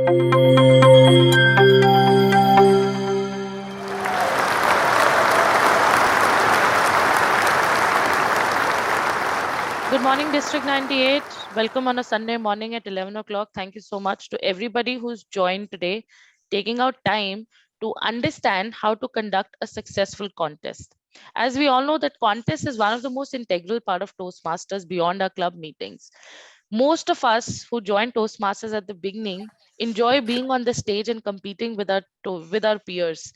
Good morning, District 98. Welcome on a Sunday morning at 11 o'clock. Thank you so much to everybody who's joined today, taking out time to understand how to conduct a successful contest. As we all know that contest is one of the most integral part of Toastmasters beyond our club meetings. Most of us who joined Toastmasters at the beginning enjoy being on the stage and competing with our peers.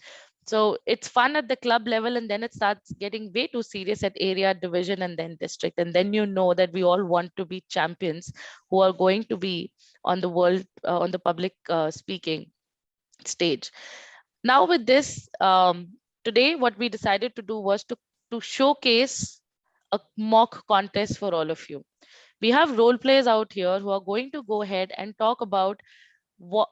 So it's fun at the club level, and then it starts getting way too serious at area, division, and then district. And then you know that we all want to be champions who are going to be on the world, on the public speaking stage. Now, with this, today, what we decided to do was to showcase a mock contest for all of you. We have role players out here who are going to go ahead and talk about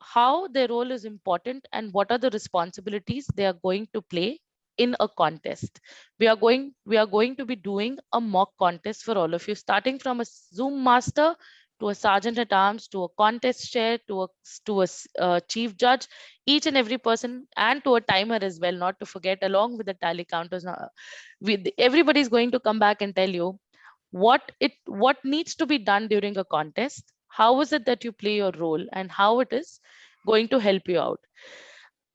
how their role is important and what are the responsibilities they are going to play in a contest. We are going to be doing a mock contest for all of you, starting from a Zoom master to a sergeant at arms to a contest chair to a chief judge, each and every person, and to a timer as well, not to forget, along with the tally counters. Everybody's going to come back and tell you what needs to be done during a contest, how is it that you play your role, and how it is going to help you out.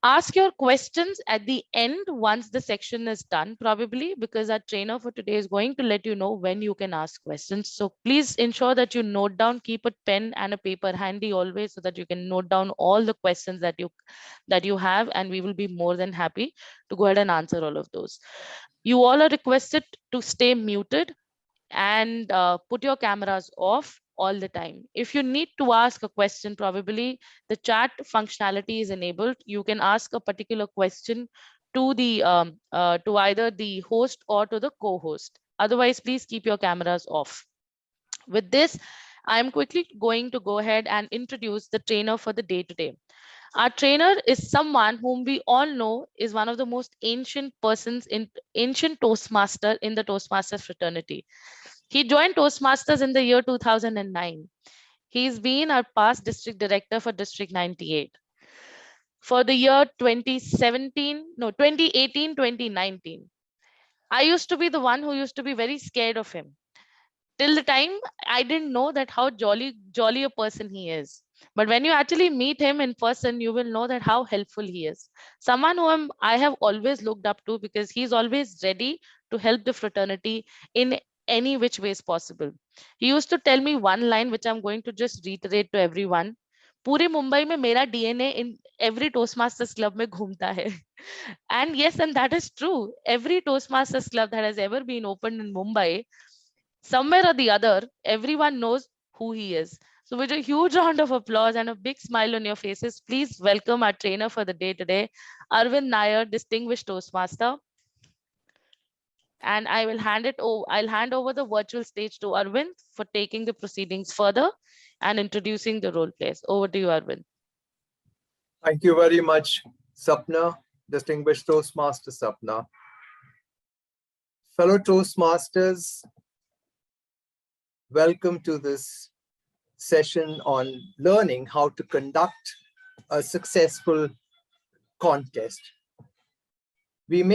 Ask your questions at the end once the section is done, probably, because our trainer for today is going to let you know when you can ask questions. So please ensure that you note down, keep a pen and a paper handy always, so that you can note down all the questions that you have, and we will be more than happy to go ahead and answer all of those. You all are requested to stay muted and put your cameras off all the time. If you need to ask a question, probably the chat functionality is enabled. You can ask a particular question to either the host or to the co-host. Otherwise, please keep your cameras off. With this, I'm quickly going to go ahead and introduce the trainer for the day today. Our trainer is someone whom we all know is one of the most ancient Toastmaster in the Toastmasters fraternity. He joined Toastmasters in the year 2009. He's been our past district director for District 98. For the year 2018, 2019. I used to be the one who used to be very scared of him. Till the time I didn't know that how jolly a person he is. But when you actually meet him in person, you will know that how helpful he is. Someone whom I have always looked up to, because he's always ready to help the fraternity in any which ways possible. He used to tell me one line which I'm going to just reiterate to everyone. पूरे मुंबई में मेरा DNA in every Toastmasters club में घूमता है. And yes, and that is true. Every Toastmasters club that has ever been opened in Mumbai, somewhere or the other, everyone knows who he is. So with a huge round of applause and a big smile on your faces, please welcome our trainer for the day today, Arvind Nair, distinguished Toastmaster. And I'll hand over the virtual stage to Arvind for taking the proceedings further and introducing the role players. Over to you, Arvind. Thank you very much, Sapna, distinguished Toastmaster Sapna. Fellow Toastmasters, welcome to this session on learning how to conduct a successful contest. Let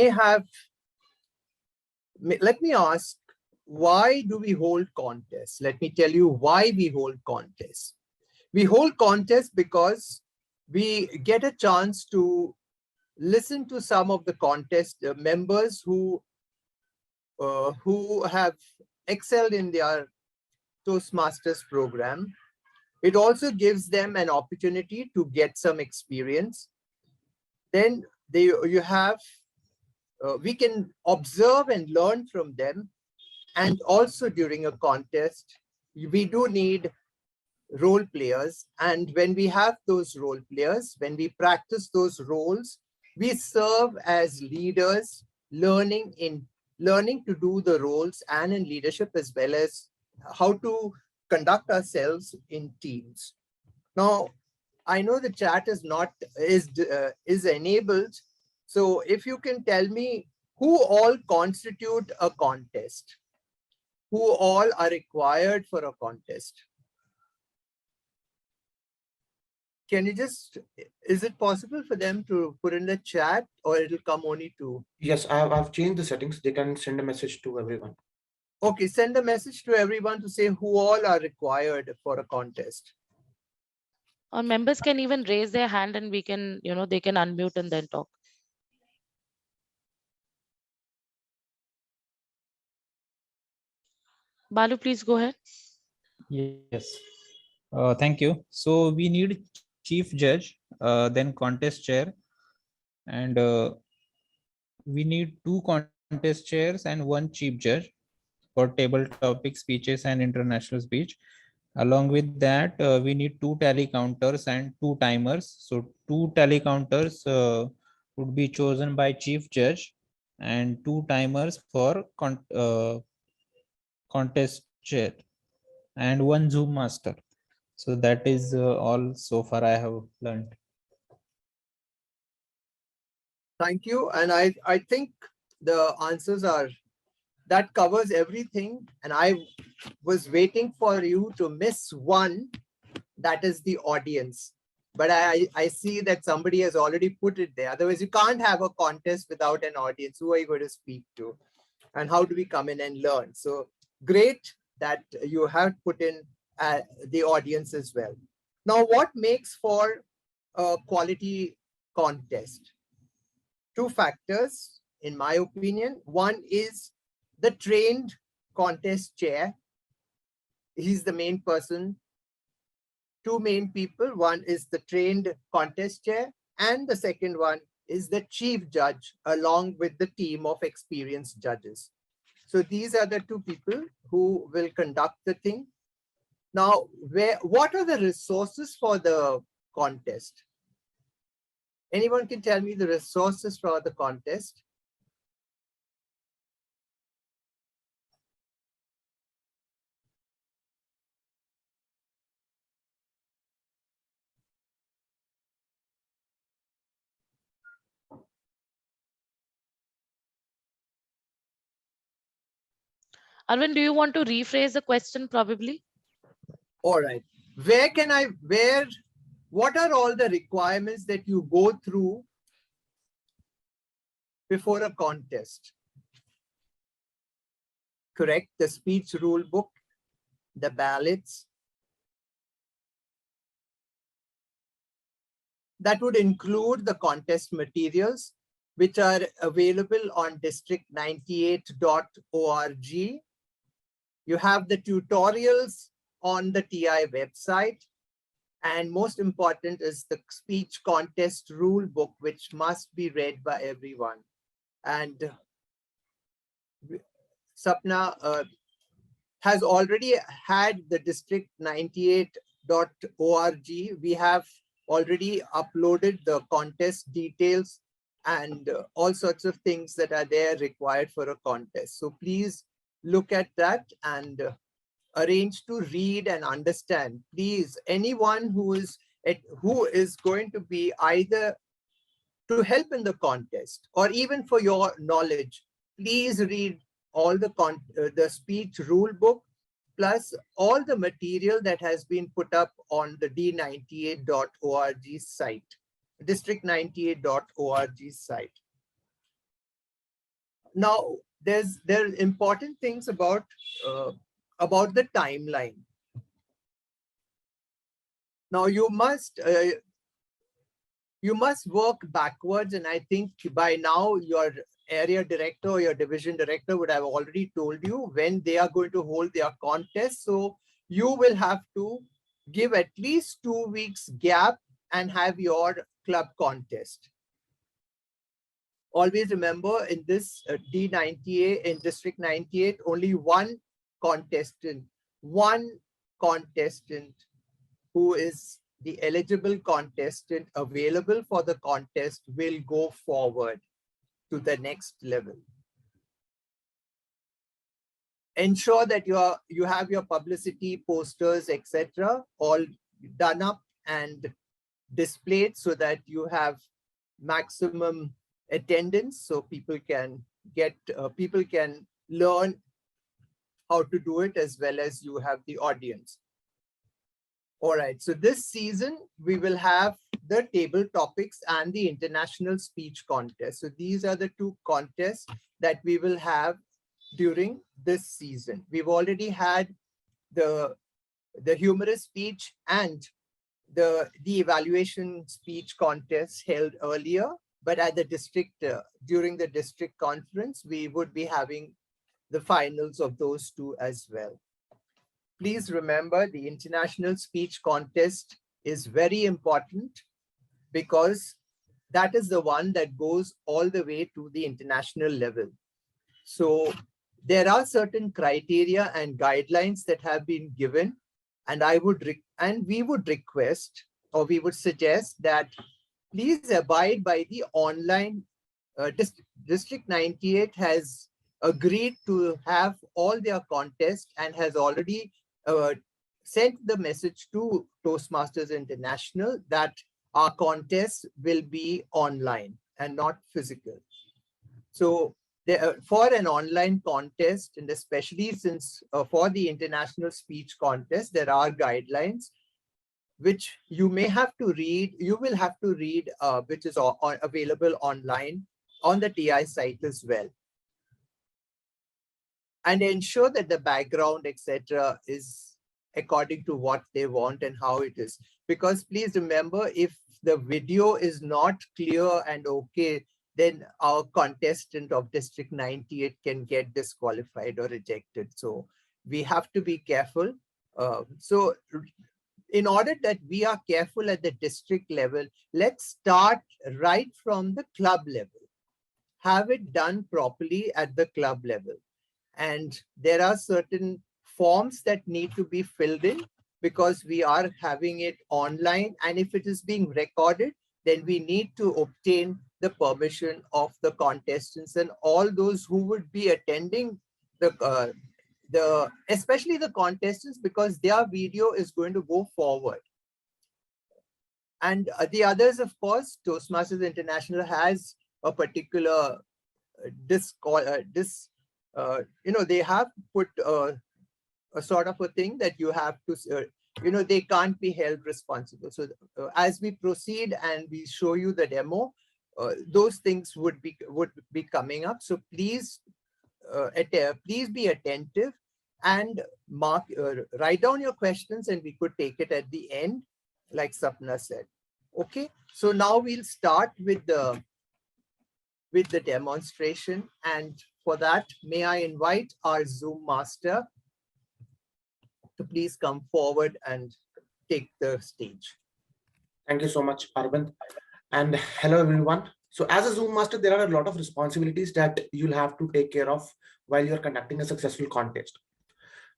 me ask, why do we hold contests? Let me tell you why we hold contests. We hold contests because we get a chance to listen to some of the contest members who have excelled in their Toastmasters program. It also gives them an opportunity to get some experience. Then we can observe and learn from them. And also during a contest, we do need role players. And when we have those role players, when we practice those roles, we serve as leaders, learning to do the roles and in leadership, as well as how to conduct ourselves in teams. Now, I know the chat is enabled. So if you can tell me who all constitute a contest, who all are required for a contest. Can you just, is it possible for them to put in the chat, or it'll come only to? Yes, I've changed the settings. They can send a message to everyone. Okay, send a message to everyone to say who all are required for a contest. Or members can even raise their hand and we can, they can unmute and then talk. Balu, please go ahead. Yes. Thank you. So we need chief judge, then contest chair, and we need 2 contest chairs and 1 chief judge for table topic speeches and international speech. Along with that, we need 2 tally counters and 2 timers. So 2 tally counters would be chosen by chief judge and 2 timers for contest chair and 1 Zoom master. So that is all so far I have learned. Thank you. And I think the answers are, that covers everything. And I was waiting for you to miss one, that is the audience. But I see that somebody has already put it there. Otherwise, you can't have a contest without an audience. Who are you going to speak to? And how do we come in and learn? So great that you have put in the audience as well. Now, what makes for a quality contest? 2 factors, in my opinion. One is the trained contest chair. He's the main person. 2 main people. One is the trained contest chair, and the second one is the chief judge, along with the team of experienced judges. So these are the 2 people who will conduct the thing. Now, what are the resources for the contest? Anyone can tell me the resources for the contest? Arvind, do you want to rephrase the question probably? All right. What are all the requirements that you go through before a contest? Correct. The speech rule book, the ballots. That would include the contest materials, which are available on district98.org. You have the tutorials on the TI website. And most important is the speech contest rule book, which must be read by everyone. And Sapna has already had the district98.org. We have already uploaded the contest details and all sorts of things that are there required for a contest. So please look at that and arrange to read and understand. Please, anyone who is going to be either to help in the contest or even for your knowledge, please read all the speech rule book, plus all the material that has been put up on the d98.org site, district98.org site. Now, there are important things about the timeline. Now, you must work backwards, and I think by now your area director or your division director would have already told you when they are going to hold their contest. So you will have to give at least 2 weeks gap and have your club contest. Always remember, in this D98, in District 98, only one contestant who is the eligible contestant available for the contest will go forward to the next level. Ensure that you have your publicity, posters, etc., all done up and displayed so that you have maximum attendance, so people can learn how to do it, as well as you have the audience. All right, so this season we will have the table topics and the international speech contest. So these are the two contests that we will have during this season. We've already had the humorous speech and the evaluation speech contest held earlier, but at the district, during the district conference, we would be having the finals of those two as well. Please remember, the international speech contest is very important because that is the one that goes all the way to the international level. So there are certain criteria and guidelines that have been given, and we would request, or we would suggest, that please abide by the online. District 98 has agreed to have all their contests and has already sent the message to Toastmasters International that our contests will be online and not physical. So for an online contest, and especially since for the international speech contest, there are guidelines which you may have to read, will have to read, which is available online on the TI site as well. And ensure that the background, etc., is according to what they want and how it is. Because please remember, if the video is not clear and okay, then our contestant of District 98 can get disqualified or rejected. So we have to be careful. So in order that we are careful at the district level, let's start right from the club level. Have it done properly at the club level. And there are certain forms that need to be filled in because we are having it online. And if it is being recorded, then we need to obtain the permission of the contestants and all those who would be attending especially the contestants, because their video is going to go forward. And the others, of course, Toastmasters International has a particular they have put a sort of a thing that you have to, they can't be held responsible. So as we proceed and we show you the demo, those things would be coming up. So please, please be attentive and write down your questions, and we could take it at the end, like Sapna said. Okay, so now we'll start with the demonstration, and for that, may I invite our Zoom master to please come forward and take the stage. Thank you so much, Arvind. And hello, everyone. So as a Zoom master, there are a lot of responsibilities that you'll have to take care of while you're conducting a successful contest.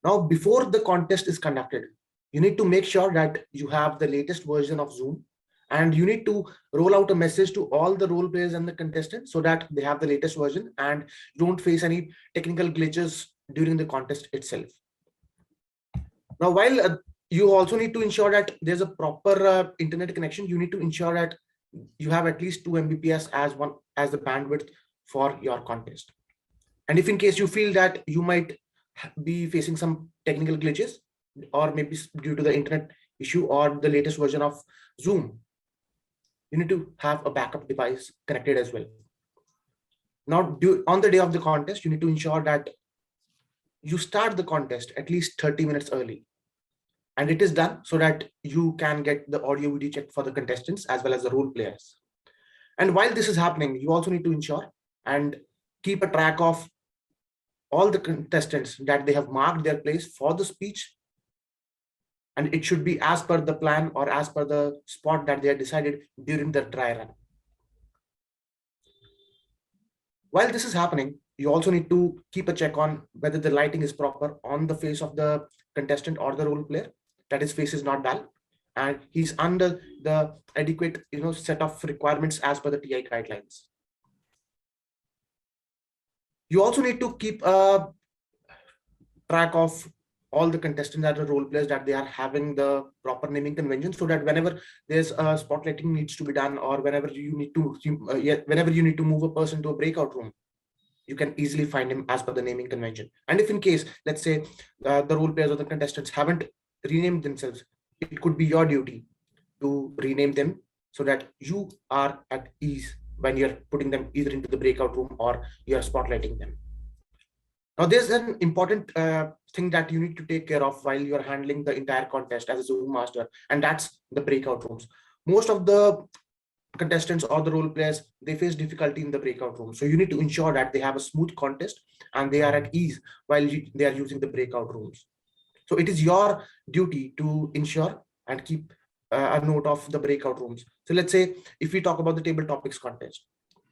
Now, before the contest is conducted, you need to make sure that you have the latest version of Zoom, and you need to roll out a message to all the role players and the contestants so that they have the latest version and don't face any technical glitches during the contest itself. Now, while you also need to ensure that there's a proper internet connection, you need to ensure that you have at least 2 Mbps as the bandwidth for your contest. And if in case you feel that you might be facing some technical glitches, or maybe due to the internet issue or the latest version of Zoom, you need to have a backup device connected as well. Now, on the day of the contest, you need to ensure that you start the contest at least 30 minutes early. And it is done so that you can get the audio video checked for the contestants as well as the role players. And while this is happening, you also need to ensure and keep a track of all the contestants that they have marked their place for the speech. And it should be as per the plan or as per the spot that they had decided during the dry run. While this is happening, you also need to keep a check on whether the lighting is proper on the face of the contestant or the role player, that his face is not dull and he's under the adequate set of requirements as per the TI guidelines. You also need to keep a track of all the contestants and the role players that they are having the proper naming convention, so that whenever there's a spotlighting needs to be done, or whenever you need to move a person to a breakout room, you can easily find him as per the naming convention. And if in case, let's say the role players or the contestants haven't renamed themselves, it could be your duty to rename them so that you are at ease when you're putting them either into the breakout room or you're spotlighting them. Now, there's an important thing that you need to take care of while you're handling the entire contest as a Zoom master, and that's the breakout rooms. Most of the contestants or the role players, they face difficulty in the breakout room. So you need to ensure that they have a smooth contest and they are at ease while they are using the breakout rooms. So it is your duty to ensure and keep a note of the breakout rooms. So let's say if we talk about the table topics contest,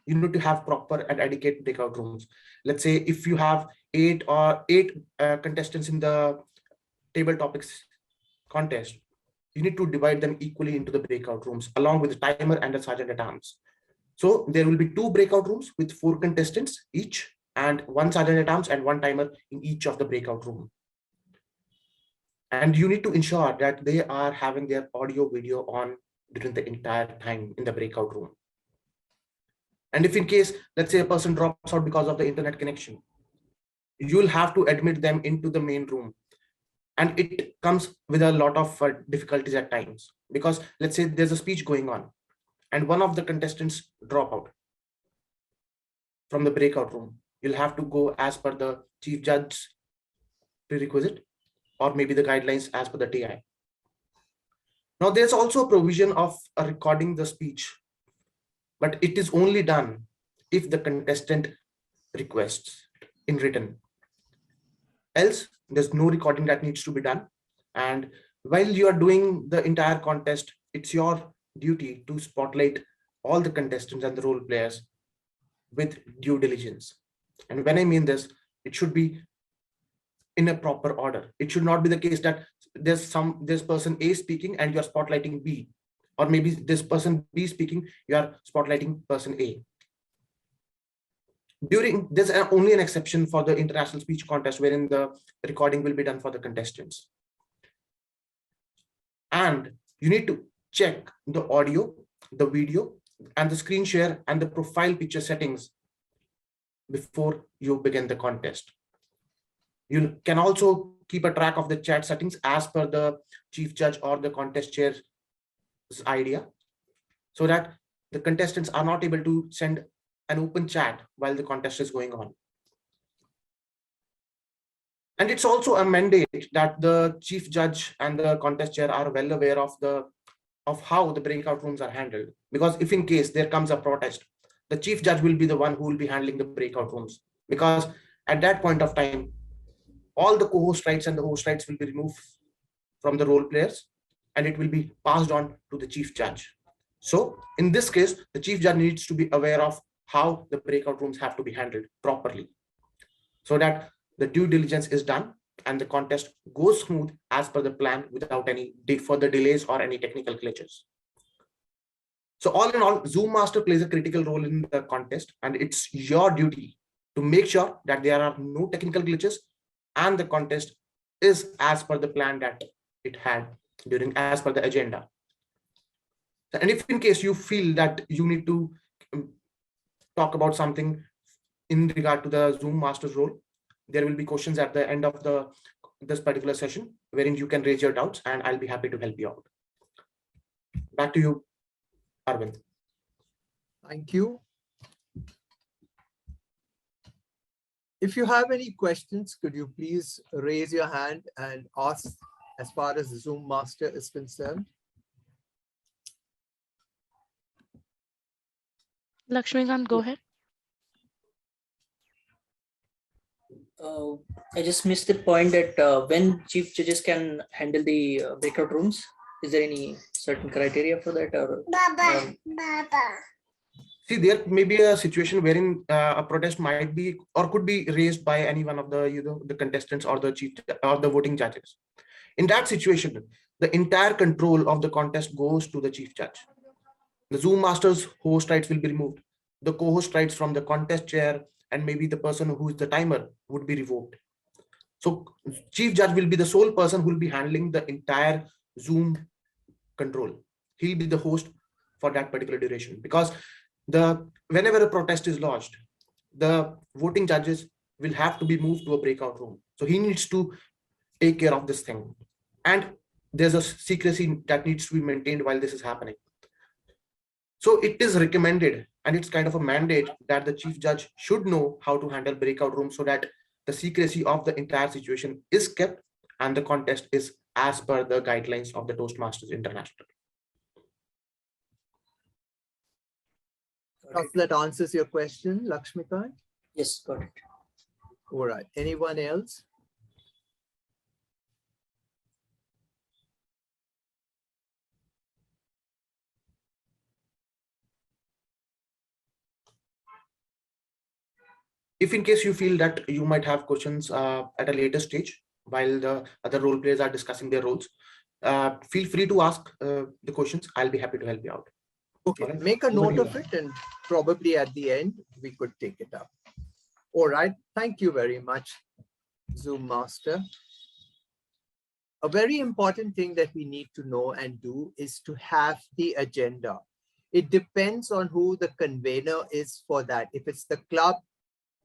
you need to have proper and adequate breakout rooms. Let's say if you have eight contestants in the table topics contest, you need to divide them equally into the breakout rooms along with the timer and the sergeant at arms. So there will be 2 breakout rooms with 4 contestants each and 1 sergeant at arms and 1 timer in each of the breakout room. And you need to ensure that they are having their audio video on during the entire time in the breakout room. And if in case, let's say a person drops out because of the internet connection, you'll have to admit them into the main room. And it comes with a lot of difficulties at times, because let's say there's a speech going on and one of the contestants drop out from the breakout room. You'll have to go as per the chief judge's prerequisite or maybe the guidelines as per the TI. Now, there's also a provision of recording the speech, but it is only done if the contestant requests in written. Else, there's no recording that needs to be done. And while you are doing the entire contest, it's your duty to spotlight all the contestants and the role players with due diligence. And when I mean this, it should be in a proper order. It should not be the case that there's person A speaking and you're spotlighting B, or maybe this person B speaking, you are spotlighting person A. There's only an exception for the international speech contest wherein the recording will be done for the contestants. And you need to check the audio, the video, and the screen share and the profile picture settings before you begin the contest. You can also keep a track of the chat settings as per the chief judge or the contest chair's idea, so that the contestants are not able to send an open chat while the contest is going on. And it's also a mandate that the chief judge and the contest chair are well aware of how the breakout rooms are handled. Because if in case there comes a protest, the chief judge will be the one who will be handling the breakout rooms. Because at that point of time, all the co-host rights and the host rights will be removed from the role players and it will be passed on to the chief judge. So in this case, the chief judge needs to be aware of how the breakout rooms have to be handled properly, so that the due diligence is done and the contest goes smooth as per the plan without any further delays or any technical glitches. So all in all, Zoom Master plays a critical role in the contest, and it's your duty to make sure that there are no technical glitches and the contest is as per the plan that it had as per the agenda. And if in case you feel that you need to talk about something in regard to the Zoom Master's role, there will be questions at the end of this particular session wherein you can raise your doubts and I'll be happy to help you out. Back to you, Arvind. Thank you. If you have any questions, could you please raise your hand and ask as far as the Zoom Master is concerned? Lakshmikant, go ahead. I just missed the point that when chief judges can handle the breakout rooms. Is there any certain criteria for that? Or See, there may be a situation wherein a protest might be or could be raised by any one of the the contestants or the chief or the voting judges. In that situation, the entire control of the contest goes to the chief judge. The Zoom Master's host rights will be removed. The co-host rights from the contest chair and maybe the person who is the timer would be revoked. So chief judge will be the sole person who will be handling the entire Zoom control. He'll be the host for that particular duration, because whenever a protest is lodged, the voting judges will have to be moved to a breakout room. So he needs to take care of this thing. And there's a secrecy that needs to be maintained while this is happening. So it is recommended, and it's kind of a mandate, that the chief judge should know how to handle breakout rooms so that the secrecy of the entire situation is kept and the contest is as per the guidelines of the Toastmasters International. Hope that answers your question, Lakshmikant. Yes, got it. All right. Anyone else? If in case you feel that you might have questions at a later stage while the other role players are discussing their roles, feel free to ask the questions. I'll be happy to help you out. Okay, All right. make a Over to note you. of it, and probably at the end, we could take it up. All right. Thank you very much, Zoom Master. A very important thing that we need to know and do is to have the agenda. It depends on who the convener is for that. If it's the club,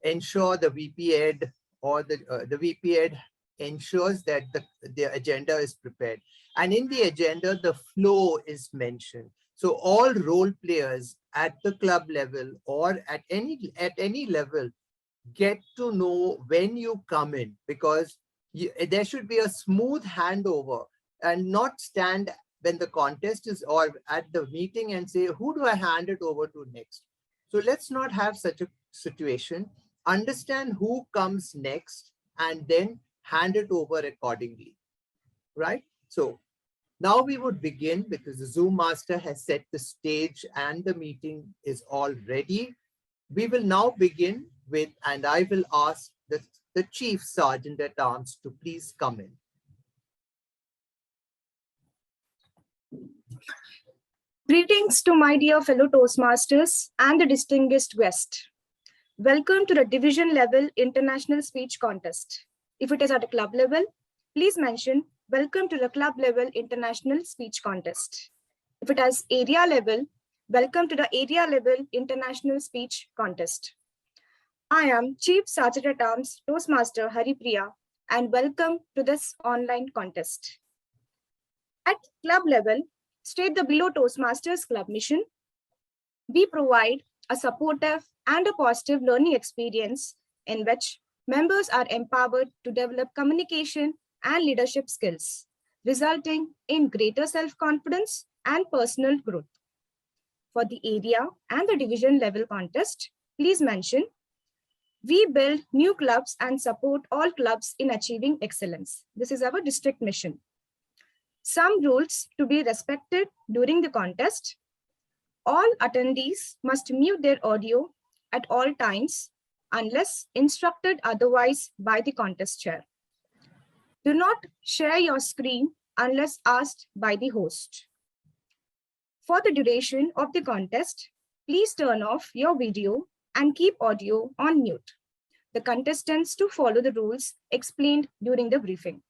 ensure the VP Ed or the VP Ed ensures that the agenda is prepared. And in the agenda, the flow is mentioned. So all role players at the club level or at any level get to know when you come in, because there should be a smooth handover, and not stand when the contest is or at the meeting and say, who do I hand it over to next? So let's not have such a situation. Understand who comes next and then hand it over accordingly, right? So now we would begin, because the Zoom Master has set the stage and the meeting is all ready. We will now begin with, and I will ask the Chief Sergeant at Arms to please come in. Greetings to my dear fellow Toastmasters and the distinguished guest. Welcome to the division level international speech contest. If it is at a club level, please mention welcome to the club level international speech contest. If it has area level, welcome to the area level international speech contest. I am Chief Sergeant at Arms Toastmaster Haripriya, and welcome to this online contest. At club level, state the below Toastmasters club mission. We provide a supportive and a positive learning experience in which members are empowered to develop communication and leadership skills, resulting in greater self-confidence and personal growth. For the area and the division level contest, please mention, we build new clubs and support all clubs in achieving excellence. This is our district mission. Some rules to be respected during the contest. All attendees must mute their audio at all times unless instructed otherwise by the contest chair. Do not share your screen unless asked by the host. For the duration of the contest, please turn off your video and keep audio on mute. The contestants to follow the rules explained during the briefing.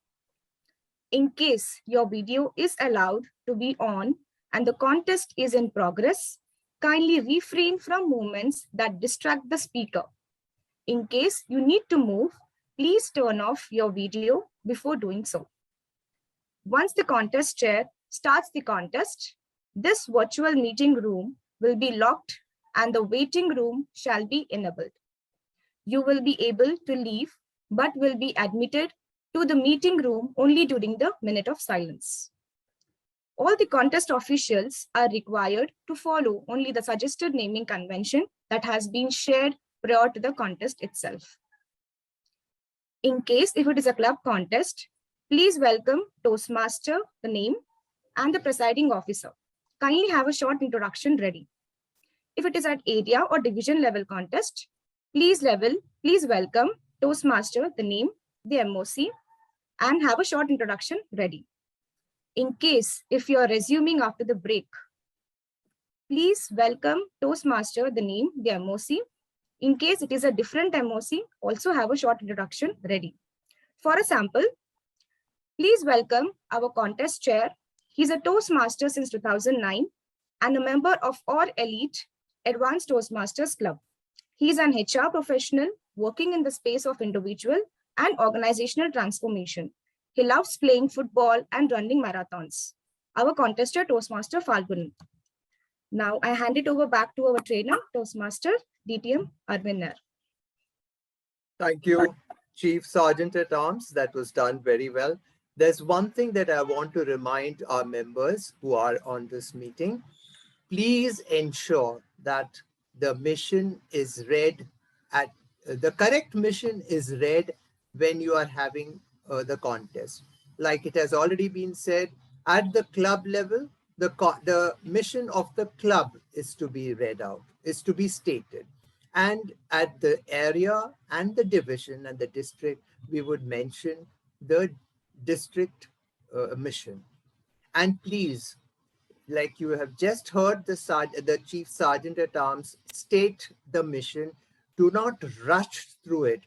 In case your video is allowed to be on and the contest is in progress, kindly refrain from movements that distract the speaker. In case you need to move, please turn off your video before doing so. Once the contest chair starts the contest, this virtual meeting room will be locked and the waiting room shall be enabled. You will be able to leave, but will be admitted to the meeting room only during the minute of silence. All the contest officials are required to follow only the suggested naming convention that has been shared prior to the contest itself. In case if it is a club contest, please welcome Toastmaster, the name, and the presiding officer. Kindly have a short introduction ready. If it is at area or division level contest, please welcome Toastmaster, the name, the MOC, and have a short introduction ready. In case if you are resuming after the break, please welcome Toastmaster, the name, the MOC. In case it is a different MOC, also have a short introduction ready. For a sample, please welcome our contest chair. He's a Toastmaster since 2009 and a member of our elite Advanced Toastmasters Club. He's an HR professional working in the space of individual and organizational transformation. He loves playing football and running marathons. Our contestant, Toastmaster Falgun. Now I hand it over back to our trainer, Toastmaster DTM Arvind Nair. Thank you, Chief Sergeant at Arms. That was done very well. There's one thing that I want to remind our members who are on this meeting. Please ensure that the mission is read at the correct mission is read when you are having the contest. Like it has already been said, at the club level, the mission of the club is to be read out, is to be stated. And at the area and the division and the district, we would mention the district mission. And please, like you have just heard the Chief Sergeant at Arms state the mission, do not rush through it.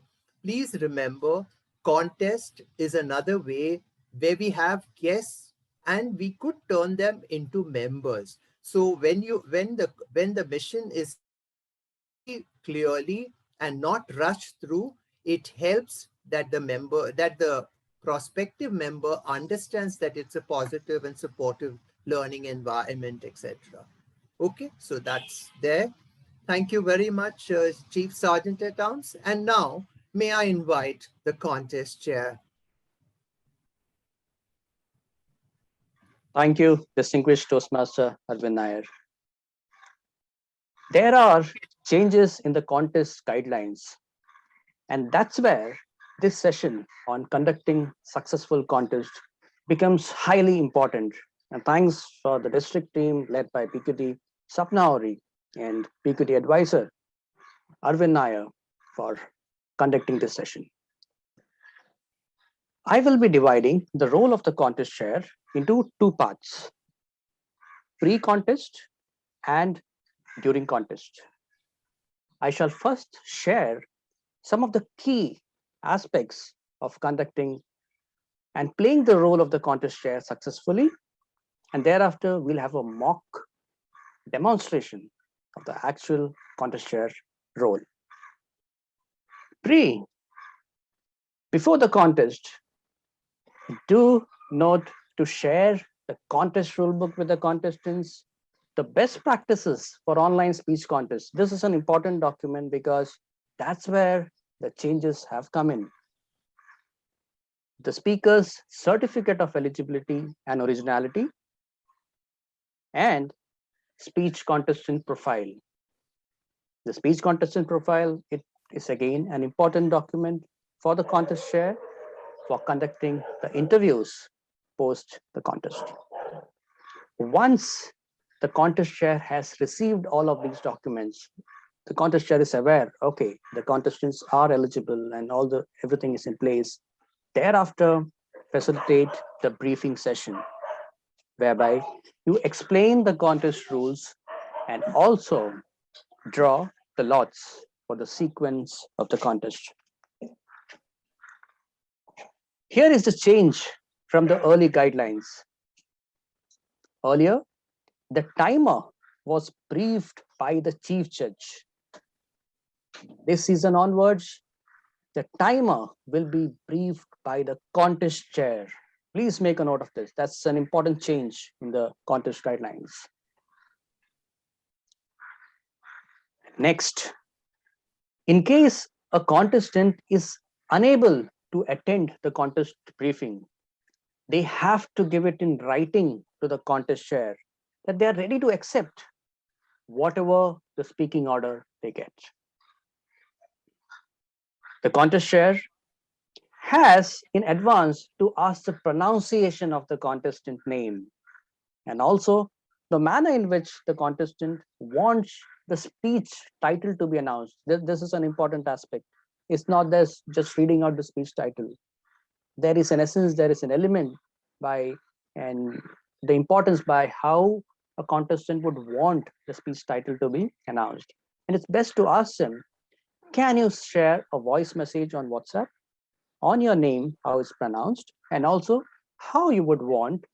Please remember, contest is another way where we have guests and we could turn them into members. So when the mission is clearly and not rushed through, it helps that the prospective member understands that it's a positive and supportive learning environment, etc. Okay, so that's there. Thank you very much, Chief Sergeant at Arms. And now, may I invite the contest chair. Thank you, distinguished Toastmaster Arvind Nair. There are changes in the contest guidelines, and that's where this session on conducting successful contest becomes highly important. And thanks for the district team led by PQD Sapnauri and PQD advisor Arvind Nair for conducting this session. I will be dividing the role of the contest chair into two parts: pre-contest and during contest. I shall first share some of the key aspects of conducting and playing the role of the contest chair successfully, and thereafter we'll have a mock demonstration of the actual contest chair role. Before the contest, do note to share the contest rulebook with the contestants, the best practices for online speech contests. This is an important document because that's where the changes have come in. The speaker's certificate of eligibility and originality, and speech contestant profile. The speech contestant profile, it is again an important document for the contest chair for conducting the interviews post the contest. Once the contest chair has received all of these documents, the contest chair is aware, okay, the contestants are eligible and everything is in place. Thereafter, facilitate the briefing session, whereby you explain the contest rules and also draw the lots for the sequence of the contest. Here is the change from the early guidelines. Earlier, the timer was briefed by the chief judge. This season onwards, the timer will be briefed by the contest chair. Please make a note of this. That's an important change in the contest guidelines. Next, in case a contestant is unable to attend the contest briefing, they have to give it in writing to the contest chair that they are ready to accept whatever the speaking order they get. The contest chair has in advance to ask the pronunciation of the contestant name and also the manner in which the contestant wants the speech title to be announced. This is an important aspect. It's not just reading out the speech title. There is an essence, there is an element and the importance by how a contestant would want the speech title to be announced. And it's best to ask them, can you share a voice message on WhatsApp on your name, how it's pronounced, and also how you would want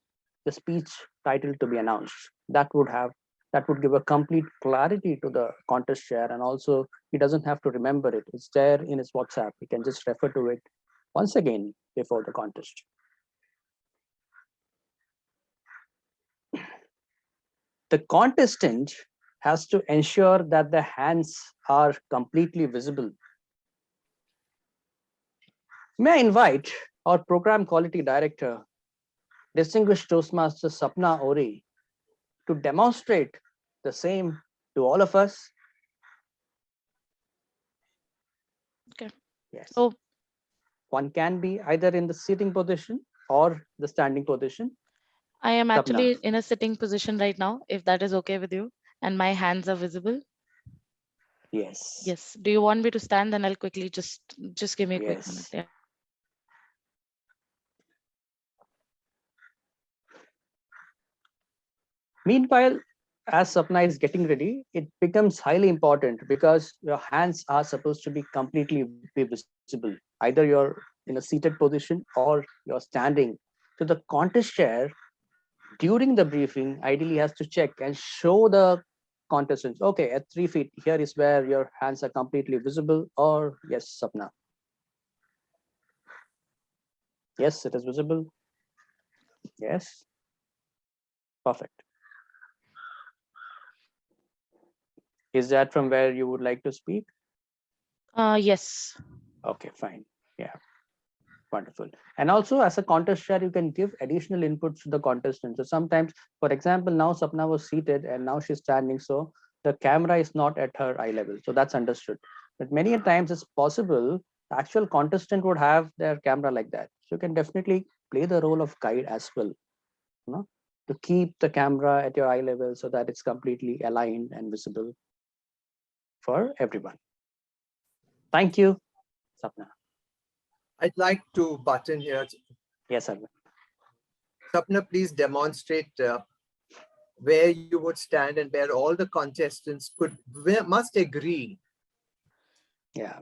the speech title to be announced. That would give a complete clarity to the contest chair, and also he doesn't have to remember it. It's there in his WhatsApp. He can just refer to it once again before the contest. the contestant has to ensure that the hands are completely visible. May I invite our program quality director, distinguished Toastmaster Sapna Ori, to demonstrate the same to all of us. Okay. Yes. So One can be either in the sitting position or the standing position. I am Sapna. actually in a sitting position right now, if that is okay with you, and my hands are visible. Yes. Yes. Do you want me to stand? Then I'll quickly just give me a quick minute. Yes. Yeah. Meanwhile, as Sapna is getting ready, it becomes highly important because your hands are supposed to be completely visible. Either you're in a seated position or you're standing. So the contest chair during the briefing ideally has to check and show the contestants, okay, at 3 feet, here is where your hands are completely visible, or yes, Sapna. Yes, it is visible. Yes. Perfect. Is that from where you would like to speak? Yes. Okay, fine. Yeah. Wonderful. And also as a contest chair, you can give additional inputs to the contestants. So sometimes, for example, now Sapna was seated and now she's standing. So the camera is not at her eye level. So that's understood. But many times it's possible the actual contestant would have their camera like that. So you can definitely play the role of guide as well, you know, to keep the camera at your eye level so that it's completely aligned and visible for everyone. Thank you, Sapna. I'd like to button here. Yes, Arvind. Sapna, please demonstrate where you would stand and where all the contestants must agree. Yeah.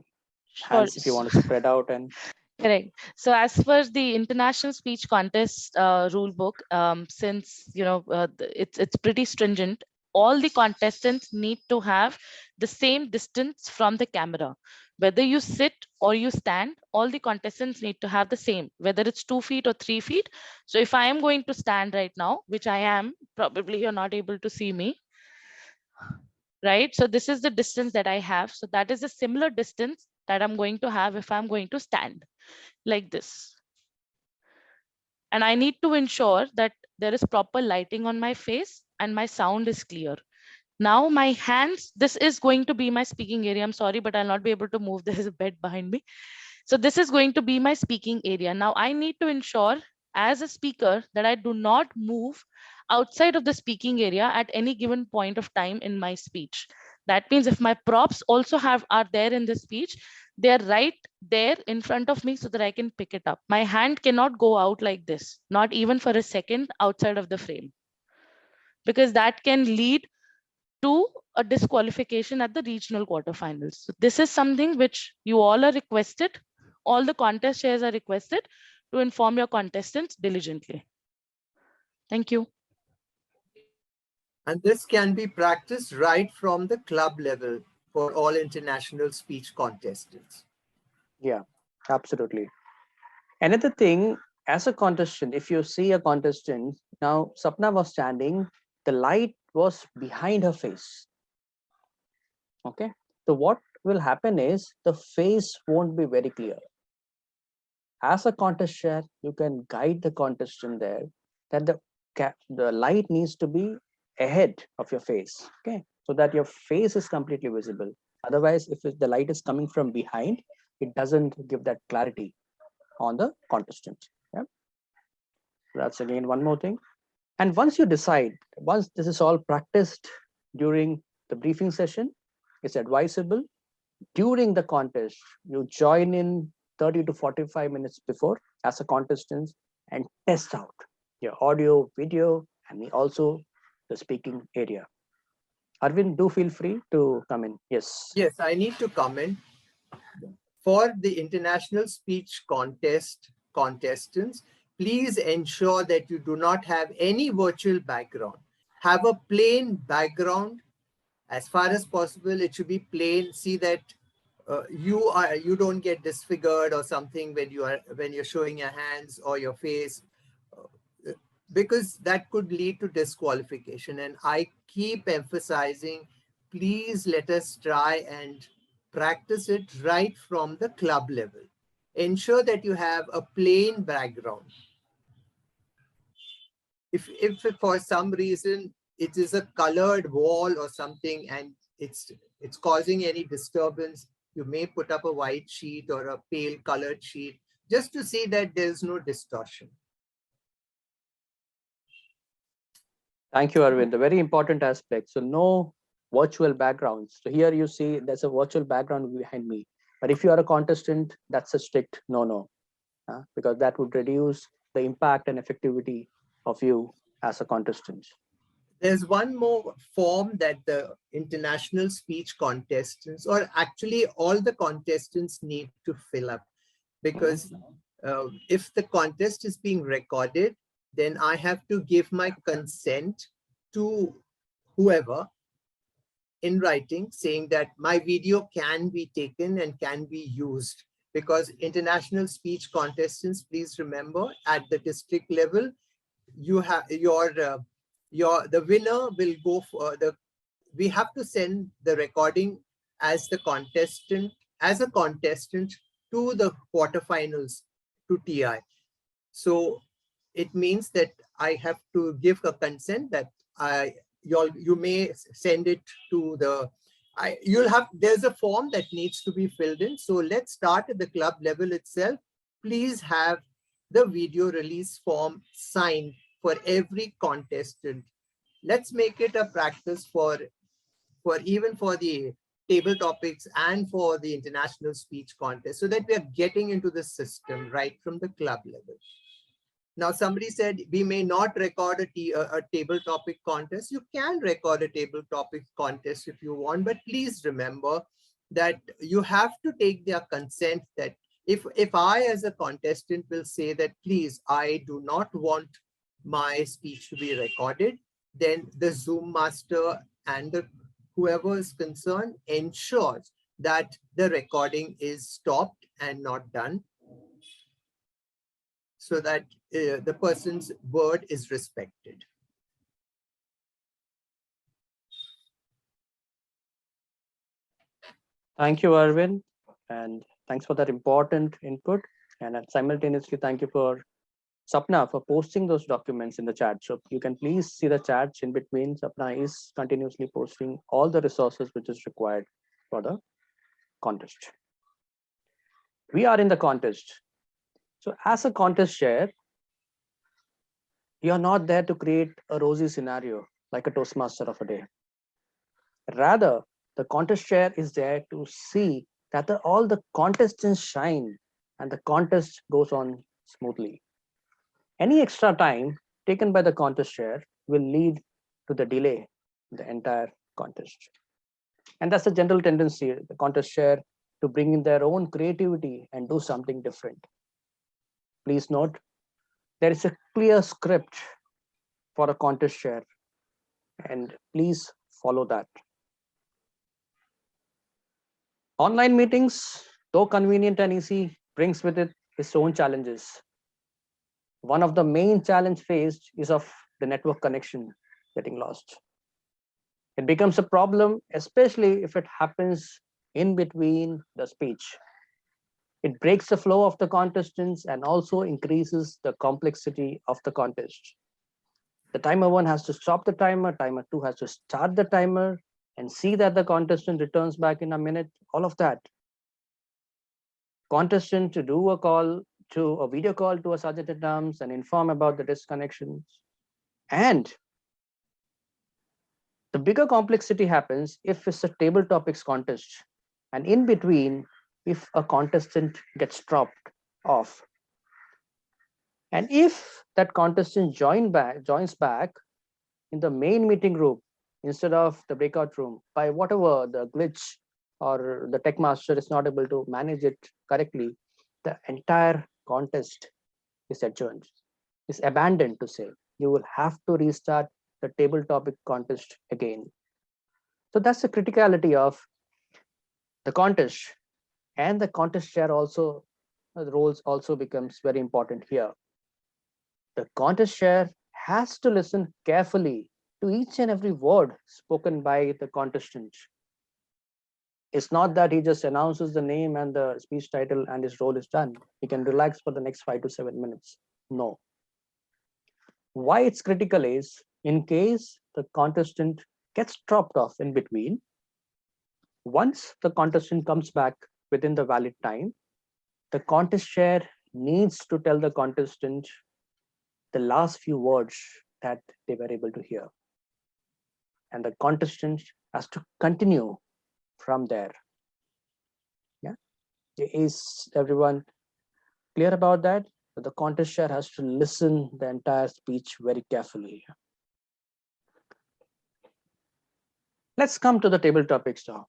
Sure. Hands if you want to spread out and Correct. So as per the International Speech Contest rule book, since it's pretty stringent, all the contestants need to have the same distance from the camera. Whether you sit or you stand, all the contestants need to have the same, whether it's 2 feet or 3 feet. So if I am going to stand right now, which I am, probably you're not able to see me, right? So this is the distance that I have. So that is a similar distance that I'm going to have if I'm going to stand like this. And I need to ensure that there is proper lighting on my face and my sound is clear. Now my hands, this is going to be my speaking area. I'm sorry, but I'll not be able to move. There is a bed behind me. So this is going to be my speaking area. Now I need to ensure as a speaker that I do not move outside of the speaking area at any given point of time in my speech. That means if my props also are there in the speech, they're right there in front of me so that I can pick it up. My hand cannot go out like this, not even for a second outside of the frame, because that can lead to a disqualification at the regional quarterfinals. So this is something which you all are requested, all the contest chairs are requested to inform your contestants diligently. Thank you. And this can be practiced right from the club level for all international speech contestants. yeah, absolutely. Another thing, as a contestant, if you see a contestant, now Sapna was standing, the light was behind her face. Okay. So what will happen is the face won't be very clear. As a contest chair, you can guide the contestant there that the light needs to be ahead of your face. Okay. So that your face is completely visible. Otherwise, if the light is coming from behind, it doesn't give that clarity on the contestant. Yeah. That's again one more thing. And once you decide, once this is all practiced during the briefing session, it's advisable during the contest, you join in 30 to 45 minutes before as a contestant and test out your audio, video, and also the speaking area. Arvind, do feel free to come in. Yes. Yes, I need to comment. For the international speech contestants, please ensure that you do not have any virtual background. Have a plain background. As far as possible, it should be plain. See that you don't get disfigured or something when you're showing your hands or your face, because that could lead to disqualification. And I keep emphasizing, please let us try and practice it right from the club level. Ensure that you have a plain background. If for some reason it is a colored wall or something and it's causing any disturbance, you may put up a white sheet or a pale colored sheet just to see that there is no distortion. Thank you, Arvind. A very important aspect. So no virtual backgrounds. So here you see there's a virtual background behind me. But if you are a contestant, that's a strict no, because that would reduce the impact and effectivity of you as a contestant. There's one more form that the international speech contestants, or actually all the contestants, need to fill up. Because if the contest is being recorded, then I have to give my consent to whoever in writing saying that my video can be taken and can be used. Because international speech contestants, please remember, at the district level, you have the winner will go for we have to send the recording as a contestant to the quarterfinals to TI. So it means that I have to give a consent that you may send it to the there's a form that needs to be filled in. So let's start at the club level itself. Please have the video release form signed for every contestant. Let's make it a practice for even for the table topics and for the international speech contest, so that we are getting into the system right from the club level. Now, somebody said we may not record a table topic contest. You can record a table topic contest if you want, but please remember that you have to take their consent. That if I as a contestant will say that, please, I do not want my speech to be recorded, then the Zoom master and whoever is concerned ensures that the recording is stopped and not done, so that the person's word is respected. Thank you, Arvind, and thanks for that important input. And simultaneously, thank you for Sapna for posting those documents in the chat. So you can please see the chats in between. Sapna is continuously posting all the resources which is required for the contest. We are in the contest. So as a contest chair, you're not there to create a rosy scenario like a Toastmaster of a day. Rather, the contest chair is there to see that all the contestants shine and the contest goes on smoothly. Any extra time taken by the contest chair will lead to the delay in the entire contest. And that's the general tendency, the contest chair, to bring in their own creativity and do something different. Please note, there is a clear script for a contest chair, and please follow that. Online meetings, though convenient and easy, brings with it its own challenges. One of the main challenge faced is of the network connection getting lost. It becomes a problem, especially if it happens in between the speech. It breaks the flow of the contestants and also increases the complexity of the contest. The timer one has to stop the timer, timer two has to start the timer and see that the contestant returns back in a minute, all of that. Contestant to do a video call to a sergeant at arms and inform about the disconnections. And the bigger complexity happens if it's a table topics contest. And in between, if a contestant gets dropped off. And if that contestant joins back in the main meeting room instead of the breakout room, by whatever the glitch or the tech master is not able to manage it correctly, the entire contest is adjourned, is abandoned to say. You will have to restart the table topic contest again. So that's the criticality of the contest, and the contest chair also, the roles also becomes very important here. The contest chair has to listen carefully to each and every word spoken by the contestant. It's not that he just announces the name and the speech title and his role is done. He can relax for the next 5 to 7 minutes. No. Why it's critical is, in case the contestant gets dropped off in between, once the contestant comes back within the valid time, the contest chair needs to tell the contestant the last few words that they were able to hear. And the contestant has to continue from there. Yeah. Is everyone clear about that? The contest chair has to listen the entire speech very carefully. Let's come to the table topics now.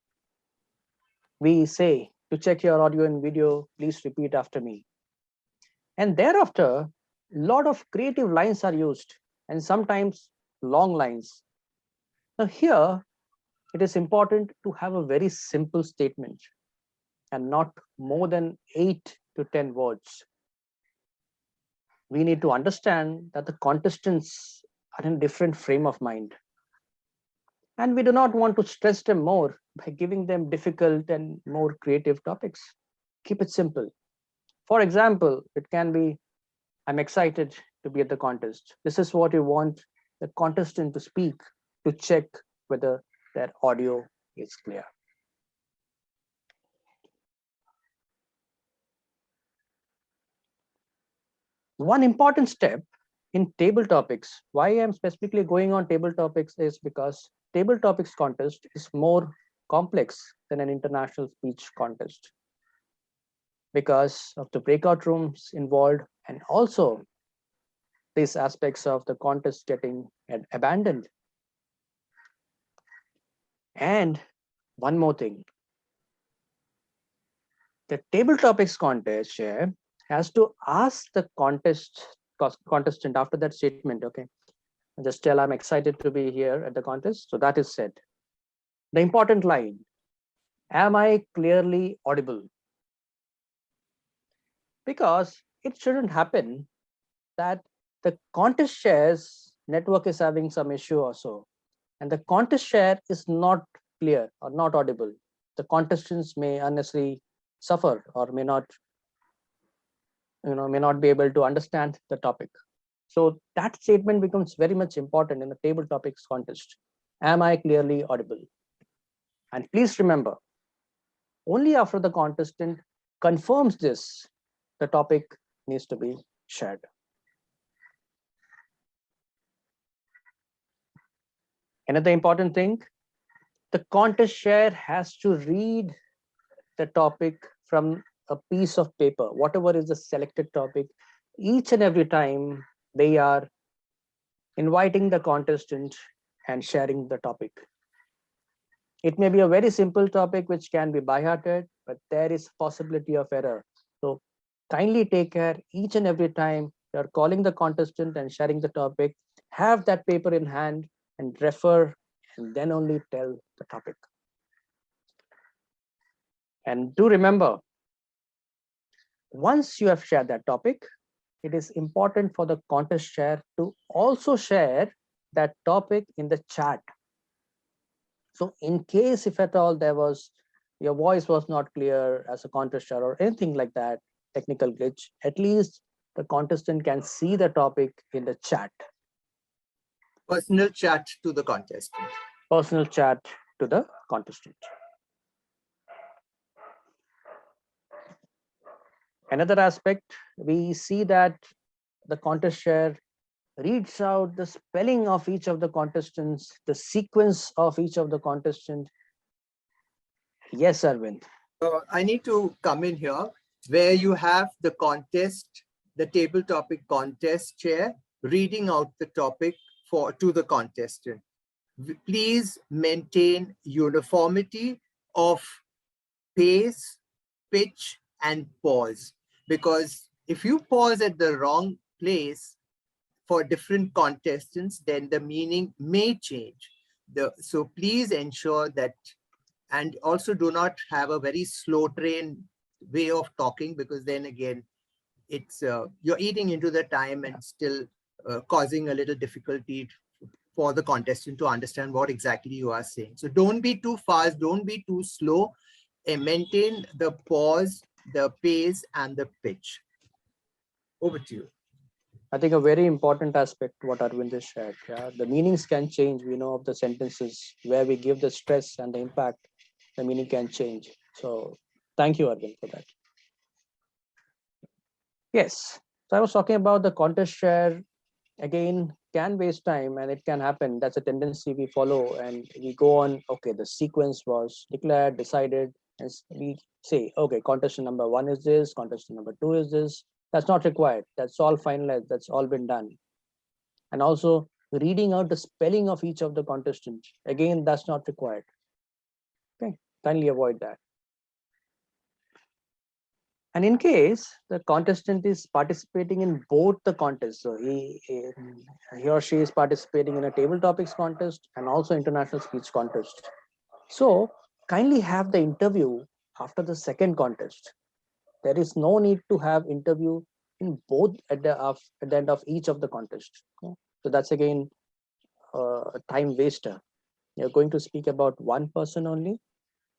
We say to check your audio and video, please repeat after me. And thereafter, a lot of creative lines are used and sometimes long lines. Now here, it is important to have a very simple statement and not more than 8 to 10 words. We need to understand that the contestants are in a different frame of mind. And we do not want to stress them more by giving them difficult and more creative topics. Keep it simple. For example, it can be, I'm excited to be at the contest. This is what you want the contestant to speak to check whether their audio is clear. One important step in table topics, why I'm specifically going on table topics is because table topics contest is more complex than an international speech contest because of the breakout rooms involved and also these aspects of the contest getting abandoned. And one more thing, the table topics contest chair has to ask the contestant after that statement, okay, just tell I'm excited to be here at the contest. So that is said. The important line, am I clearly audible? Because it shouldn't happen that the contest shares network is having some issue or so, and the contest share is not clear or not audible. The contestants may unnecessarily suffer or may not be able to understand the topic. So that statement becomes very much important in the table topics contest. Am I clearly audible? And please remember, only after the contestant confirms this, the topic needs to be shared. Another important thing, the contest share has to read the topic from a piece of paper, whatever is the selected topic. Each and every time they are inviting the contestant and sharing the topic. It may be a very simple topic which can be by-hearted, but there is possibility of error. So kindly take care each and every time you're calling the contestant and sharing the topic, have that paper in hand and refer and then only tell the topic. And do remember, once you have shared that topic, it is important for the contest share to also share that topic in the chat. So in case if at all your voice was not clear as a contest share or anything like that, technical glitch, at least the contestant can see the topic in the chat. Personal chat to the contestant. Personal chat to the contestant. Another aspect, we see that the contest share reads out the spelling of each of the contestants, the sequence of each of the contestants. Yes, Arvind. I need to come in here where you have the contest, the table topic contest chair reading out the topic to the contestant. Please maintain uniformity of pace, pitch, and pause. Because if you pause at the wrong place for different contestants, then the meaning may change. So please ensure that, and also do not have a very slow train way of talking, because then again, it's you're eating into the time and still causing a little difficulty for the contestant to understand what exactly you are saying. So don't be too fast, don't be too slow, and maintain the pause, the pace, and the pitch. Over to you. I think a very important aspect what Arvind has shared. Yeah, the meanings can change. We know of the sentences where we give the stress and the impact, the meaning can change. So thank you, Arvind, for that. Yes. So I was talking about the contest share. Again, can waste time, and it can happen. That's a tendency we follow, and we go on. Okay, the sequence was declared, decided, and we say, okay, contestant number 1 is this, contestant number 2 is this. That's not required. That's all finalized. That's all been done. And also reading out the spelling of each of the contestants. Again, that's not required. Okay, kindly avoid that. And in case the contestant is participating in both the contests, so he or she is participating in a table topics contest and also international speech contest. So kindly have the interview after the second contest. There is no need to have interview in both at the end of each of the contests. Okay? So that's again a time waster. You're going to speak about one person only,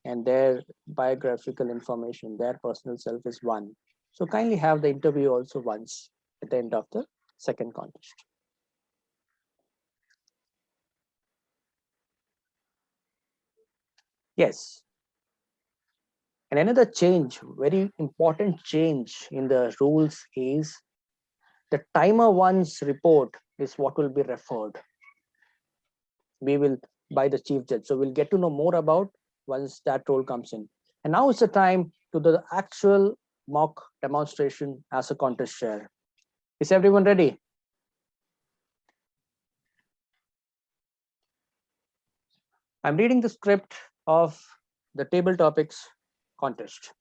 and their biographical information, their personal self is one. So kindly have the interview also once at the end of the second contest. Yes. And another change, very important change in the rules is the timer one's report is what will be referred. We will by the chief judge. So we'll get to know more about once that role comes in. And now it's the time to the actual mock demonstration as a contest share. Is everyone ready? I'm reading the script of the table topics contest.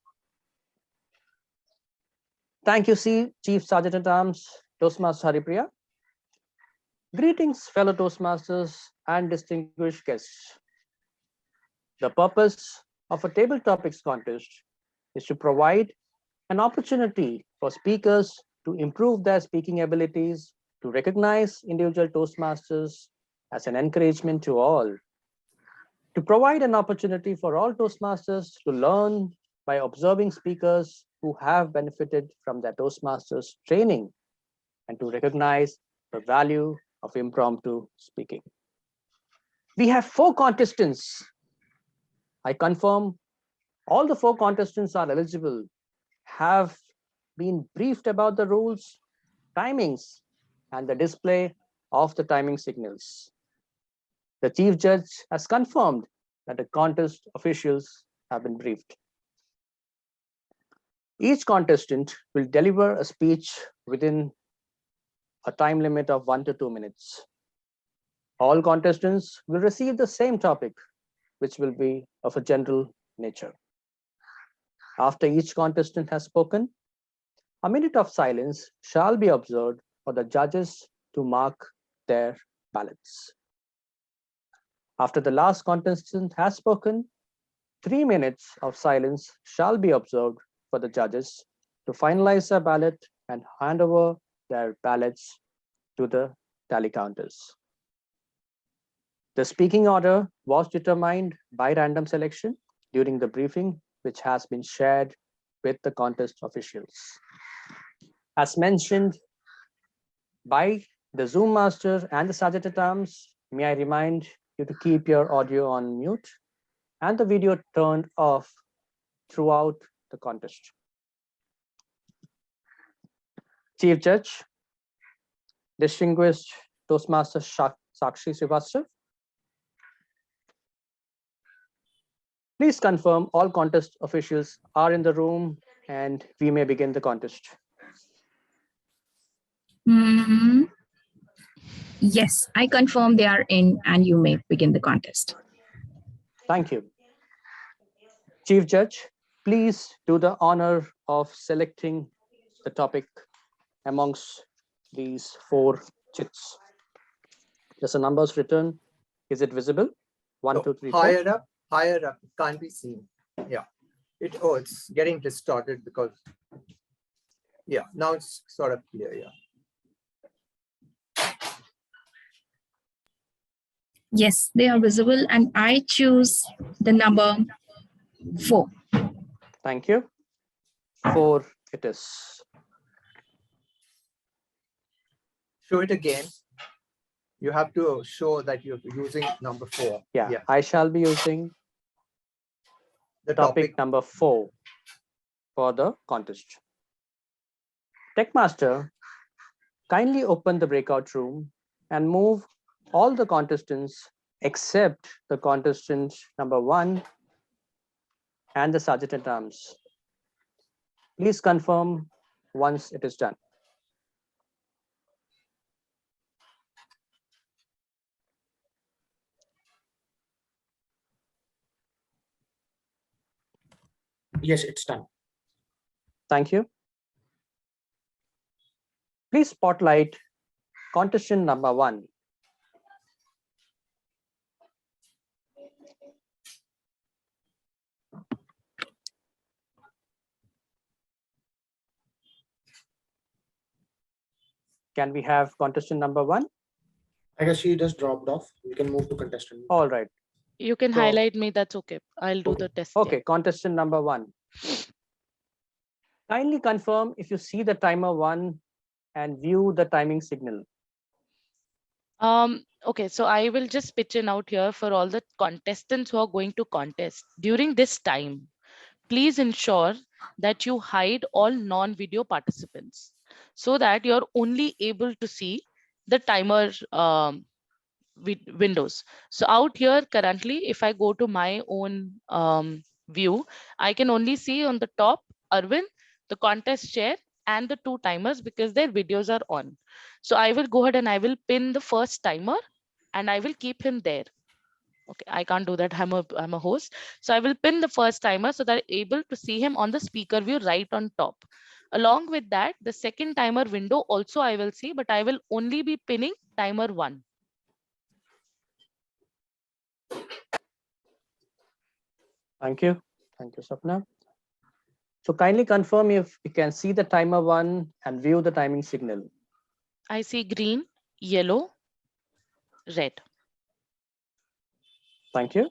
Thank you, Chief Sergeant at Arms, Toastmaster Haripriya. Greetings, fellow Toastmasters and distinguished guests. The purpose of a table topics contest is to provide an opportunity for speakers to improve their speaking abilities, to recognize individual Toastmasters as an encouragement to all, to provide an opportunity for all Toastmasters to learn by observing speakers who have benefited from their Toastmasters training, and to recognize the value of impromptu speaking. We have 4 contestants. I confirm all the 4 contestants are eligible, have been briefed about the rules, timings, and the display of the timing signals. The chief judge has confirmed that the contest officials have been briefed. Each contestant will deliver a speech within a time limit of 1 to 2 minutes. All contestants will receive the same topic, which will be of a general nature. After each contestant has spoken, a minute of silence shall be observed for the judges to mark their ballots. After the last contestant has spoken, 3 minutes of silence shall be observed for the judges to finalize their ballot and hand over their ballots to the tally counters. The speaking order was determined by random selection during the briefing, which has been shared with the contest officials. As mentioned by the Zoom master and the Sergeant at Arms, may I remind you to keep your audio on mute and the video turned off throughout the contest. Chief Judge, distinguished Toastmaster Sakshi Srivastava, please confirm all contest officials are in the room and we may begin the contest. Yes, I confirm they are in and you may begin the contest. Thank you. Chief Judge, please do the honor of selecting the topic amongst these 4 chits. There's a numbers written. Is it visible? 1, 2, 3, 4. Higher up, it can't be seen. Yeah. It's getting distorted because, yeah, now it's sort of clear, yeah. Yes, they are visible, and I choose the number 4. Thank you. 4 it is. Show it again. You have to show that you're using number 4. Yeah, I shall be using The topic number 4 for the contest. Techmaster, kindly open the breakout room and move all the contestants except the contestant number 1 and the sergeant at arms. Please confirm once it is done. Yes, it's done. Thank you. Please spotlight contestant number 1. Can we have contestant number 1? I guess she just dropped off. We can move to contestant. All right. You can So- highlight me. That's okay. I'll do the test. Okay, contestant number 1. Kindly confirm if you see the timer 1 and view the timing signal. Okay, so I will just pitch in out here for all the contestants who are going to contest. During this time, please ensure that you hide all non-video participants so that you're only able to see the timer windows. So out here currently, if I go to my own view, I can only see on the top Arvind, the contest chair, and the 2 timers because their videos are on. So I will go ahead and I will pin the first timer and I will keep him there. Okay, I can't do that. I'm a host. So I will pin the first timer so that I'm able to see him on the speaker view right on top. Along with that, the second timer window also I will see, but I will only be pinning timer 1. Thank you. Thank you, Sapna. So kindly confirm if you can see the timer 1 and view the timing signal. I see green, yellow, red. Thank you.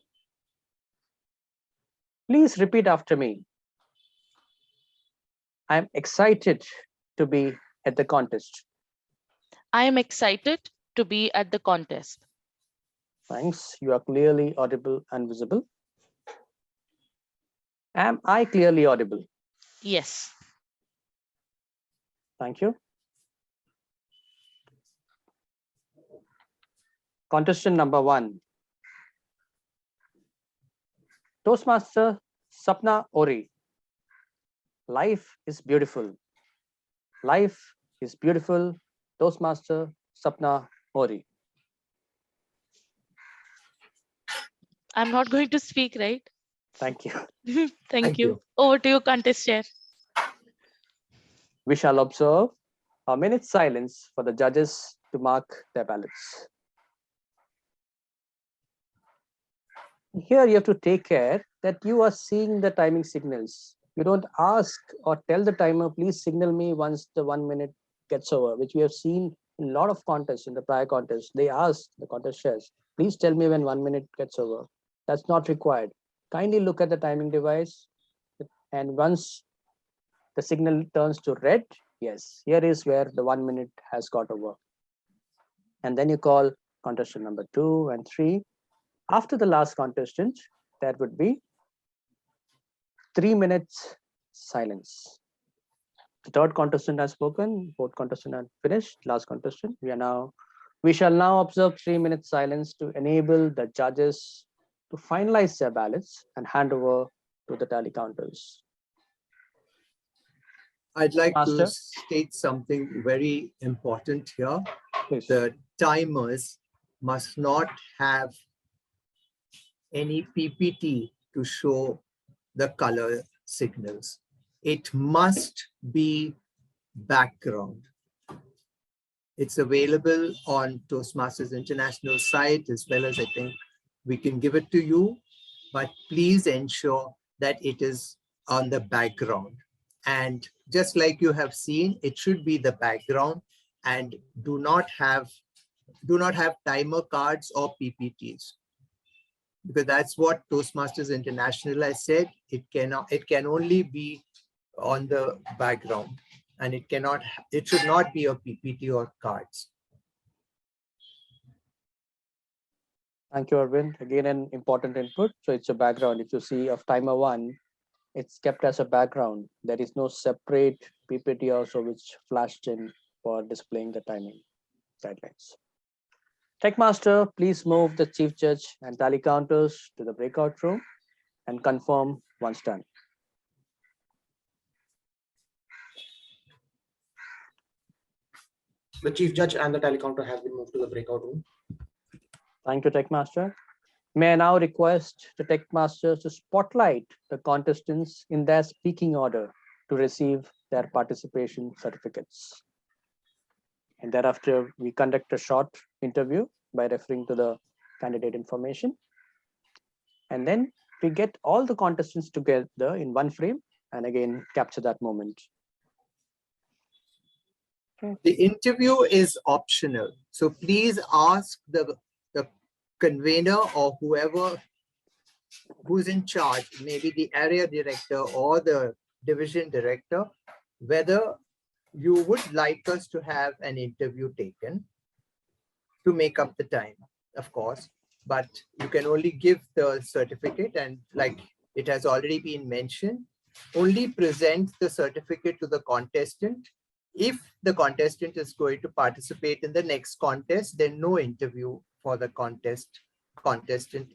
Please repeat after me. I am excited to be at the contest. I am excited to be at the contest. Thanks. You are clearly audible and visible. Am I clearly audible? Yes. Thank you. Contestant number 1. Toastmaster Sapna Ori. Life is beautiful. Life is beautiful. Toastmaster Sapna Ori. I'm not going to speak, right? Thank you. Thank you. Over to you, contest chair. We shall observe a minute's silence for the judges to mark their ballots. Here you have to take care that you are seeing the timing signals. You don't ask or tell the timer, please signal me once the 1 minute gets over, which we have seen in a lot of contests in the prior contests. They ask the contest chairs, please tell me when 1 minute gets over. That's not required. Kindly look at the timing device, and once the signal turns to red, yes, here is where the 1 minute has got over. And then you call contestant number 2 and 3. After the last contestant, there would be 3 minutes silence. The third contestant has spoken, fourth contestant has finished, last contestant. We shall now observe 3 minutes silence to enable the judges to finalize their ballots and hand over to the tally counters. I'd like Master? to state something very important here. Please. The timers must not have any PPT to show the color signals. It must be background. It's available on Toastmasters International site, as well as I think we can give it to you, but please ensure that it is on the background. And just like you have seen, it should be the background and do not have do not have timer cards or PPTs, because that's what Toastmasters International has said. It can only be on the background, and it should not be a PPT or cards. Thank you, Arvind. Again, an important input. So it's a background. If you see of timer 1, it's kept as a background. There is no separate PPT also which flashed in for displaying the timing guidelines. Techmaster, please move the chief judge and tally counters to the breakout room and confirm once done. The chief judge and the tally counter has been moved to the breakout room. Thank you, Techmaster. May I now request the Techmasters to spotlight the contestants in their speaking order to receive their participation certificates. And thereafter, we conduct a short interview by referring to the candidate information. And then we get all the contestants together in one frame and again capture that moment. The interview is optional, so please ask the convener or whoever who's in charge, maybe the area director or the division director, whether you would like us to have an interview taken to make up the time, of course, but you can only give the certificate, and like it has already been mentioned, only present the certificate to the contestant. If the contestant is going to participate in the next contest, then no interview for the contestant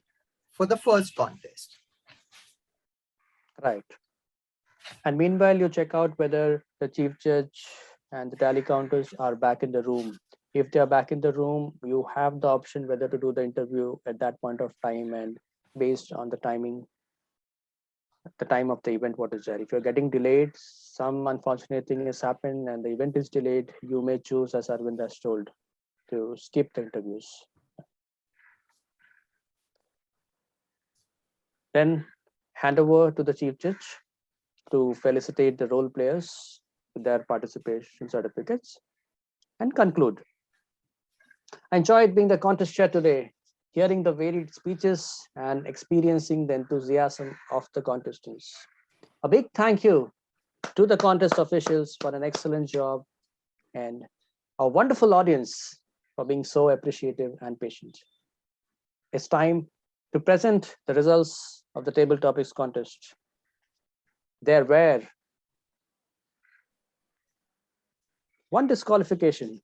for the first contest. Right. And meanwhile, you check out whether the chief judge and the tally counters are back in the room. If they are back in the room, you have the option whether to do the interview at that point of time, and based on the timing, the time of the event, what is there. If you're getting delayed, some unfortunate thing has happened and the event is delayed, you may choose, as Arvind has told, to skip the interviews. Then hand over to the chief judge to felicitate the role players with their participation certificates and conclude. I enjoyed being the contest chair today, hearing the varied speeches and experiencing the enthusiasm of the contestants. A big thank you to the contest officials for an excellent job, and a wonderful audience for being so appreciative and patient. It's time to present the results of the table topics contest. There were one disqualification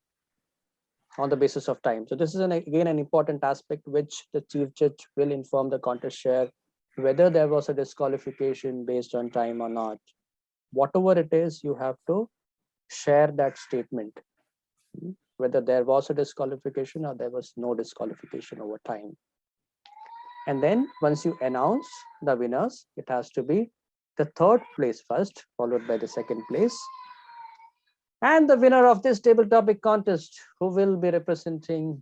on the basis of time. So this is again an important aspect which the chief judge will inform the contest chair whether there was a disqualification based on time or not. Whatever it is, you have to share that statement, whether there was a disqualification or there was no disqualification over time. And then once you announce the winners, it has to be the third place first, followed by the second place. And the winner of this table topic contest, who will be representing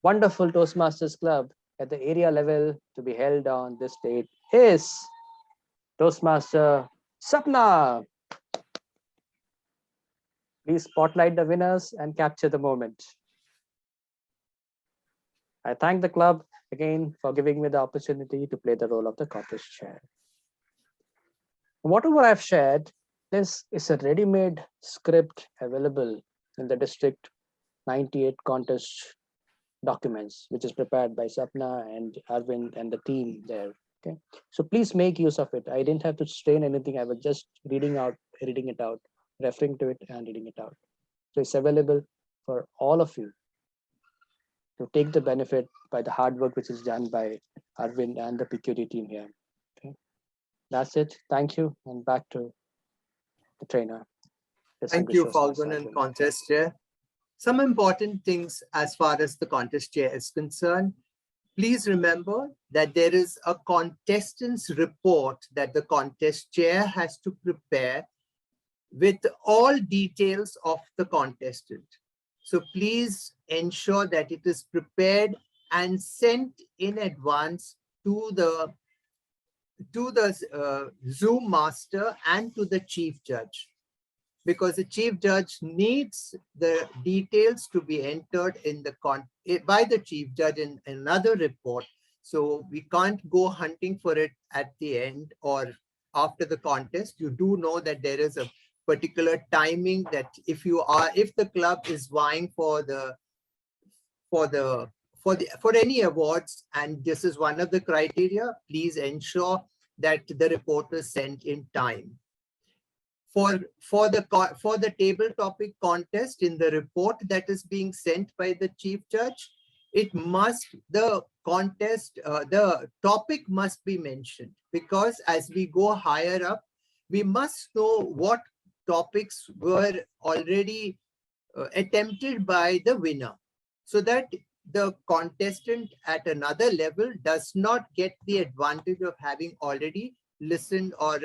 wonderful Toastmasters Club at the area level to be held on this date, is Toastmaster Sapna. Please spotlight the winners and capture the moment. I thank the club again for giving me the opportunity to play the role of the contest chair. Whatever I've shared, this is a ready-made script available in the District 98 contest documents, which is prepared by Sapna and Arvind and the team there. Okay, so please make use of it. I didn't have to strain anything. I was just reading it out, referring to it and reading it out. So it's available for all of you to take the benefit by the hard work which is done by Arvind and the PQD team here. Okay, that's it. Thank you, and back to the trainer. Thank you, Falgun and contest chair. Some important things as far as the contest chair is concerned. Please remember that there is a contestant's report that the contest chair has to prepare with all details of the contestant. So please ensure that it is prepared and sent in advance to the Zoom master and to the chief judge. because the chief judge needs the details to be entered in the by the chief judge in another report. So we can't go hunting for it at the end or after the contest. You do know that there is a particular timing that if the club is vying for any awards, and this is one of the criteria, please ensure that the report is sent in time. For the table topic contest, in the report that is being sent by the chief judge, the topic must be mentioned, because as we go higher up, we must know what topics were already attempted by the winner, so that the contestant at another level does not get the advantage of having already listened or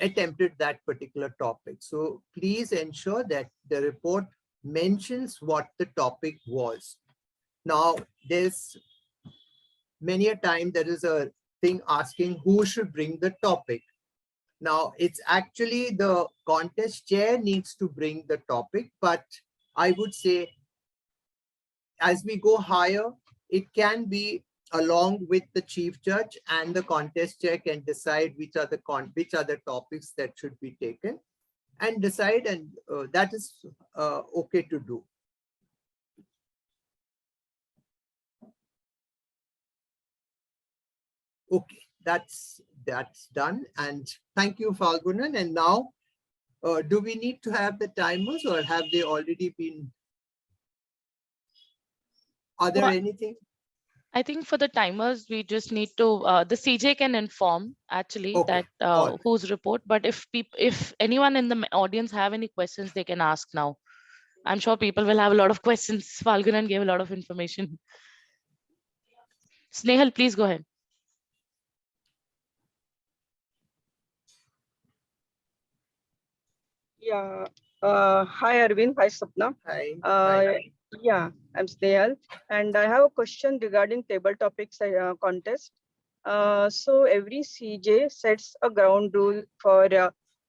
attempted that particular topic. So please ensure that the report mentions what the topic was. Now, there's many a time there is a thing asking who should bring the topic. Now, it's actually the contest chair needs to bring the topic, but I would say as we go higher, it can be along with the chief judge, and the contest chair can decide which are the topics that should be taken and decide, and that is okay to do. Okay, that's done, and thank you, Falgunan. And now, do we need to have the timers, or have they already been? Are there anything? I think for the timers, we just need to, the CJ can inform actually that whose report, but if anyone in the audience have any questions, they can ask now. I'm sure people will have a lot of questions. Falgunan gave a lot of information. Snehal, please go ahead. Yeah. Hi, Arvind. Hi, Sapna. Hi. Yeah, I'm Snehal, and I have a question regarding table topics contest. So every CJ sets a ground rule for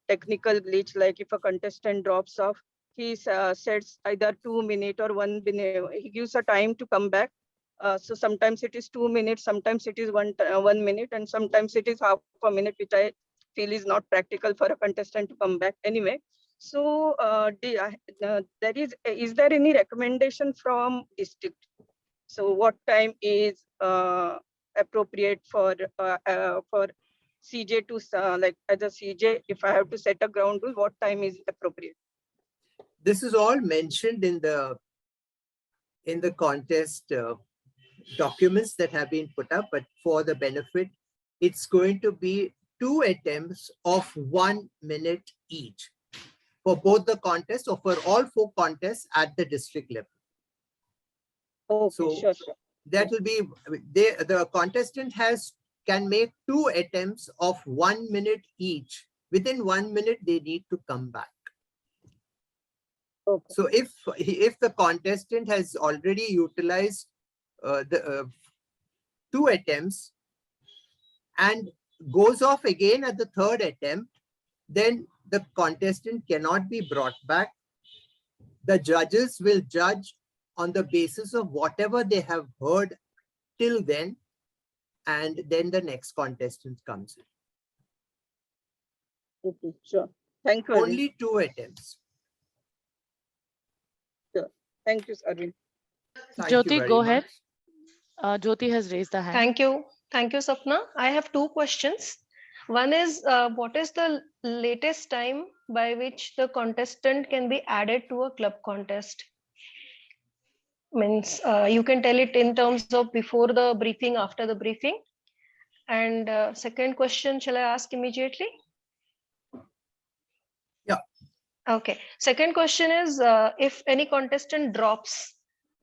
technical glitch, like if a contestant drops off, he sets either 2 minutes or 1 minute. He gives a time to come back. So sometimes it is 2 minutes, sometimes it is 1 minute, and sometimes it is half a minute, which I feel is not practical for a contestant to come back anyway. So is there any recommendation from district? So what time is appropriate for CJ to like as a CJ, if I have to set a ground rule, what time is appropriate? This is all mentioned in the contest documents that have been put up, but for the benefit, it's going to be 2 attempts of 1 minute each for both the contests, or for all 4 contests at the district level. Okay, so sure. That will be, the contestant can make 2 attempts of 1 minute each. Within 1 minute, they need to come back. Okay. So if the contestant has already utilized the 2 attempts and goes off again at the 3rd attempt, then the contestant cannot be brought back. The judges will judge on the basis of whatever they have heard till then, and then the next contestant comes in. Okay, sure. Thank you. Only 2 attempts. Sure. Thank you, Arvind. Jyoti, go ahead. Jyoti has raised the hand. Thank you. Thank you, Sapna. I have 2 questions. One is, what is the latest time by which the contestant can be added to a club contest? Means you can tell it in terms of before the briefing, after the briefing. And second question, shall I ask immediately? Yeah. Okay. Second question is, if any contestant drops,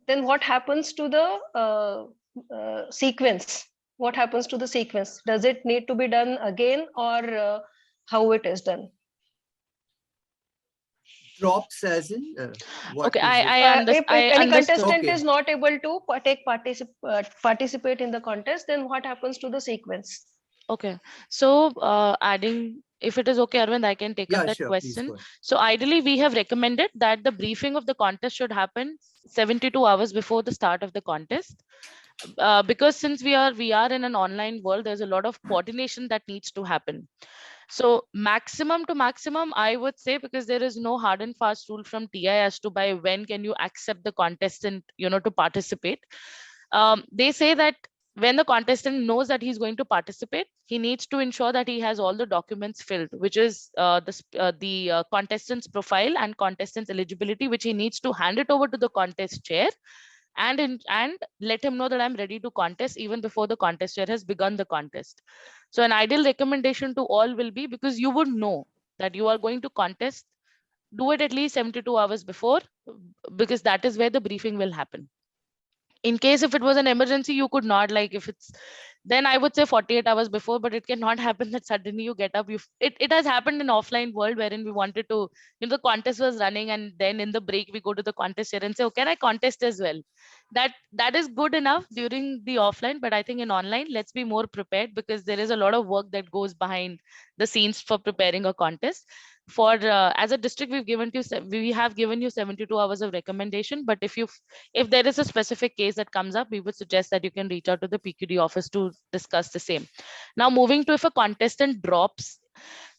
then what happens to the sequence? What happens to the sequence? Does it need to be done again, or how it is done? Drops as in what? Okay, I understand. If any contestant is not able to participate in the contest, then what happens to the sequence? Okay, so adding If it is okay, Arvind, I can take up that sure, please question. go ahead. So ideally, we have recommended that the briefing of the contest should happen 72 hours before the start of the contest. Because since we are in an online world, there's a lot of coordination that needs to happen. So maximum to maximum, I would say, because there is no hard and fast rule from TI as to by when can you accept the contestant, to participate. They say that when the contestant knows that he's going to participate, he needs to ensure that he has all the documents filled, which is the contestant's profile and contestant's eligibility, which he needs to hand it over to the contest chair and let him know that I'm ready to contest even before the contest chair has begun the contest. So an ideal recommendation to all will be, because you would know that you are going to contest, do it at least 72 hours before, because that is where the briefing will happen. In case if it was an emergency, you could not, like if it's, then I would say 48 hours before, but it cannot happen that suddenly you get up. It has happened in offline world wherein we wanted to, the contest was running and then in the break we go to the contest chair and say, oh, can I contest as well? That is good enough during the offline, but I think in online, let's be more prepared, because there is a lot of work that goes behind the scenes for preparing a contest. For as a district, we have given you 72 hours of recommendation, but if there is a specific case that comes up, we would suggest that you can reach out to the PQD office to discuss the same. Now moving to, if a contestant drops,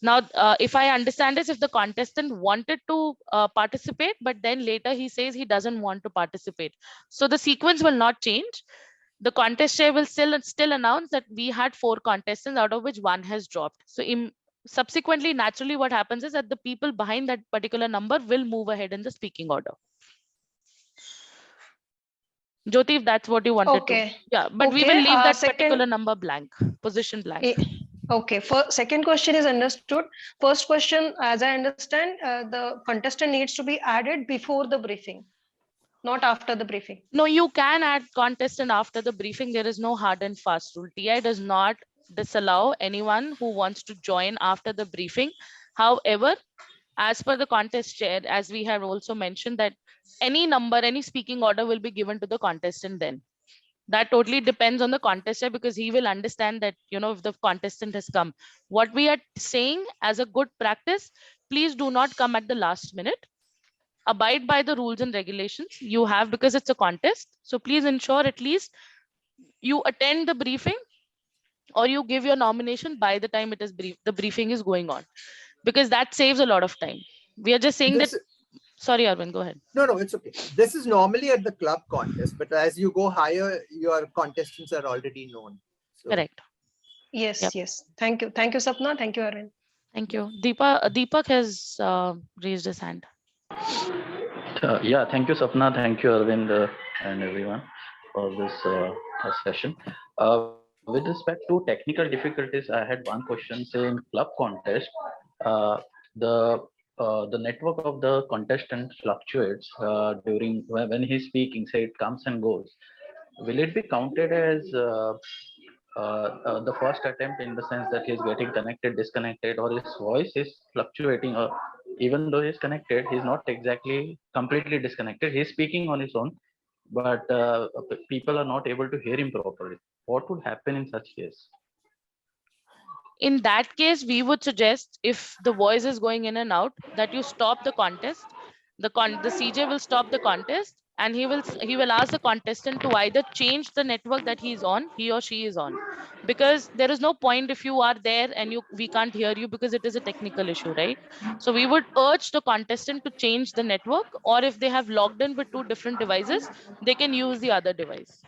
now if I understand this, if the contestant wanted to participate, but then later he says he doesn't want to participate, so the sequence will not change. The contest chair will still announce that we had 4 contestants, out of which 1 has dropped. So subsequently, naturally, what happens is that the people behind that particular number will move ahead in the speaking order. Jyoti, if that's what you wanted to. Yeah, but we will leave that particular number blank, position blank. Okay, for second question is understood. First question, as I understand, the contestant needs to be added before the briefing, not after the briefing. No, you can add contestant after the briefing. There is no hard and fast rule. TI does not disallow anyone who wants to join after the briefing. However, as per the contest chair, as we have also mentioned, that any speaking order will be given to the contestant then. That totally depends on the contest chair, because he will understand that, if the contestant has come. What we are saying as a good practice, please do not come at the last minute. Abide by the rules and regulations you have, because it's a contest. So please ensure at least you attend the briefing or you give your nomination by the time the briefing is going on, because that saves a lot of time. We are just saying that. Sorry, Arvind, go ahead. No, it's okay. This is normally at the club contest, but as you go higher, your contestants are already known. So. Correct. Yes, yes. Thank you. Thank you, Sapna. Thank you, Arvind. Thank you. Deepak has raised his hand. Yeah, thank you, Sapna. Thank you, Arvind, and everyone for this session. With respect to technical difficulties, I had one question. Say in club contest, the network of the contestant fluctuates during when he's speaking. Say it comes and goes. Will it be counted as the first attempt, in the sense that he's getting connected, disconnected, or his voice is fluctuating, or even though he's connected, he's not exactly completely disconnected, he's speaking on his own, but people are not able to hear him properly? What would happen in such case? In that case, we would suggest, if the voice is going in and out, that you stop the contest. The CJ will stop the contest, and he will ask the contestant to either change the network that he or she is on, because there is no point if you are there and we can't hear you, because it is a technical issue, right? So we would urge the contestant to change the network, or if they have logged in with 2 different devices, they can use the other device.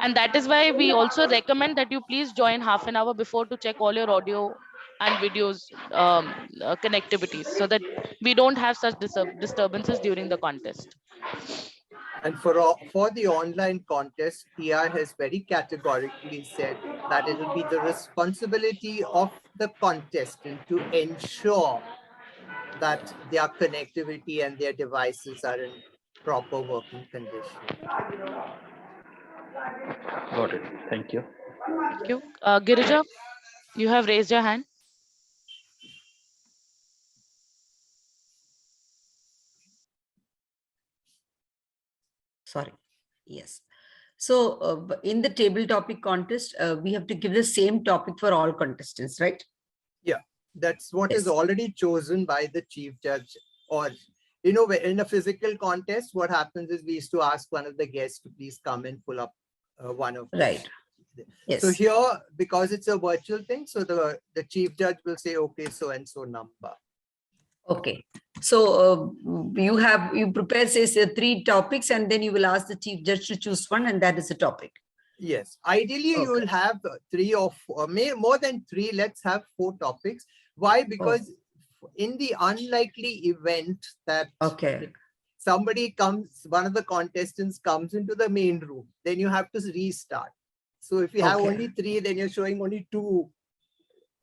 And that is why we also recommend that you please join half an hour before to check all your audio and videos connectivities, so that we don't have such disturbances during the contest. And for the online contest, TI has very categorically said that it will be the responsibility of the contestant to ensure that their connectivity and their devices are in proper working condition. Got it. Thank you. Thank you. Girija, you have raised your hand. Sorry. Yes. So in the table topic contest, we have to give the same topic for all contestants, right? Yeah. That's what is Yes. already chosen by the chief judge. Or, you know, in a physical contest, what happens is we used to ask one of the guests to please come and pull up one of Right. So Yes. here, because it's a virtual thing, so the chief judge will say, okay, so and so number. Okay. So you prepare, say, 3 topics, and then you will ask the chief judge to choose one, and that is the topic. Yes, ideally you will have 3 or 4, more than 3. Let's have 4 topics. Why? Because in the unlikely event that somebody comes, one of the contestants comes into the main room, then you have to restart. So if you have only 3, then you're showing only 2.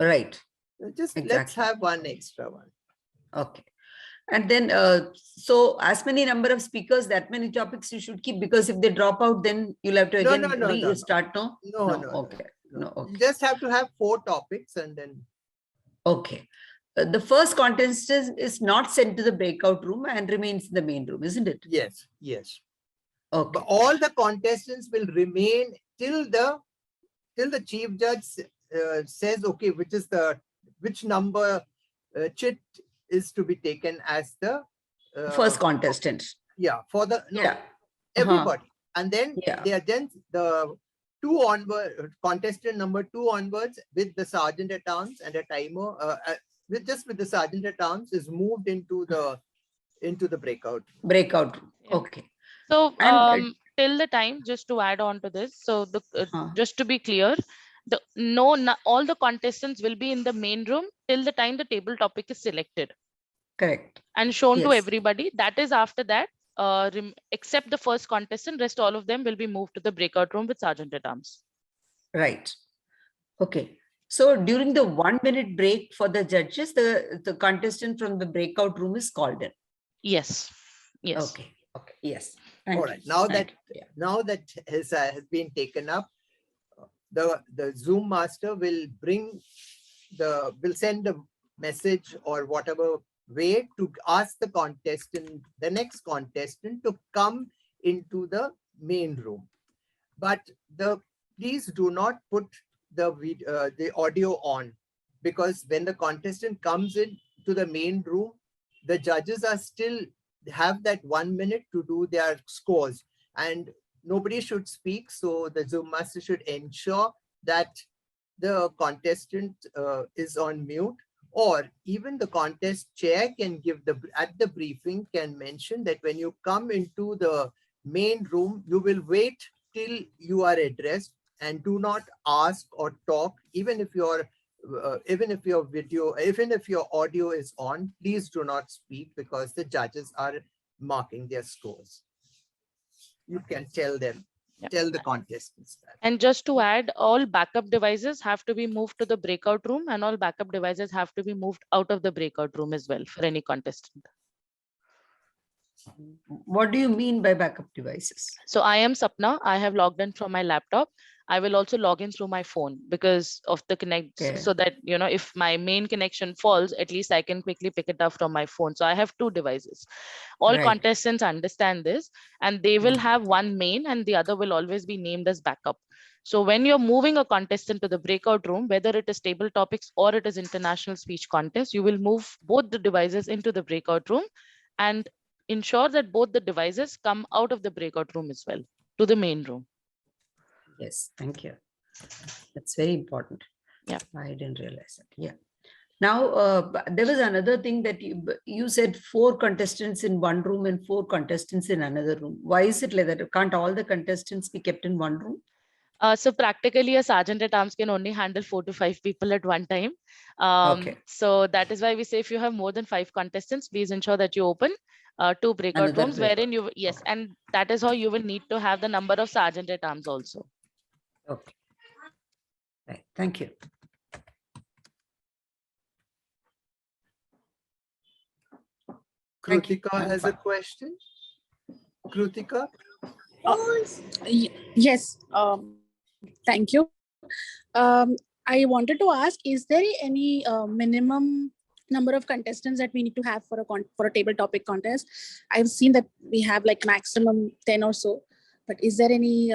Right. Just let's have one extra one. Okay. And then, so as many number of speakers, that many topics you should keep, because if they drop out, then you'll have to again restart. No. Okay. No. Okay. You just have to have 4 topics and then. Okay. The first contestant is not sent to the breakout room and remains in the main room, isn't it? Yes. Yes. Okay. But all the contestants will remain till the chief judge says, okay, which number chit is to be taken as the first contestant. Yeah, for the everybody. And then they are then the 2 onward, contestant number 2 onwards, with the sergeant at arms and a timer, with the sergeant at arms, is moved into the breakout room. Okay. So till the time, just to add on to this, so just to be clear, all the contestants will be in the main room till the time the table topic is selected. Correct. And shown to everybody. That is after that, except the first contestant, rest all of them will be moved to the breakout room with sergeant at arms. Right. Okay. So during the 1-minute break for the judges, the contestant from the breakout room is called in. Yes. Yes. Okay. Okay. Yes. All right. Now that has been taken up, the Zoom master will send a message or whatever way to ask the next contestant to come into the main room. But please do not put the audio on, because when the contestant comes in to the main room, the judges are still have that 1 minute to do their scores, and nobody should speak. So the Zoom master should ensure that the contestant is on mute, or even the contest chair can give at the briefing can mention that when you come into the main room, you will wait till you are addressed and do not ask or talk, even if your audio is on. Please do not speak, because the judges are marking their scores. You can tell them. Tell the contestants that. And just to add, all backup devices have to be moved to the breakout room, and all backup devices have to be moved out of the breakout room as well for any contestant. What do you mean by backup devices? So I am Sapna. I have logged in from my laptop. I will also log in through my phone because of the connect, so that, you know, if my main connection falls, at least I can quickly pick it up from my phone. So I have 2 devices. All contestants understand this, and they will have one main and the other will always be named as backup. So when you're moving a contestant to the breakout room, whether it is table topics or it is international speech contest, you will move both the devices into the breakout room and ensure that both the devices come out of the breakout room as well to the main room. Yes, thank you. That's very important. Yeah, I didn't realize that. Yeah. Now, there was another thing that you said 4 contestants in one room and 4 contestants in another room. Why is it like that? Can't all the contestants be kept in one room? So practically a sergeant at arms can only handle 4 to 5 people at one time. So that is why we say if you have more than 5 contestants, please ensure that you open 2 breakout rooms wherein you, and that is how you will need to have the number of sergeant at arms also. Okay. Right. Thank you. Krutika has a question. Krutika? Yes. Thank you. I wanted to ask, is there any minimum number of contestants that we need to have for a table topic contest? I've seen that we have like maximum 10 or so, but is there any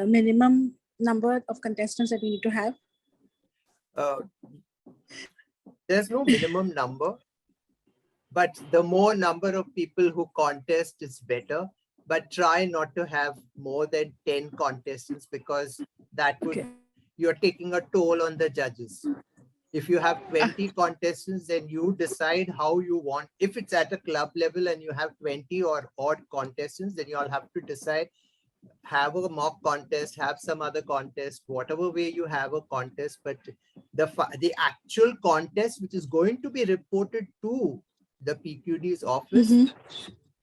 minimum number of contestants that we need to have? There's no minimum number, but the more number of people who contest is better. But try not to have more than 10 contestants, because that would, you're taking a toll on the judges. If you have 20 contestants, then you decide how you want. If it's at a club level and you have 20 or odd contestants, then you all have to decide, have a mock contest, have some other contest, whatever way you have a contest. But the actual contest, which is going to be reported to the PQD's office,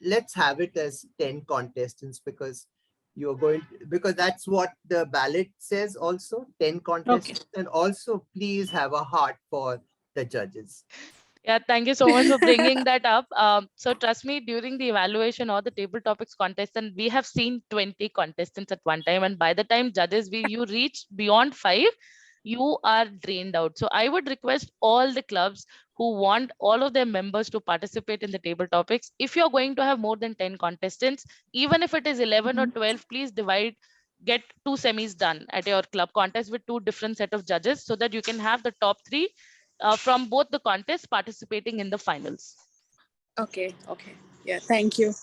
let's have it as 10 contestants, because you're going to, because that's what the ballot says also, 10 contestants. And also please have a heart for the judges. Yeah, thank you so much for bringing that up. So trust me, during the evaluation or the table topics contest, and we have seen 20 contestants at one time. And by the time judges, you reach beyond 5, you are drained out. So I would request all the clubs who want all of their members to participate in the table topics. If you're going to have more than 10 contestants, even if it is 11 or 12, please get 2 semis done at your club contest with 2 different set of judges, so that you can have the top 3 from both the contests participating in the finals. Okay. Yeah, thank you.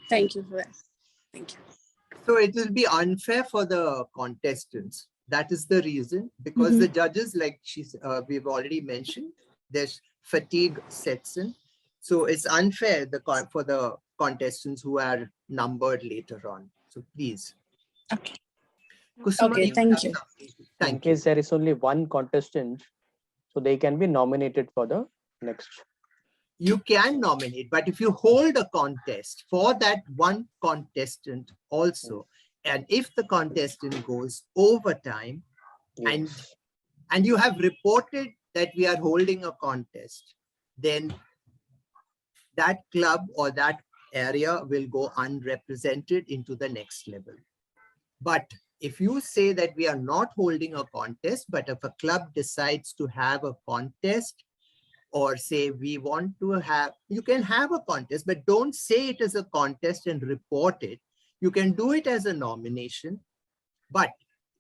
Thank you for that. Thank you. So it will be unfair for the contestants. That is the reason, because the judges, like we've already mentioned, there's fatigue sets in. So it's unfair for the contestants who are numbered later on. So please. Okay. Kusuma, Okay, thank you. In case there is only one contestant, so they can be nominated for the next. You can nominate, but if you hold a contest for that one contestant also, and if the contestant goes over time, and you have reported that we are holding a contest, then that club or that area will go unrepresented into the next level. But if you say that we are not holding a contest, but if a club decides to have a contest, or say we want to have, you can have a contest, but don't say it as a contest and report it. You can do it as a nomination. But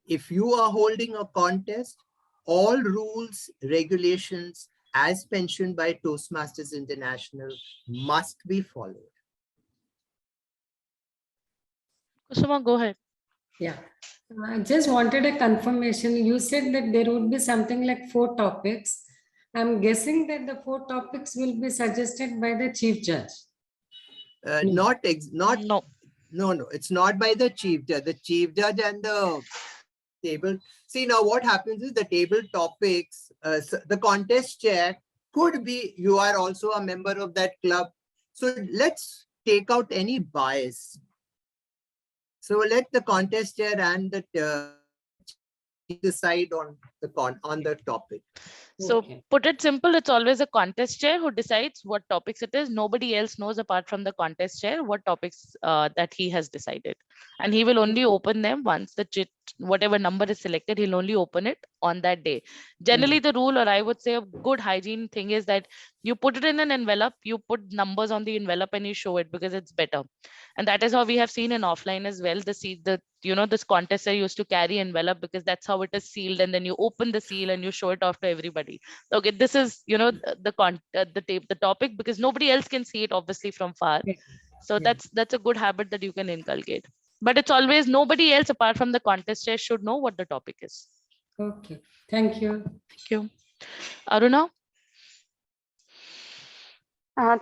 if you are holding a contest, all rules, regulations, as mentioned by Toastmasters International, must be followed. Kusuma, go ahead. Yeah, I just wanted a confirmation. You said that there would be something like 4 topics. I'm guessing that the 4 topics will be suggested by the chief judge. No, it's not by the chief judge. The chief judge and the table. See, now what happens is the table topics, the contest chair could be, you are also a member of that club. So let's take out any bias. So let the contest chair and the decide on the topic. So put it simple, it's always a contest chair who decides what topics it is. Nobody else knows apart from the contest chair what topics that he has decided. And he will only open them once whatever number is selected, he'll only open it on that day. Generally, the rule, or I would say a good hygiene thing, is that you put it in an envelope, you put numbers on the envelope and you show it, because it's better. And that is how we have seen in offline as well. This contest I used to carry envelope, because that's how it is sealed, and then you open the seal and you show it off to everybody. Okay, this is the topic, because nobody else can see it obviously from far. So that's a good habit that you can inculcate. But it's always nobody else apart from the contest chair should know what the topic is. Okay, thank you. Thank you. Aruna?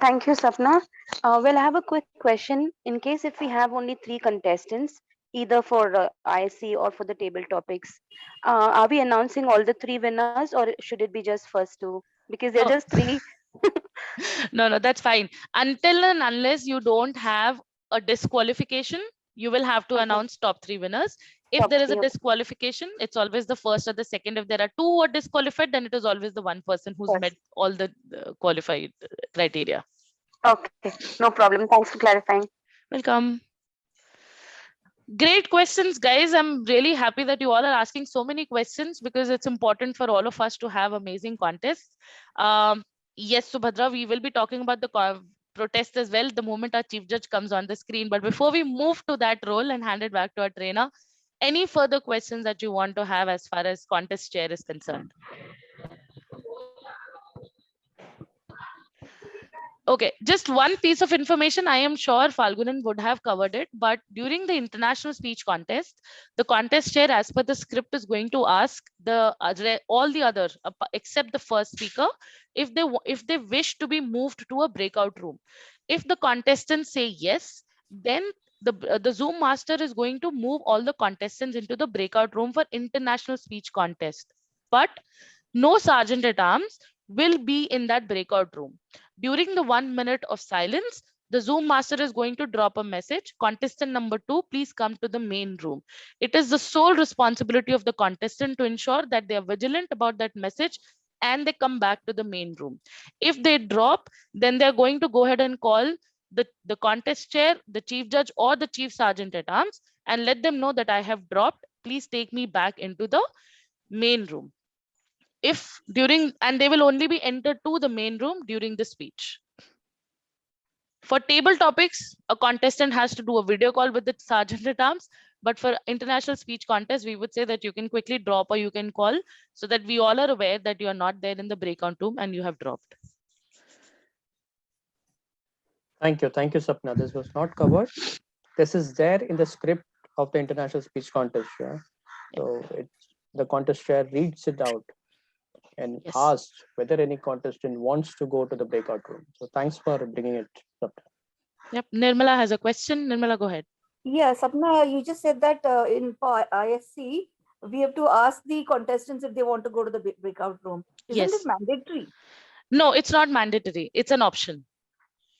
Thank you, Sapna. Well, I have a quick question. In case if we have only 3 contestants, either for IC or for the table topics, are we announcing all the 3 winners, or should it be just first 2? Because they're just 3. No, that's fine. Until and unless you don't have a disqualification, you will have to announce top 3 winners. If there is a disqualification, it's always the first or the second. If there are 2 who are disqualified, then it is always the one person who's met all the qualified criteria. Okay, no problem. Thanks for clarifying. Welcome. Great questions, guys. I'm really happy that you all are asking so many questions, because it's important for all of us to have amazing contests. Yes, Subhadra, we will be talking about the protest as well the moment our chief judge comes on the screen. But before we move to that role and hand it back to our trainer, any further questions that you want to have as far as contest chair is concerned? Okay, just one piece of information. I am sure Falgunan would have covered it, but during the international speech contest, the contest chair, as per the script, is going to ask the all the other except the first speaker if they wish to be moved to a breakout room. If the contestants say yes, then the Zoom master is going to move all the contestants into the breakout room for international speech contest. But no sergeant at arms will be in that breakout room. During the 1 minute of silence, the Zoom master is going to drop a message. Contestant number 2, please come to the main room. It is the sole responsibility of the contestant to ensure that they are vigilant about that message and they come back to the main room. If they drop, then they're going to go ahead and call the contest chair, the chief judge, or the chief sergeant at arms and let them know that I have dropped. Please take me back into the main room. If during, and they will only be entered to the main room during the speech. For table topics, a contestant has to do a video call with the sergeant at arms. But for international speech contest, we would say that you can quickly drop or you can call so that we all are aware that you are not there in the breakout room and you have dropped. Thank you, Sapna. This was not covered. This is there in the script of the international speech contest. Yeah? So the contest chair reads it out and asks whether any contestant wants to go to the breakout room. So thanks for bringing it up. Yep, Nirmala has a question. Nirmala, go ahead. Yeah, Sapna, you just said that in ISC, we have to ask the contestants if they want to go to the breakout room. Isn't it mandatory? No, it's not mandatory. It's an option.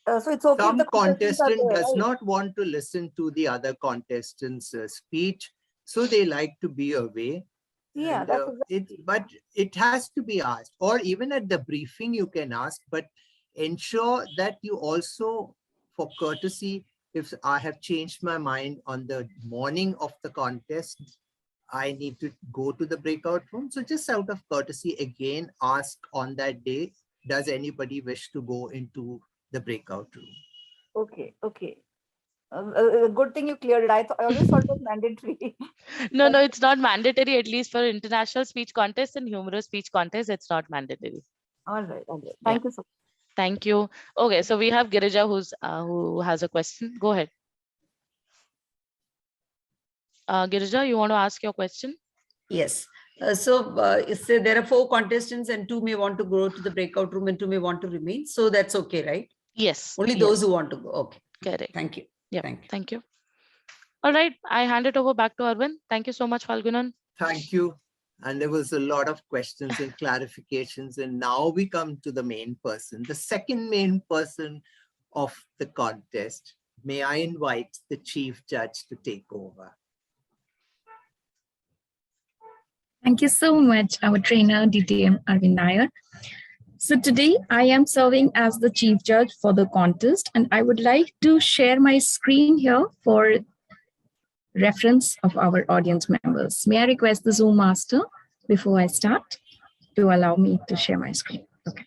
So it's okay. Some if the contestant there, does right? not want to listen to the other contestants' speech, so they like to be away. Yeah, And, that's exactly. but it has to be asked, or even at the briefing you can ask, but ensure that you also, for courtesy, if I have changed my mind on the morning of the contest, I need to go to the breakout room. So just out of courtesy, again, ask on that day, does anybody wish to go into the breakout room? Okay, okay. Good thing you cleared it. I always thought it was mandatory. No, it's not mandatory, at least for international speech contest and humorous speech contest, it's not mandatory. All right. Thank you so much. Thank you. Okay, so we have Girija who has a question. Go ahead. Girija, you want to ask your question? Yes. Say there are 4 contestants and 2 may want to go to the breakout room and 2 may want to remain. So that's okay, right? Yes. Only those who want to go. Okay. Correct. Thank you. Yeah. Thank you. All right. I hand it over back to Arvind. Thank you so much, Falgunan. Thank you. And there was a lot of questions and clarifications. And now we come to the main person, the second main person of the contest. May I invite the chief judge to take over? Thank you so much, our trainer, DTM Arvind Nair. So today I am serving as the chief judge for the contest, and I would like to share my screen here for reference of our audience members. May I request the Zoom master before I start to allow me to share my screen? Okay.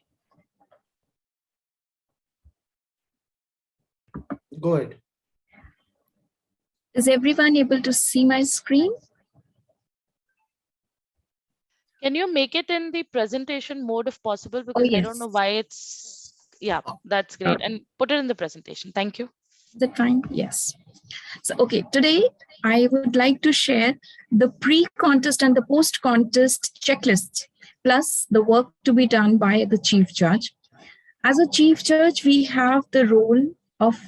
Go ahead. Is everyone able to see my screen? Can you make it in the presentation mode if possible? Because I don't know why it's, yeah, that's great. And put it in the presentation. Thank you. Is that fine? Yes. So, okay, today I would like to share the pre-contest and the post-contest checklists, plus the work to be done by the chief judge. As a chief judge, we have the role of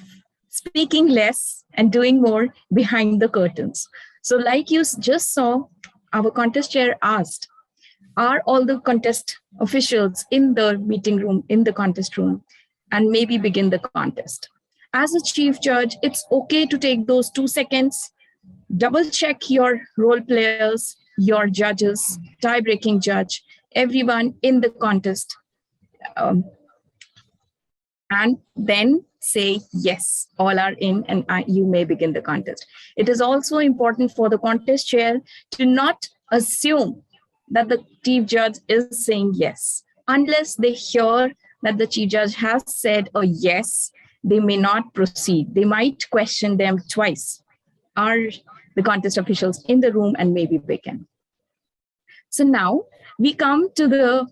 speaking less and doing more behind the curtains. So like you just saw, our contest chair asked, are all the contest officials in the meeting room, in the contest room, and maybe begin the contest. As a chief judge, it's okay to take those 2 seconds, double check your role players, your judges, tie-breaking judge, everyone in the contest, and then say, yes, all are in and you may begin the contest. It is also important for the contest chair to not assume that the chief judge is saying yes. Unless they hear that the chief judge has said a yes, they may not proceed. They might question them twice. Are the contest officials in the room and maybe begin? So now we come to the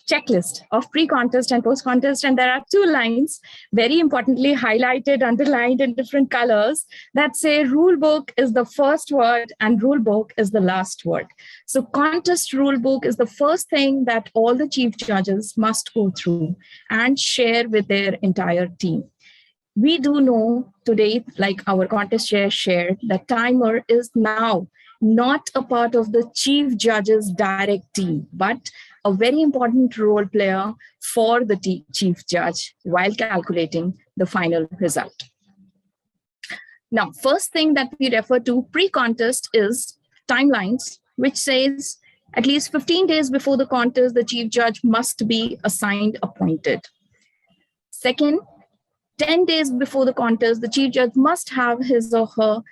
checklist of pre-contest and post-contest, and there are 2 lines very importantly highlighted, underlined in different colors that say rule book is the first word and rule book is the last word. So contest rule book is the first thing that all the chief judges must go through and share with their entire team. We do know today, like our contest chair shared, that timer is now not a part of the chief judge's direct team, but a very important role player for the chief judge while calculating the final result. Now, first thing that we refer to pre-contest is timelines, which says at least 15 days before the contest, the chief judge must be assigned, appointed. Second, 10 days before the contest, the chief judge must have his or her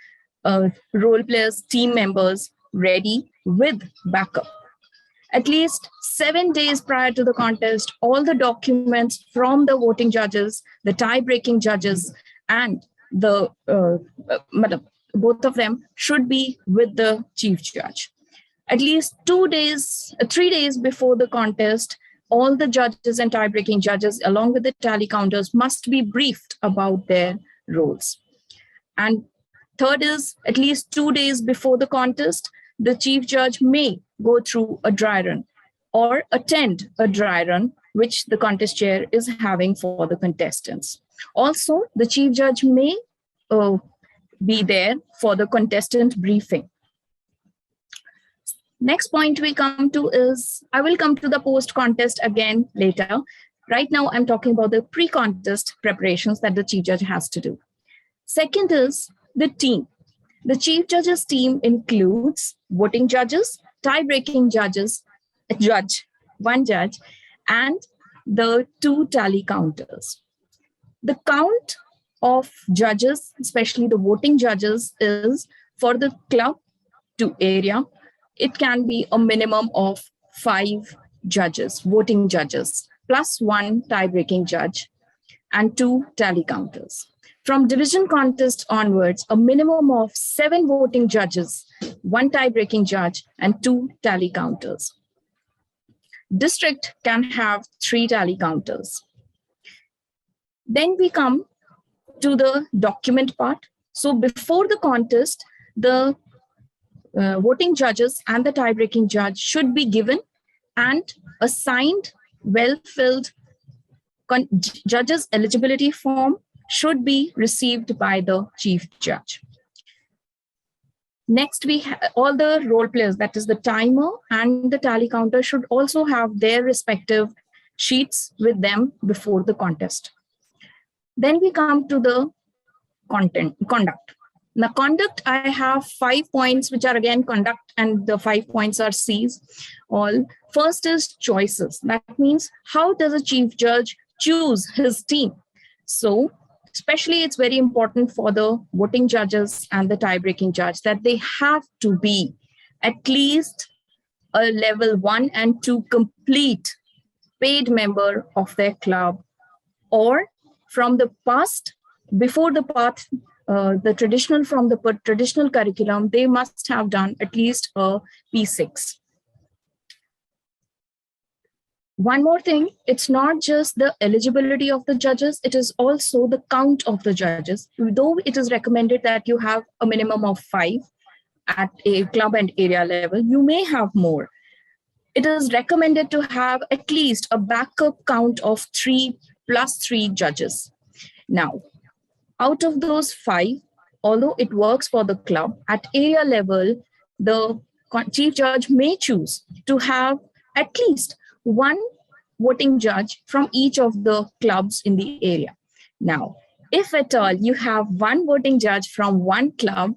role players, team members ready with backup. At least 7 days prior to the contest, all the documents from the voting judges, the tie-breaking judges, and the both of them should be with the chief judge. At least 3 days before the contest, all the judges and tie-breaking judges, along with the tally counters, must be briefed about their roles. And third is, at least 2 days before the contest, the chief judge may go through a dry run or attend a dry run, which the contest chair is having for the contestants. Also, the chief judge may be there for the contestant briefing. Next point we come to is, I will come to the post-contest again later. Right now, I'm talking about the pre-contest preparations that the chief judge has to do. Second is the team. The chief judge's team includes voting judges, tie-breaking judges, one judge, and the 2 tally counters. The count of judges, especially the voting judges, is for the club to area. It can be a minimum of 5 judges, voting judges, plus 1 tie-breaking judge and 2 tally counters. From division contest onwards, a minimum of 7 voting judges, 1 tie-breaking judge, and 2 tally counters. District can have 3 tally counters. Then we come to the document part. So before the contest, the voting judges and the tie-breaking judge should be given and assigned well-filled judges eligibility form should be received by the chief judge. Next, we have all the role players, that is the timer and the tally counter, should also have their respective sheets with them before the contest. Then we come to the conduct. Now, conduct, I have 5 points, which are again conduct, and the 5 points are C's. All first is choices. That means, how does a chief judge choose his team? So, especially it's very important for the voting judges and the tie-breaking judge that they have to be at least a level 1 and 2 complete paid member of their club, or from the past, before the path, the traditional from the traditional curriculum, they must have done at least a P6. One more thing, it's not just the eligibility of the judges, it is also the count of the judges. Though it is recommended that you have a minimum of 5 at a club and area level, you may have more. It is recommended to have at least a backup count of 3 plus 3 judges. Now, out of those 5, although it works for the club, at area level, the chief judge may choose to have at least 1 voting judge from each of the clubs in the area. Now, if at all you have 1 voting judge from 1 club,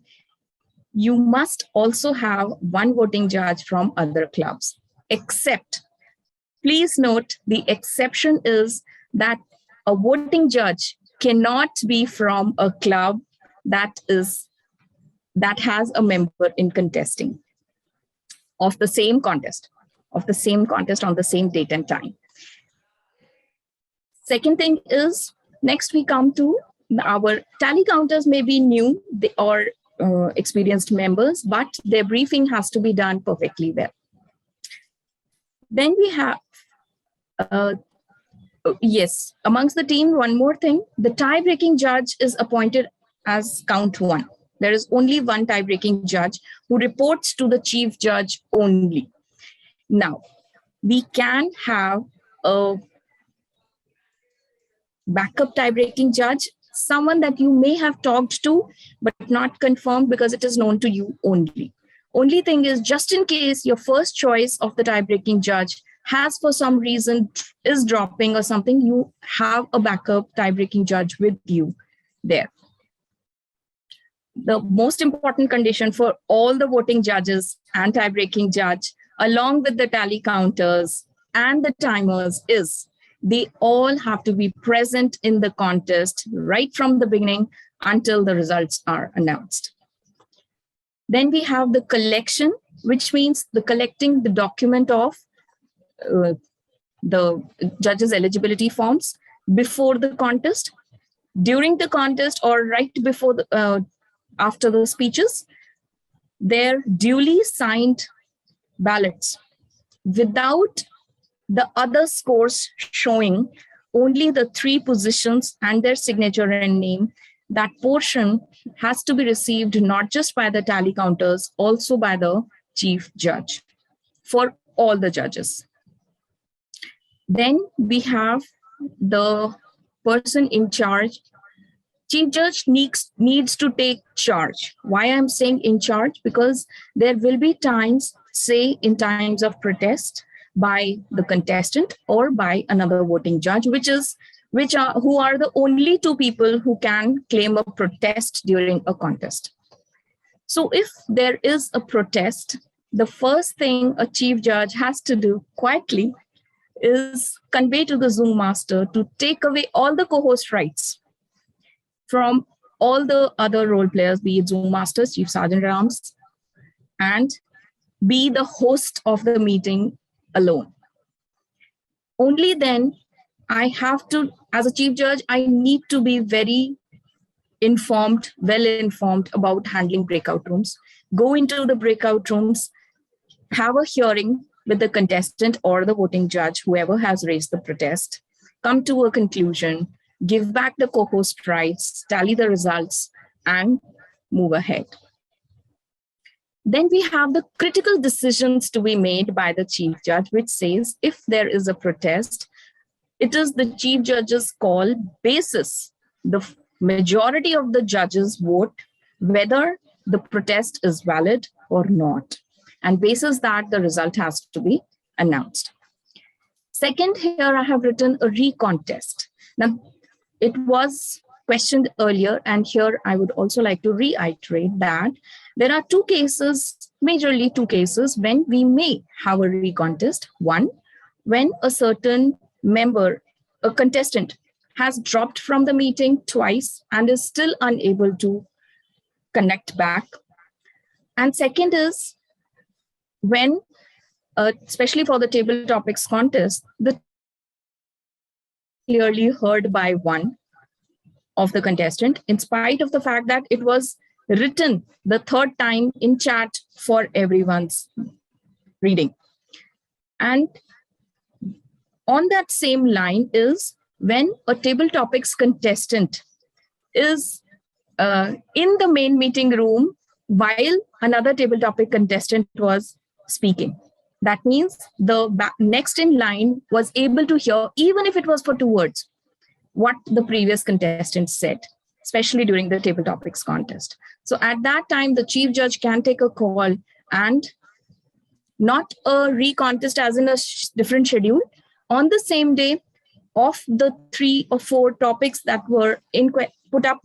you must also have 1 voting judge from other clubs. Except, please note, the exception is that a voting judge cannot be from a club that has a member in contesting of the same contest on the same date and time. Second thing is, next we come to our tally counters may be new or experienced members, but their briefing has to be done perfectly well. Then we have Yes, amongst the team, one more thing, the tie-breaking judge is appointed as count one. There is only one tie-breaking judge who reports to the chief judge only. Now, we can have a backup tie-breaking judge, someone that you may have talked to, but not confirmed because it is known to you only. Only thing is, just in case your first choice of the tie-breaking judge has for some reason is dropping or something, you have a backup tie-breaking judge with you there. The most important condition for all the voting judges and tie-breaking judge, along with the tally counters and the timers, is they all have to be present in the contest right from the beginning until the results are announced. Then we have the collection, which means the collecting the document of the judges' eligibility forms before the contest, during the contest, or right before the after the speeches. Their duly signed ballots without the other scores showing, only the 3 positions and their signature and name. That portion has to be received not just by the tally counters, also by the chief judge for all the judges. Then we have the person in charge. Chief judge needs to take charge. Why I'm saying in charge? Because there will be times, say in times of protest by the contestant or by another voting judge, who are the only 2 people who can claim a protest during a contest. So if there is a protest, the first thing a chief judge has to do quietly is convey to the Zoom master to take away all the co-host rights from all the other role players, be it Zoom masters, Chief Sergeant Rams, and be the host of the meeting alone. Only then I have to, as a chief judge, I need to be very informed, well informed about handling breakout rooms, go into the breakout rooms, have a hearing with the contestant or the voting judge, whoever has raised the protest, come to a conclusion, give back the co-host rights, tally the results, and move ahead. Then we have the critical decisions to be made by the chief judge, which says if there is a protest, it is the chief judge's call basis the majority of the judges vote whether the protest is valid or not. And basis that, the result has to be announced. Second, here I have written a recontest. Now, it was questioned earlier, and here I would also like to reiterate that there are 2 cases, majorly 2 cases, when we may have a recontest. One, when a certain member, a contestant, has dropped from the meeting twice and is still unable to connect back. And second is when, especially for the table topics contest, the clearly heard by one of the contestant, in spite of the fact that it was written the 3rd time in chat for everyone's reading. And on that same line is when a table topics contestant is in the main meeting room while another table topic contestant was speaking. That means the next in line was able to hear, even if it was for 2 words, what the previous contestant said, especially during the table topics contest. So at that time, the chief judge can take a call, and not a recontest as in a different schedule. On the same day of the 3 or 4 topics that were put up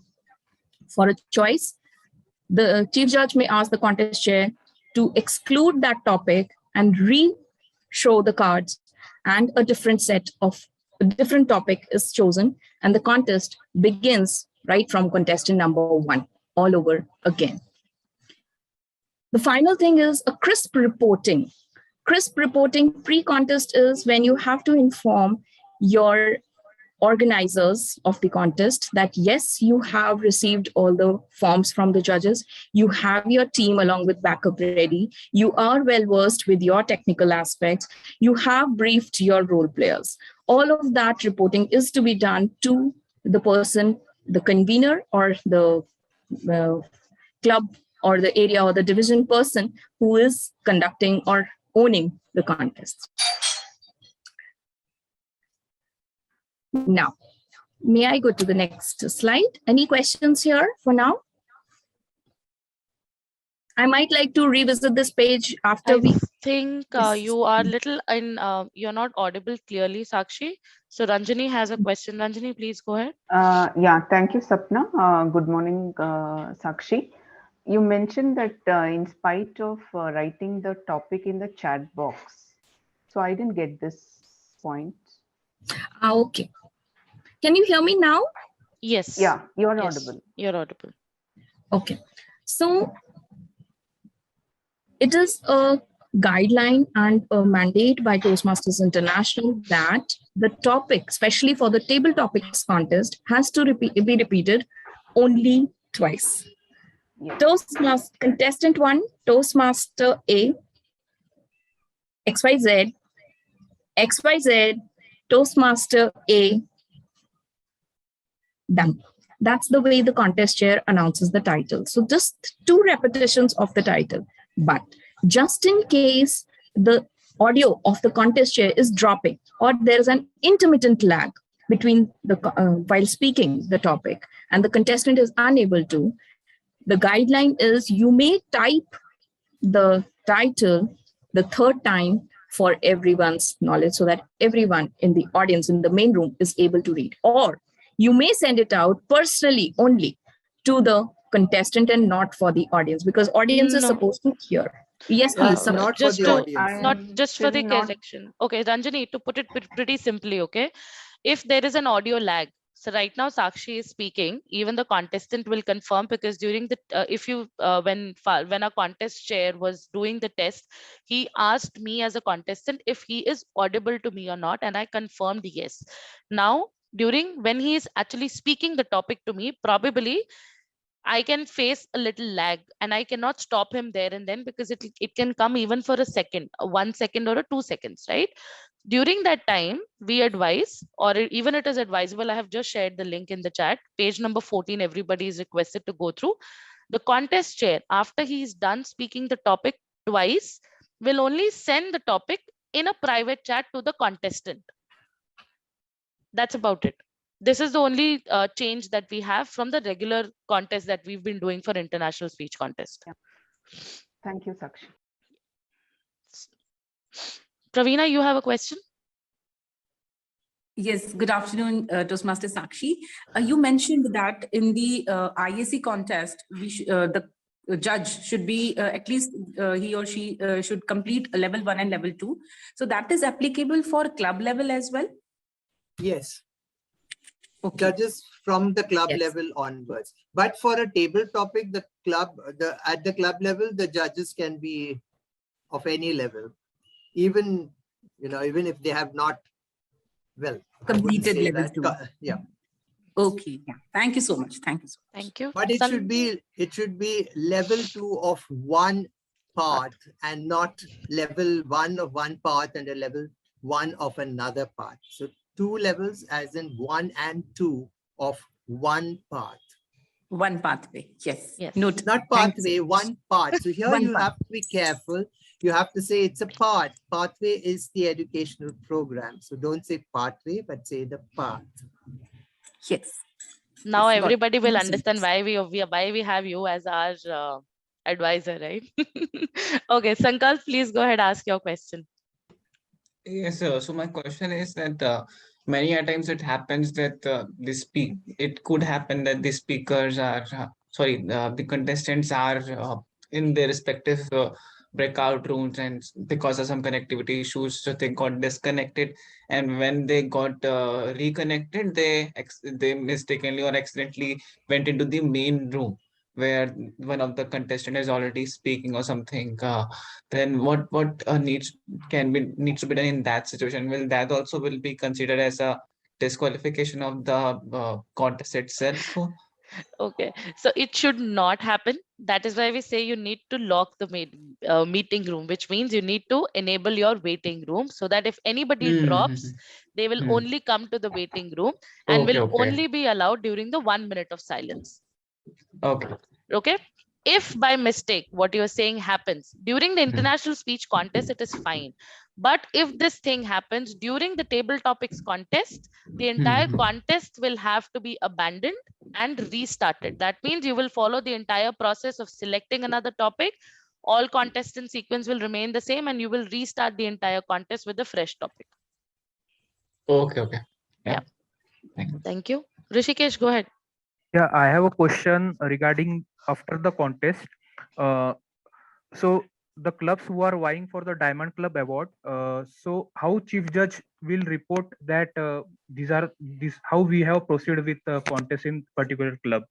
for a choice, the chief judge may ask the contest chair to exclude that topic and re-show the cards, and a different topic is chosen, and the contest begins right from contestant number 1 all over again. The final thing is a crisp reporting. Crisp reporting pre-contest is when you have to inform your organizers of the contest that yes, you have received all the forms from the judges, you have your team along with backup ready, you are well versed with your technical aspects, you have briefed your role players. All of that reporting is to be done to the person, the convener or the club or the area or the division person who is conducting or owning the contest. Now, may I go to the next slide? Any questions here for now? I might like to revisit this page after I we think Yes. you are little in, you're not audible clearly, Sakshi. So Ranjani has a question. Ranjani, please go ahead. Yeah, thank you, Sapna. Good morning, Sakshi. You mentioned that in spite of writing the topic in the chat box, so I didn't get this point. Okay. Can you hear me now? Yes. Yeah, you're Yes, audible. you're audible. Okay. So it is a guideline and a mandate by Toastmasters International that the topic, especially for the table topics contest, has to be repeated only twice. Yes. Toastmaster contestant 1, Toastmaster A, XYZ, XYZ, Toastmaster A, done. That's the way the contest chair announces the title. So just 2 repetitions of the title. But just in case the audio of the contest chair is dropping or there's an intermittent lag between the while speaking the topic and the contestant is unable to, the guideline is you may type the title the 3rd time for everyone's knowledge so that everyone in the audience in the main room is able to read. Or you may send it out personally only to the contestant and not for the audience because audience is No. supposed to hear. Yes, please. Not for just the to, audience. not just for the still not- correction. Okay, Ranjani, to put it pretty simply, okay, if there is an audio lag, so right now Sakshi is speaking, even the contestant will confirm because during the if you when a contest chair was doing the test, he asked me as a contestant if he is audible to me or not, and I confirmed yes. Now during when he is actually speaking the topic to me, probably I can face a little lag and I cannot stop him there and then because it can come even for a second, 1 second or a 2 seconds, right? During that time, we advise, or even it is advisable, I have just shared the link in the chat, page number 14, everybody is requested to go through. The contest chair, after he is done speaking the topic twice, will only send the topic in a private chat to the contestant. That's about it. This is the only change that we have from the regular contest that we've been doing for international speech contest. Yeah. Thank you, Sakshi. Pravina, you have a question? Yes, good afternoon, Toastmaster Sakshi. You mentioned that in the IAC contest, the judge should be at least he or she should complete level 1 and level 2. So that is applicable for club level as well? Yes. Okay. Judges from the club Yes. level onwards. But for a table topic, at the club level, the judges can be of any level, even if they have not Completed level 2. Yeah. Okay. Yeah. Thank you so much. Thank you so much. Thank you. But it should be level 2 of one part and not level 1 of one part and a level 1 of another part. So 2 levels as in 1 and 2 of one part. One pathway. Yes. Yes. Note. Not pathway, one part. So here you have to be careful. You have to say it's a part. Pathway is the educational program. So don't say pathway, but say the path. Yes. Now Yes, got it. everybody will Thank you so understand why we have you as our advisor, right? Okay, Sankalp, please go ahead, ask your question. Yes, sir. So my question is that many a times it happens that it could happen that the speakers are the contestants are in their respective breakout rooms, and because of some connectivity issues, so they got disconnected, and when they got reconnected, they mistakenly or accidentally went into the main room where one of the contestant is already speaking or something. Then what needs to be done in that situation? Will that also be considered as a disqualification of the contest itself? Okay, so it should not happen. That is why we say you need to lock the meeting room, which means you need to enable your waiting room so that if anybody drops, they will only come to the waiting room and will only be allowed during the 1 minute of silence. Okay. Okay. If by mistake what you're saying happens during the international speech contest, it is fine. But if this thing happens during the table topics contest, the entire contest will have to be abandoned and restarted. That means you will follow the entire process of selecting another topic. All contestant sequence will remain the same and you will restart the entire contest with a fresh topic. Okay. Yeah. Thank you. Rishikesh, go ahead. Yeah, I have a question regarding after the contest. So the clubs who are vying for the Diamond Club Award, so how Chief Judge will report that how we have proceeded with the contest in particular club?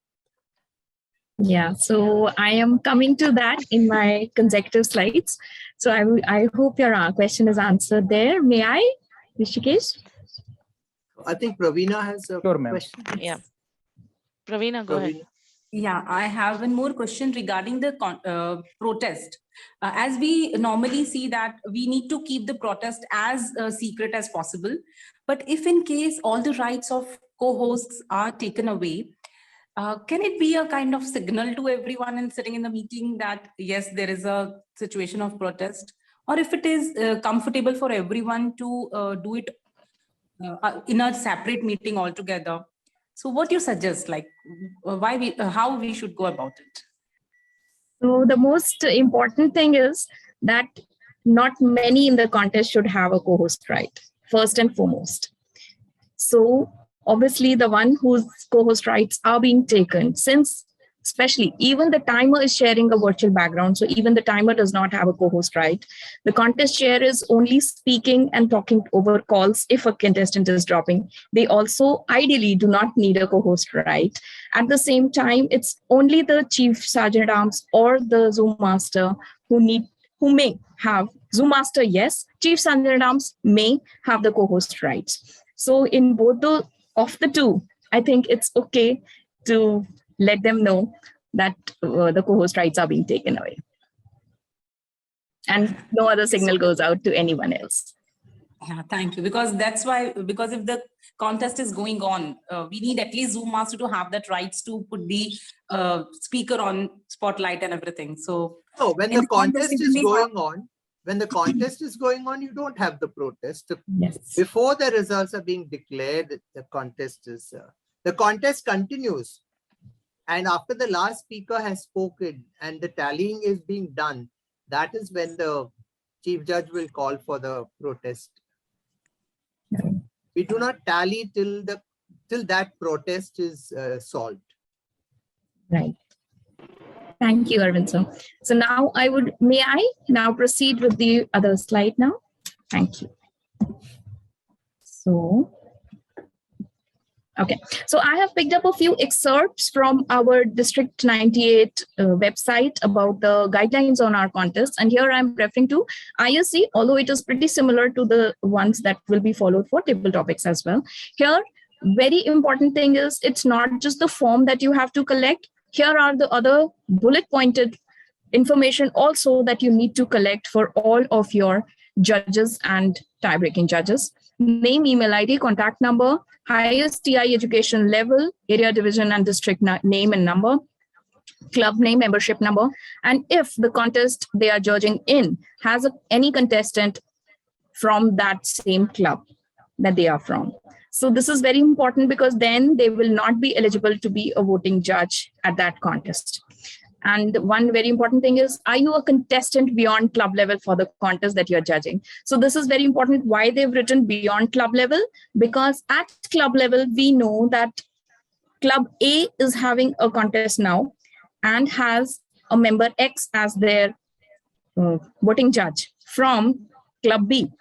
Yeah, so I am coming to that in my consecutive slides. So I hope your question is answered there. May I, Rishikesh? I think Praveena has a question. Yeah. Praveena, go ahead. Yeah, I have one more question regarding the protest. As we normally see that we need to keep the protest as secret as possible. But if in case all the rights of co-hosts are taken away, can it be a kind of signal to everyone and sitting in the meeting that, yes, there is a situation of protest? Or if it is comfortable for everyone to do it in a separate meeting altogether? So what do you suggest, like how we should go about it? So the most important thing is that not many in the contest should have a co-host right, first and foremost. So obviously the one whose co-host rights are being taken, since especially even the timer is sharing a virtual background, so even the timer does not have a co-host right. The contest chair is only speaking and talking over calls if a contestant is dropping. They also ideally do not need a co-host right. At the same time, it's only the Chief Sergeant at Arms or the Zoom Master who may have Zoom Master, yes, Chief Sergeant at Arms may have the co-host rights. So in both of the two, I think it's okay to let them know that the co-host rights are being taken away. And no other signal goes out to anyone else. Yeah, thank you. Because that's why, because if the contest is going on, we need at least Zoom Master to have that rights to put the speaker on spotlight and everything. So when the contest is going on, you don't have the protest. Yes. Before the results are being declared, the contest continues. And after the last speaker has spoken and the tallying is being done, that is when the Chief Judge will call for the protest. We do not tally till that protest is solved. Right. Thank you, Arvind. So now may I now proceed with the other slide now? Thank you. Okay, so I have picked up a few excerpts from our District 98 website about the guidelines on our contest. And here I'm referring to ISC, although it is pretty similar to the ones that will be followed for table topics as well. Here, very important thing is it's not just the form that you have to collect. Here are the other bullet pointed information also that you need to collect for all of your judges and tie-breaking judges. Name, email ID, contact number, highest TI education level, area division and district name and number, club name, membership number, and if the contest they are judging in has any contestant from that same club that they are from. So this is very important because then they will not be eligible to be a voting judge at that contest. And one very important thing is, are you a contestant beyond club level for the contest that you're judging? So this is very important why they've written beyond club level, because at club level, we know that Club A is having a contest now and has a member X as their voting judge from Club B.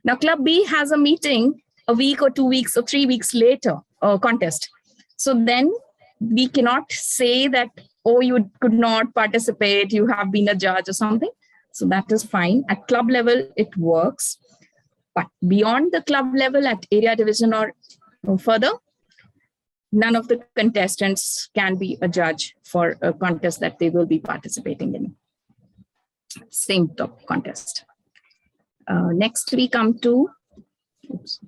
Now, Club B has a meeting a week or 2 weeks or 3 weeks later, contest. So then we cannot say that, oh, you could not participate, you have been a judge or something. So that is fine. At club level, it works. But beyond the club level, at area division or No further. None of the contestants can be a judge for a contest that they will be participating in. Same top contest. Next we come to, oops.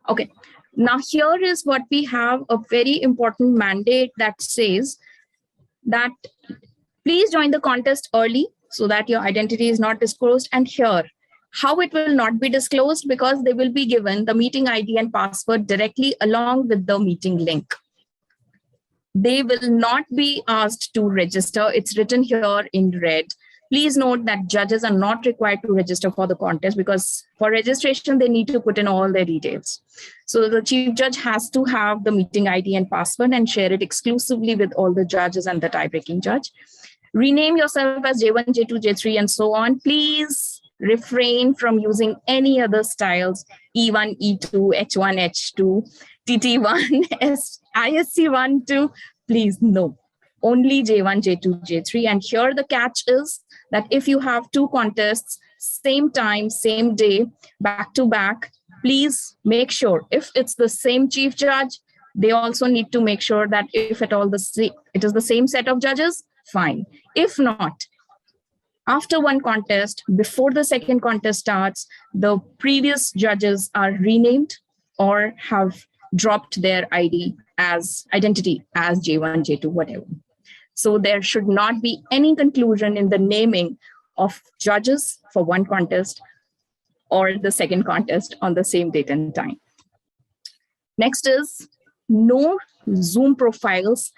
Okay, now here is what we have, a very important mandate that says that please join the contest early so that your identity is not disclosed. And here, how it will not be disclosed, because they will be given the meeting ID and password directly along with the meeting link. They will not be asked to register. It's written here in red. Please note that judges are not required to register for the contest, because for registration, they need to put in all their details. So the chief judge has to have the meeting ID and password and share it exclusively with all the judges and the tie-breaking judge. Rename yourself as J1, J2, J3, and so on. Please refrain from using any other styles, E1, E2, H1, H2, TT1, ISC1, 2. Please, no. Only J1, J2, J3. And here the catch is that if you have two contests, same time, same day, back to back, please make sure if it's the same chief judge, they also need to make sure that if at all it is the same set of judges, fine. If not, after one contest, before the second contest starts, the previous judges are renamed or have dropped their identity as J1, J2, whatever. So there should not be any conclusion in the naming of judges for one contest or the second contest on the same date and time. Next is no Zoom profiles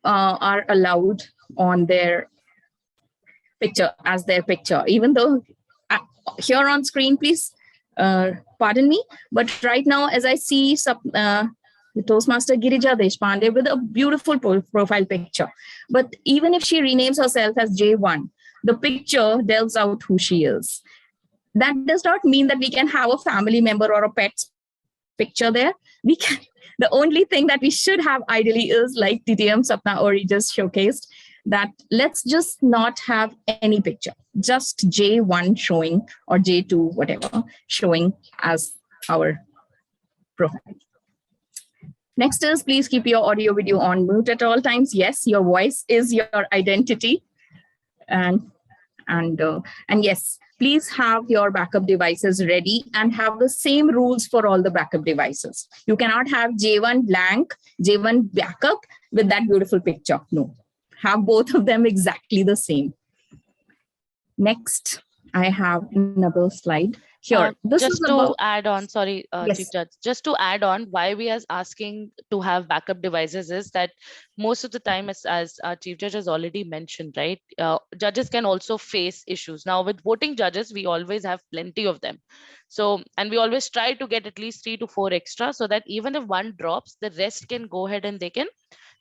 are allowed on their picture as their picture, even though here on screen, please pardon me, but right now as I see Toastmaster Girija Deshpande with a beautiful profile picture, but even if she renames herself as J1, the picture delves out who she is. That does not mean that we can have a family member or a pet's picture there. We can. The only thing that we should have ideally is, like DTM Sapna Ori just showcased, that let's just not have any picture, just J1 showing or J2, whatever, showing as our profile. Next is, please keep your audio video on mute at all times. Yes, your voice is your identity. And yes, please have your backup devices ready and have the same rules for all the backup devices. You cannot have J1 blank, J1 backup with that beautiful picture. No, have both of them exactly the same. Next, I have another slide. Here, just to add on, sorry, yes. Chief Judge, just to add on, why we are asking to have backup devices is that most of the time, as our Chief Judge has already mentioned, right, judges can also face issues. Now, with voting judges, we always have plenty of them. So, and we always try to get at least 3 to 4 extra so that even if one drops, the rest can go ahead and they can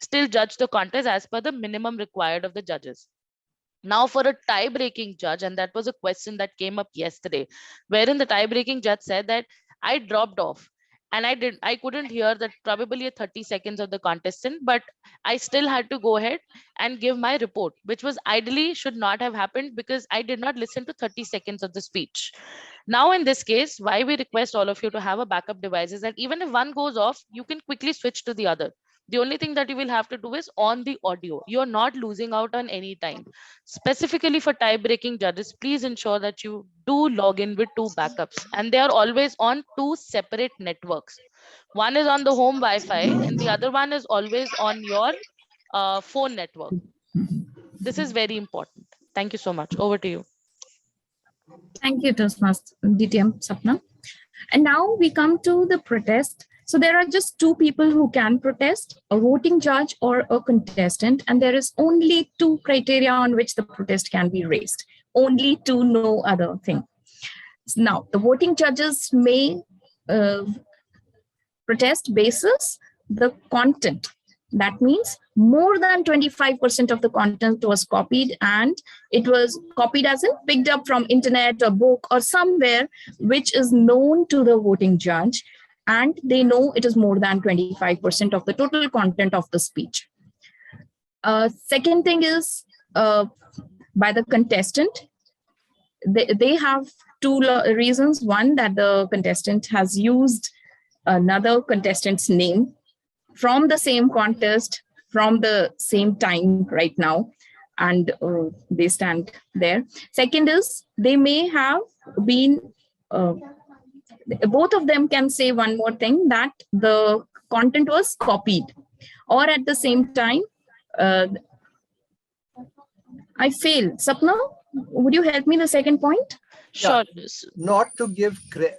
still judge the contest as per the minimum required of the judges. Now for a tie-breaking judge, and that was a question that came up yesterday, wherein the tie-breaking judge said that I dropped off and I couldn't hear that probably 30 seconds of the contestant, but I still had to go ahead and give my report, which was ideally should not have happened because I did not listen to 30 seconds of the speech. Now in this case, why we request all of you to have a backup device is that even if one goes off, you can quickly switch to the other. The only thing that you will have to do is on the audio. You're not losing out on any time. Specifically for tie-breaking judges, please ensure that you do log in with 2 backups, and they are always on 2 separate networks. One is on the home Wi-Fi and the other one is always on your phone network. This is very important. Thank you so much. Over to you. Thank you, Toastmasters DTM Sapna. And now we come to the protest. So there are just 2 people who can protest, a voting judge or a contestant, and there is only 2 criteria on which the protest can be raised. Only 2, no other thing. Now, the voting judges may protest basis the content. That means more than 25% of the content was copied, and it was copied as in picked up from internet or book or somewhere which is known to the voting judge, and they know it is more than 25% of the total content of the speech. Second thing is by the contestant. They have 2 reasons. One, that the contestant has used another contestant's name from the same contest, from the same time right now, and they stand there. Second is they may have been, both of them can say one more thing, that the content was copied, or at the same time, I failed. Sapna, would you help me the second point? Sure. Not to give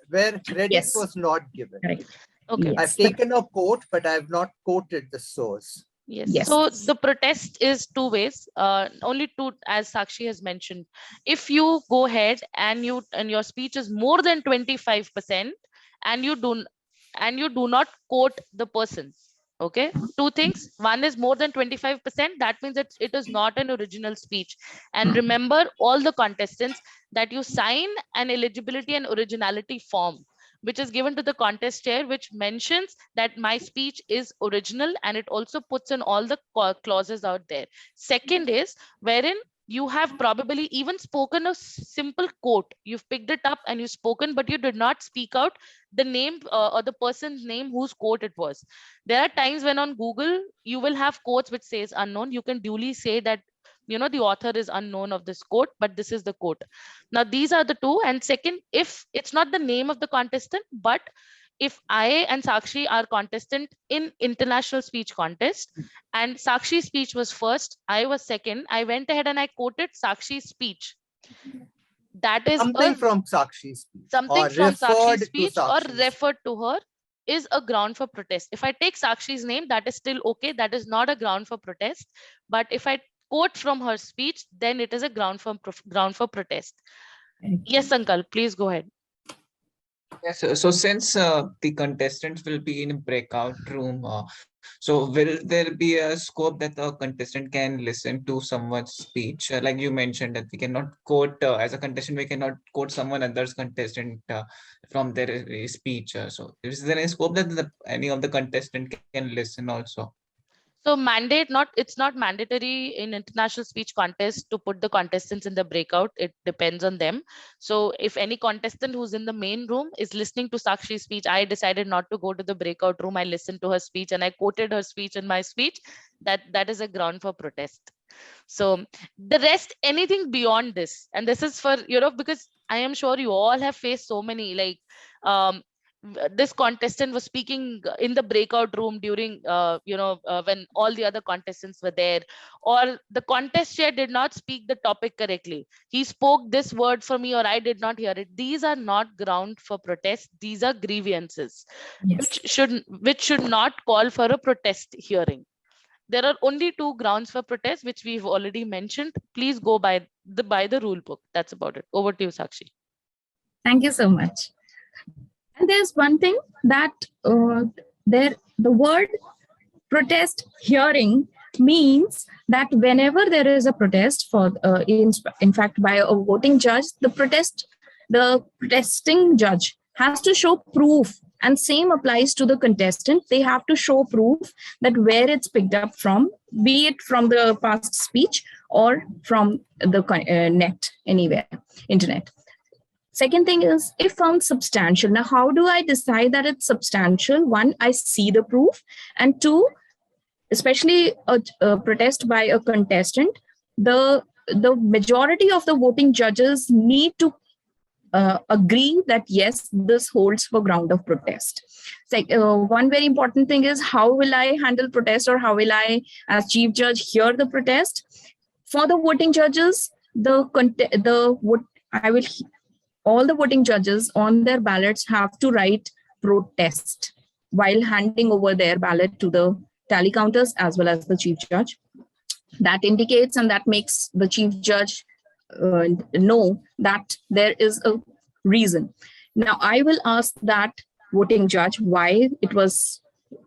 where credit Yes. was not given. Correct. Okay. I've taken a quote, but I've not quoted the source. Yes. So the protest is two ways. Only two, as Sakshi has mentioned. If you go ahead and your speech is more than 25%, and you do not quote the person. Okay, two things. One is more than 25%. That means that it is not an original speech. And remember, all the contestants, that you sign an eligibility and originality form, which is given to the contest chair, which mentions that my speech is original, and it also puts in all the clauses out there. Second is wherein you have probably even spoken a simple quote. You've picked it up and you've spoken, but you did not speak out the name or the person's name whose quote it was. There are times when on Google, you will have quotes which says unknown. You can duly say that, the author is unknown of this quote, but this is the quote. Now, these are the two. And second, if it's not the name of the contestant, but if I and Sakshi are contestant in international speech contest, and Sakshi's speech was first, I was second, I went ahead and I quoted Sakshi's speech. That is something from Sakshi's speech, something or from Sakshi's speech, or Sakshi's. referred to her, is a ground for protest. If I take Sakshi's name, that is still okay. That is not a ground for protest. But if I quote from her speech, then it is a ground for protest. Yes, Ankal, please go ahead. Yes, so since the contestants will be in a breakout room, so will there be a scope that the contestant can listen to someone's speech? Like you mentioned that we cannot quote, as a contestant, we cannot quote someone else's contestant from their speech. So is there any scope that any of the contestant can listen also? So it's not mandatory in international speech contest to put the contestants in the breakout. It depends on them. So if any contestant who's in the main room is listening to Sakshi's speech, I decided not to go to the breakout room. I listened to her speech and I quoted her speech in my speech. That is a ground for protest. So the rest, anything beyond this, and this is for, because I am sure you all have faced so many, like, this contestant was speaking in the breakout room during when all the other contestants were there, or the contest chair did not speak the topic correctly. He spoke this word for me, or I did not hear it. These are not ground for protest. These are grievances, which should not call for a protest hearing. There are only two grounds for protest, which we've already mentioned. Please go by the rule book. That's about it. Over to you, Sakshi. Thank you so much. And there's one thing that the word protest hearing means that whenever there is a protest for, in fact, by a voting judge, the protesting judge has to show proof, and same applies to the contestant. They have to show proof that where it's picked up from, be it from the past speech or from the net, anywhere, internet. Second thing is, if found substantial. Now, how do I decide that it's substantial? One, I see the proof. And two, especially a protest by a contestant, the majority of the voting judges need to agree that, yes, this holds for ground of protest. One very important thing is, how will I handle protest, or how will I, as chief judge, hear the protest? For the voting judges, all the voting judges on their ballots have to write protest while handing over their ballot to the tally counters as well as the chief judge. That indicates and that makes the chief judge know that there is a reason. Now, I will ask that voting judge why it was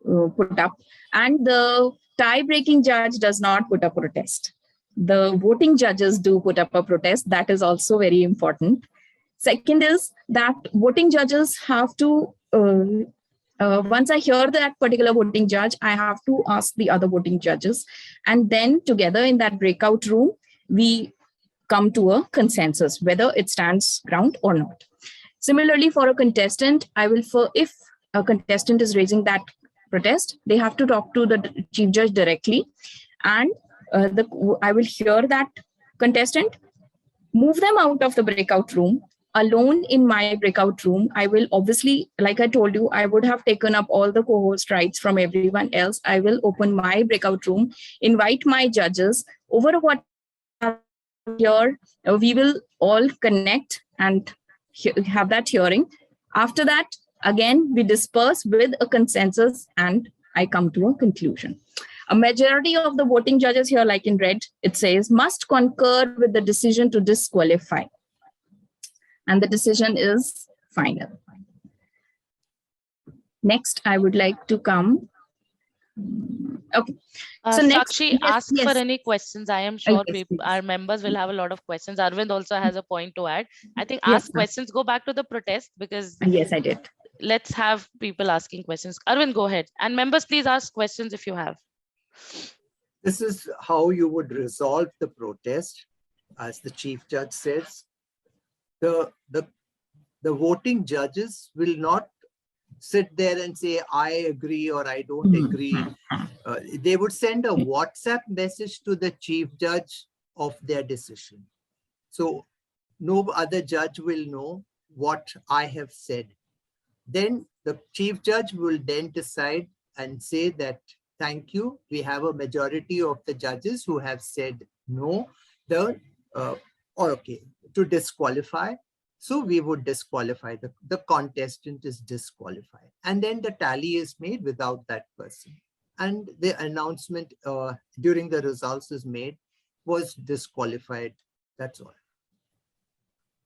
put up, and the tie-breaking judge does not put up a protest. The voting judges do put up a protest. That is also very important. Second is that voting judges have to, once I hear that particular voting judge, I have to ask the other voting judges. And then together in that breakout room, we come to a consensus, whether it stands ground or not. Similarly, for a contestant, I will, if a contestant is raising that protest, they have to talk to the chief judge directly, and I will hear that contestant, move them out of the breakout room. Alone in my breakout room, I will obviously, like I told you, I would have taken up all the co-host rights from everyone else. I will open my breakout room, invite my judges over what here. We will all connect and have that hearing. After that, again, we disperse with a consensus and I come to a conclusion. A majority of the voting judges here, like in red, it says, must concur with the decision to disqualify. And the decision is final. Next, I would like to come. Okay. So Sakshi, ask for any questions. I am sure our members will have a lot of questions. Arvind also has a point to add. I think ask questions, go back to the protest because yes, I did. Let's have people asking questions. Arvind, go ahead. And members, please ask questions if you have. This is how you would resolve the protest. As the chief judge says, the voting judges will not sit there and say, I agree or I don't agree. They would send a WhatsApp message to the chief judge of their decision. So no other judge will know what I have said. Then the chief judge will then decide and say that, thank you, we have a majority of the judges who have said no, to disqualify. So we would disqualify, the contestant is disqualified. And then the tally is made without that person. And the announcement during the results is made, was disqualified. That's all.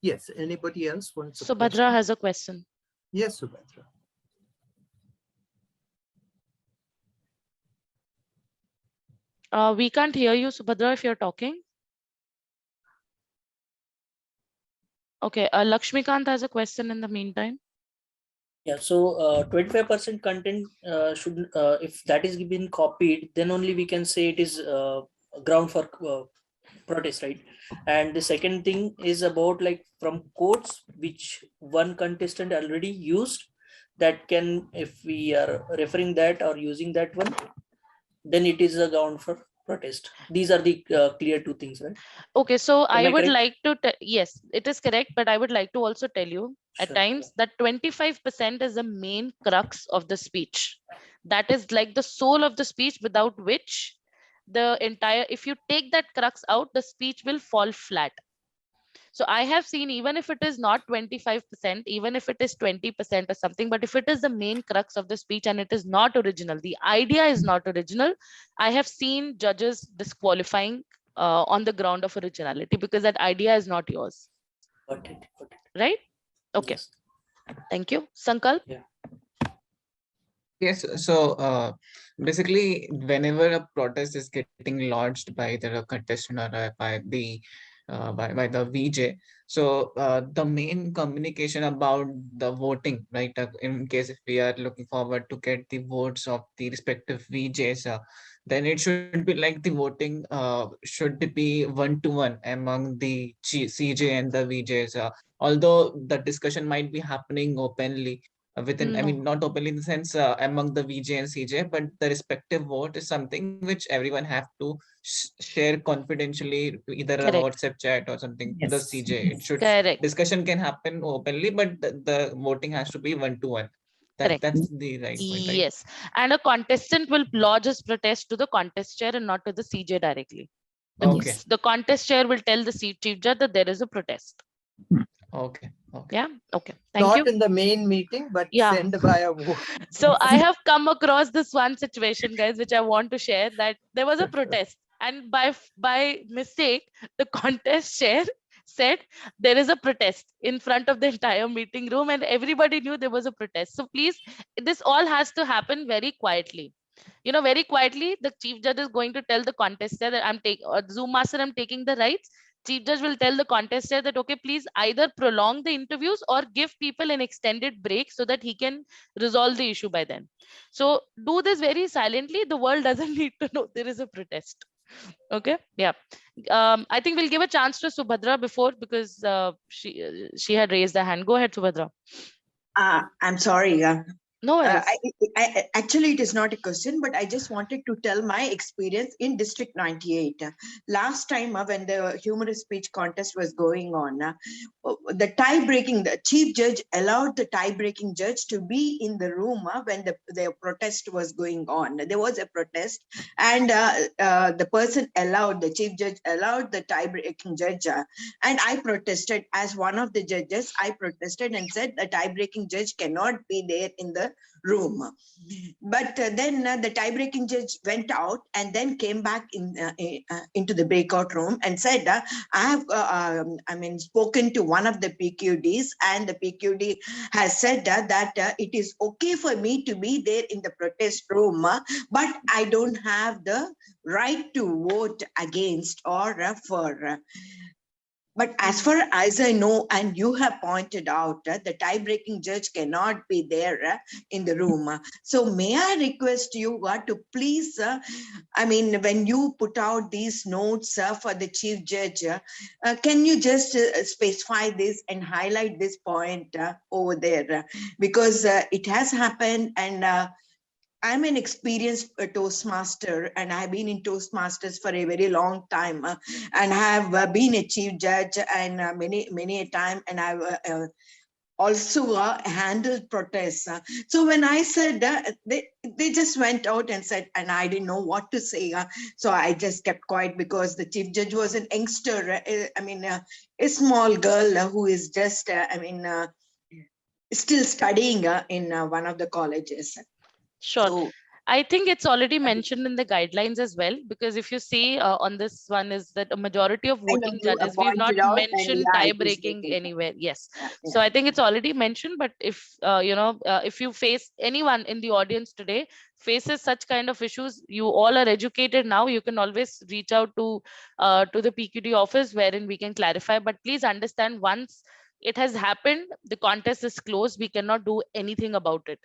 Yes, anybody else wants to? Subhadra has a question. Yes, Subhadra. We can't hear you, Subhadra, if you're talking. Okay, Lakshmikant has a question in the meantime. Yeah, so 25% content should, if that is been copied, then only we can say it is ground for protest, right? And the second thing is about like from quotes which one contestant already used, that can, if we are referring that or using that one, then it is a ground for protest. These are the clear two things, right? Okay, so I would correct? like to, yes, it is correct, but I would like to also tell you at times that 25% is the main crux of the speech. That is like the soul of the speech, without which the entire, if you take that crux out, the speech will fall flat. So I have seen, even if it is not 25%, even if it is 20% or something, but if it is the main crux of the speech and it is not original, the idea is not original, I have seen judges disqualifying on the ground of originality because that idea is not yours. Got it. Right? Okay. Yes. Thank you. Sankalp? Yeah. Yes, so basically, whenever a protest is getting lodged by the contestant or by the VJ, so the main communication about the voting, right? In case if we are looking forward to get the votes of the respective VJs, then it should be like the voting should be 1-to-1 among the CJ and the VJs. Although the discussion might be happening openly. Within, I mean, not openly in the sense among the VJ and CJ, but the respective vote is something which everyone have to share confidentially, either a WhatsApp chat or something. The CJ, it should, discussion can happen openly, but the voting has to be 1-to-1. That's the right point, right? Yes, and a contestant will lodge his protest to the contest chair and not to the CJ directly. The contest chair will tell the chief judge that there is a protest. Okay. Yeah. Okay. Thank you. Not in the main meeting, but send via vote. So I have come across this one situation, guys, which I want to share, that there was a protest, and by mistake, the contest chair said there is a protest in front of the entire meeting room, and everybody knew there was a protest. So please, this all has to happen very quietly. You know, very quietly, the chief judge is going to tell the contestant that I'm taking, or Zoom master, I'm taking the rights. Chief judge will tell the contestant that, okay, please either prolong the interviews or give people an extended break so that he can resolve the issue by then. So do this very silently. The world doesn't need to know there is a protest. Okay. Yeah. I think we'll give a chance to Subhadra before, because she had raised her hand. Go ahead, Subhadra. I'm sorry. No worries. Actually, it is not a question, but I just wanted to tell my experience in District 98. Last time when the humorous speech contest was going on, the chief judge allowed the tie-breaking judge to be in the room when the protest was going on. There was a protest, and the chief judge allowed the tie-breaking judge, and I protested as one of the judges. I protested and said the tie-breaking judge cannot be there in the room. But then the tie-breaking judge went out and then came back into the breakout room and said, I have spoken to one of the PQDs, and the PQD has said that it is okay for me to be there in the protest room, but I don't have the right to vote against or for. But as far as I know, and you have pointed out, the tie-breaking judge cannot be there in the room. So may I request you to please, when you put out these notes for the chief judge, can you just specify this and highlight this point over there? Because it has happened, and I'm an experienced Toastmaster, and I've been in Toastmasters for a very long time, and have been a chief judge and many a time, and I've also handled protests. So when I said they just went out and said, and I didn't know what to say. So I just kept quiet because the chief judge was an youngster, a small girl who is just, still studying in one of the colleges. Sure. So, I think it's already mentioned in the guidelines as well, because if you see on this one is that a majority of voting judges, we've not mentioned tie breaking anywhere. Yes. So I think it's already mentioned, but if, if you face anyone in the audience today faces such kind of issues, you all are educated now, you can always reach out to the PQD office wherein we can clarify. But please understand, once it has happened, the contest is closed, we cannot do anything about it.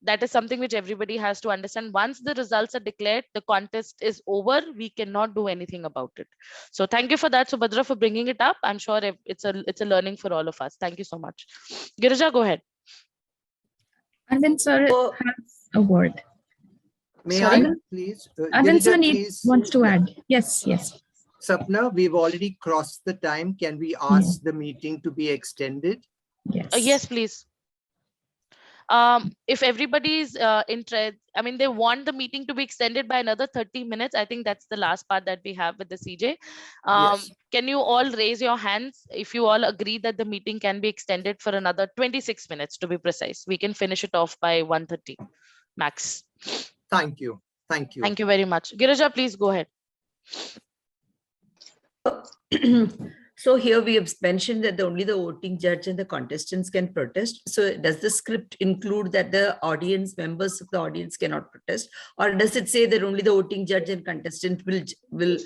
That is something which everybody has to understand. Once the results are declared, the contest is over, we cannot do anything about it. So thank you for that, Subhadra, for bringing it up. I'm sure it's a learning for all of us. Thank you so much. Girija, go ahead. Arvind sir has a word. May Sorry? I please? Arvind sir please. wants to add. Yes. Sapna, we've already crossed the time. Can we ask the meeting to be extended? Yes, please. If everybody's interested, they want the meeting to be extended by another 30 minutes. I think that's the last part that we have with the CJ. Yes. Can you all raise your hands if you all agree that the meeting can be extended for another 26 minutes to be precise? We can finish it off by 1:30 max. Thank you. Thank you. Thank you very much. Girija, please go ahead. So here we have mentioned that only the voting judge and the contestants can protest. So does the script include that the audience, members of the audience cannot protest? Or does it say that only the voting judge and contestant will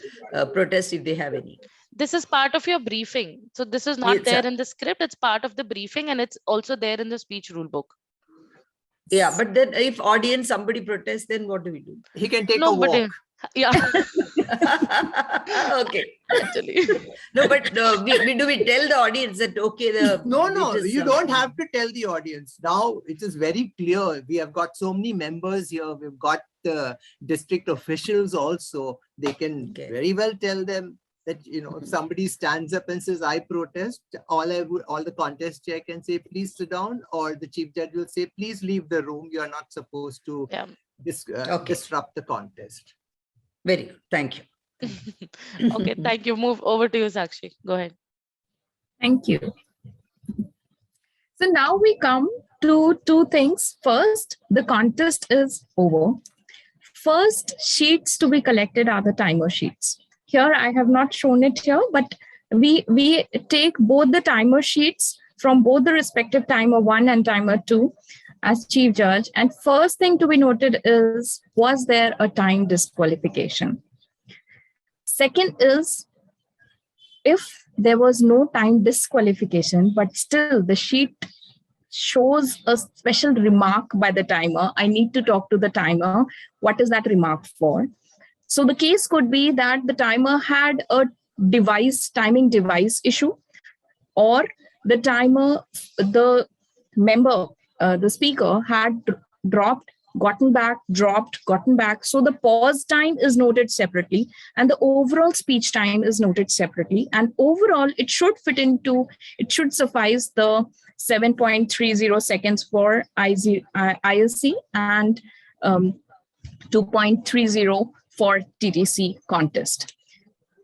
protest if they have any? This is part of your briefing. So this is not there in the script. It's part of the briefing, and it's also there in the speech rule book. Yeah, but then if audience, somebody protests, then what do we do? He can take a walk. Yeah. Okay. Actually. No, but do we tell the audience that, okay, No, you don't have to tell the audience. Now it is very clear. We have got so many members here. We've got the district officials also. They can very well tell them that, if somebody stands up and says, I protest, all the contest chair can say, please sit down, or the chief judge will say, please leave the room. You're not supposed to disrupt the contest. Very good. Thank you. Okay, thank you. Move over to you, Sakshi. Go ahead. Thank you. So now we come to two things. First, the contest is over. First sheets to be collected are the timer sheets. Here, I have not shown it here, but we take both the timer sheets from both the respective timer 1 and timer 2 as chief judge. And first thing to be noted is, was there a time disqualification? Second is, if there was no time disqualification, but still the sheet shows a special remark by the timer, I need to talk to the timer. What is that remark for? So the case could be that the timer had a timing device issue, or the timer, the member, the speaker had dropped, gotten back, dropped, gotten back. So the pause time is noted separately and the overall speech time is noted separately. And overall, it should suffice the 7.30 seconds for ISC and 2.30 for TTC contest.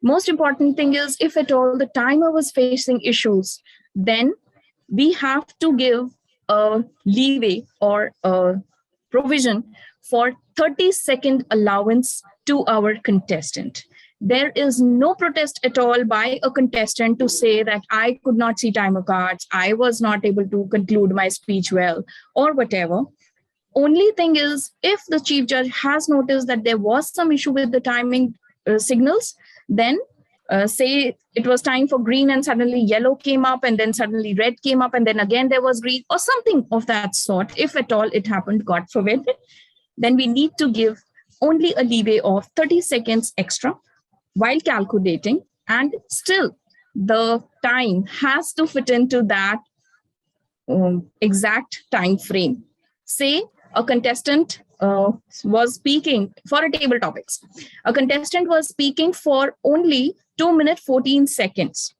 Most important thing is, if at all the timer was facing issues, then we have to give a leeway or a provision for 30-second allowance to our contestant. There is no protest at all by a contestant to say that I could not see timer cards, I was not able to conclude my speech well, or whatever. Only thing is, if the chief judge has noticed that there was some issue with the timing signals, then say it was time for green and suddenly yellow came up and then suddenly red came up and then again there was green or something of that sort. If at all it happened, God forbid, then we need to give only a leeway of 30 seconds extra while calculating, and still the time has to fit into that exact time frame. Say a contestant was speaking for a table topics. A contestant was speaking for only 2 minutes 14 seconds,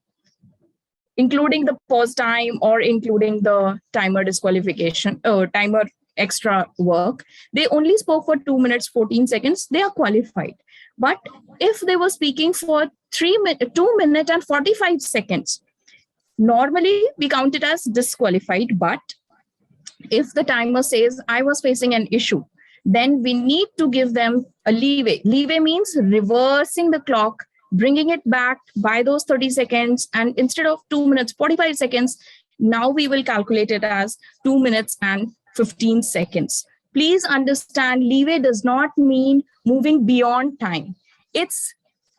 including the pause time or including the timer disqualification, timer extra work. They only spoke for 2 minutes 14 seconds. They are qualified. But if they were speaking for 2 minutes and 45 seconds, normally we count it as disqualified. But if the timer says I was facing an issue, then we need to give them a leeway. Leeway means reversing the clock, bringing it back by those 30 seconds. And instead of 2 minutes 45 seconds, now we will calculate it as 2 minutes and 15 seconds. Please understand, leeway does not mean moving beyond time. It's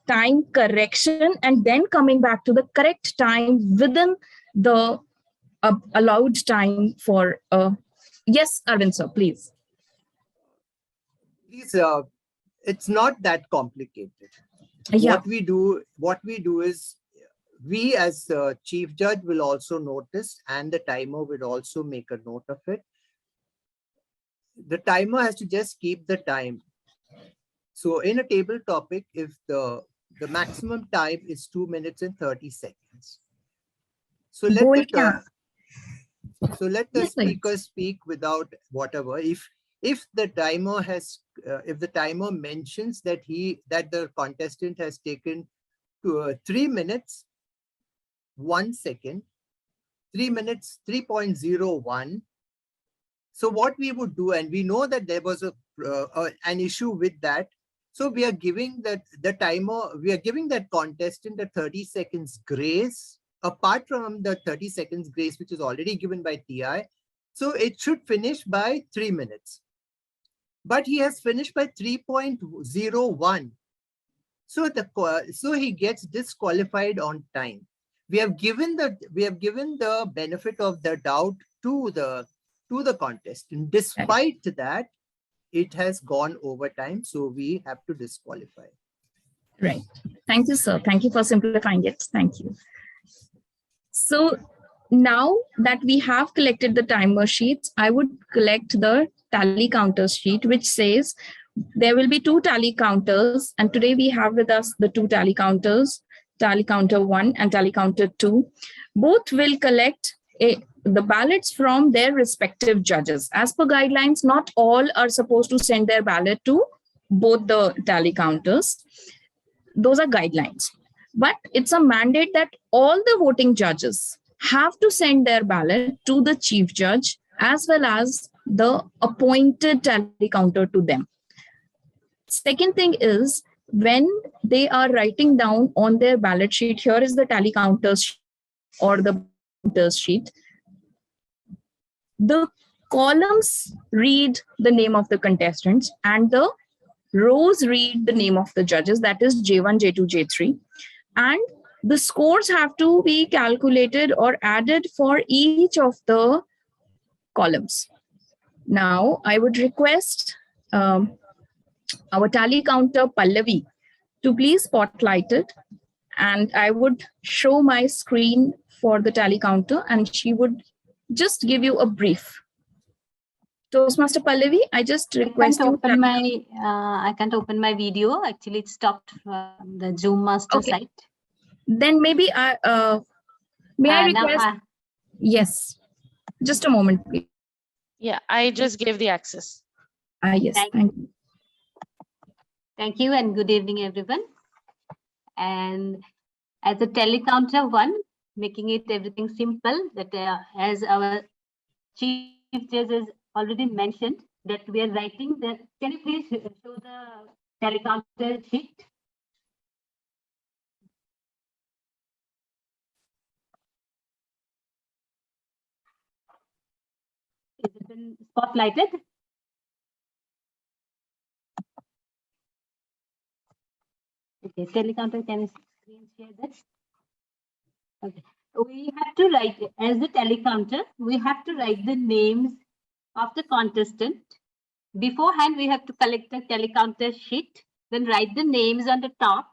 time correction and then coming back to the correct time within the allowed time for yes, Arvind sir, please. Please, it's not that complicated. Yeah. What we do is, we as the chief judge will also notice, and the timer will also make a note of it. The timer has to just keep the time. So in a table topic, if the maximum time is 2 minutes and 30 seconds. So let the speaker speak without whatever. If the timer has, if the timer mentions that the contestant has taken 3 minutes 1 second, 3 minutes 3.01. So what we would do, and we know that there was an issue with that. So we are giving that contestant a 30 seconds grace, apart from the 30 seconds grace, which is already given by TI. So it should finish by 3 minutes. But he has finished by 3.01. So he gets disqualified on time. We have given the benefit of the doubt to the contestant. Despite that, it has gone over time, so we have to disqualify. Right. Thank you, sir. Thank you for simplifying it. Thank you. So now that we have collected the timer sheets, I would collect the tally counters sheet, which says there will be 2 tally counters. And today we have with us the 2 tally counters, tally counter 1 and tally counter 2. Both will collect the ballots from their respective judges. As per guidelines, not all are supposed to send their ballot to both the tally counters. Those are guidelines. But it's a mandate that all the voting judges have to send their ballot to the chief judge as well as the appointed tally counter to them. Second thing is, when they are writing down on their ballot sheet, here is the tally counters or the counters sheet. The columns read the name of the contestants and the rows read the name of the judges, that is J1, J2, J3. And the scores have to be calculated or added for each of the columns. Now, I would request our tally counter Pallavi to please spotlight it. And I would show my screen for the tally counter and she would just give you a brief. Toastmaster Pallavi, I just request you. I can't open my video. Actually, it stopped from the Zoom master site. Then maybe may I request? Yes, just a moment, please. Yeah, I just gave the access. Yes, thank you. Thank you and good evening, everyone. And as a telecounter one, making it everything simple, that as our chief judge has already mentioned, that we are writing the, can you please show the telecounter sheet? Is it been spotlighted? Okay, telecounter, can you screen share this? Okay. We have to write, as the telecounter, we have to write the names of the contestant. Beforehand, we have to collect the telecounter sheet, then write the names on the top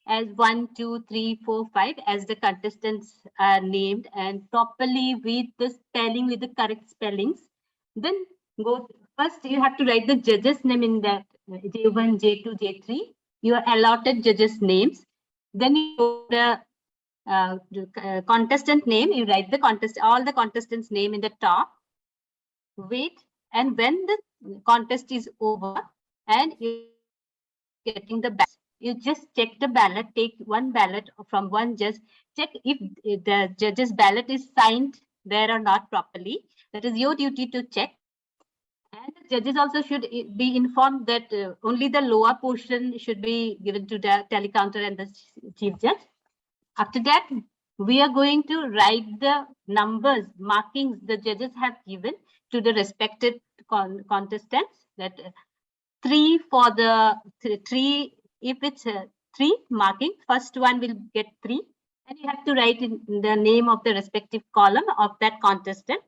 as 1, 2, 3, 4, 5 as the contestants are named and properly with the spelling, with the correct spellings. Then go, first you have to write the judges' name in that J1, J2, J3, your allotted judges' names. Then you go the contestant name, you write the all the contestants' name in the top. Wait, and when the contest is over and you're getting the ballot, you just check the ballot, take one ballot from one judge, check if the judge's ballot is signed there or not properly. That is your duty to check. And the judges also should be informed that only the lower portion should be given to the telecounter and the chief judge. After that, we are going to write the numbers, markings the judges have given to the respective contestants. That 3 for the 3, if it's 3 marking, first one will get 3. And you have to write in the name of the respective column of that contestant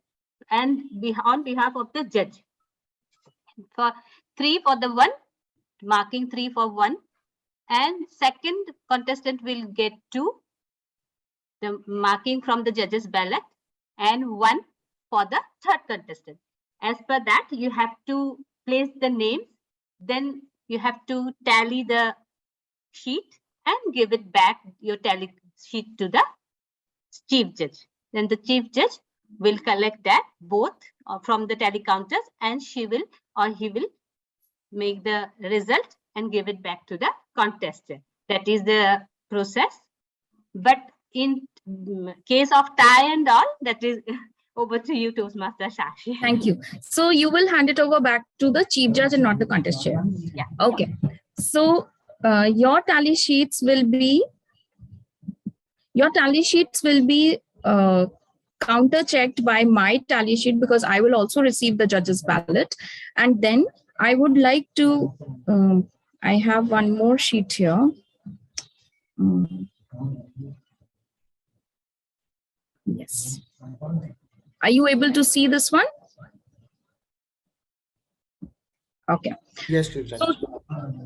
and on behalf of the judge. For 3 for the 1, marking 3 for 1. And second contestant will get 2. The marking from the judge's ballot, and 1 for the third contestant. As per that, you have to place the names, then you have to tally the sheet and give it back, your tally sheet, to the chief judge. Then the chief judge will collect that both from the tally counters, and she will or he will make the result and give it back to the contestant. That is the process. But in case of tie and all, that is over to you, Toastmaster Sakshi. Thank you. So you will hand it over back to the chief judge and not the contest chair. Yeah. Okay. So your tally sheets will be counter checked by my tally sheet, because I will also receive the judge's ballot. And then I would like to, I have one more sheet here. Yes. Are you able to see this one? Okay. Yes, please. So,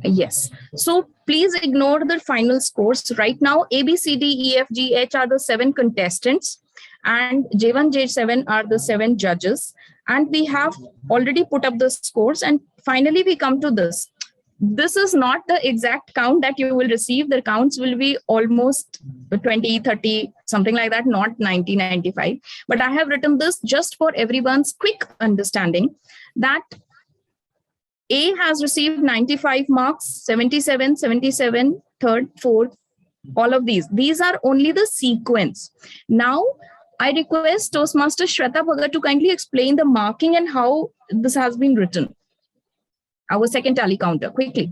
yes. So please ignore the final scores. Right now, A, B, C, D, E, F, G, H are the 7 contestants, and J1, J7 are the 7 judges. And we have already put up the scores. And finally, we come to this. This is not the exact count that you will receive. The counts will be almost 20, 30, something like that, not 90, 95. But I have written this just for everyone's quick understanding, that A has received 95 marks, 77, 77, third, fourth, all of these. These are only the sequence. Now, I request Toastmaster Shweta Bhagat to kindly explain the marking and how this has been written. Our second tally counter, quickly.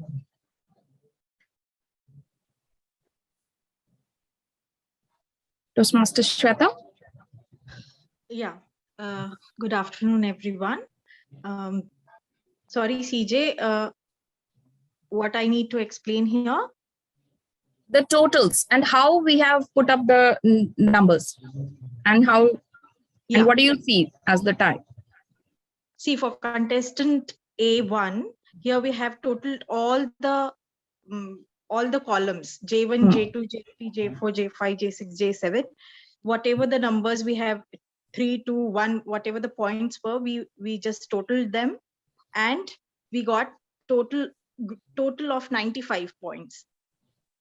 Toastmaster Shweta. Yeah. Good afternoon, everyone. Sorry, CJ. What I need to explain here? The totals and how we have put up the numbers and how, and what do you see as the tie? See, for contestant A1, here we have totaled all the columns, J1, J2, J3, J4, J5, J6, J7, whatever the numbers we have 3, 2, 1, whatever the points were, we just totaled them, and we got total of 95 points.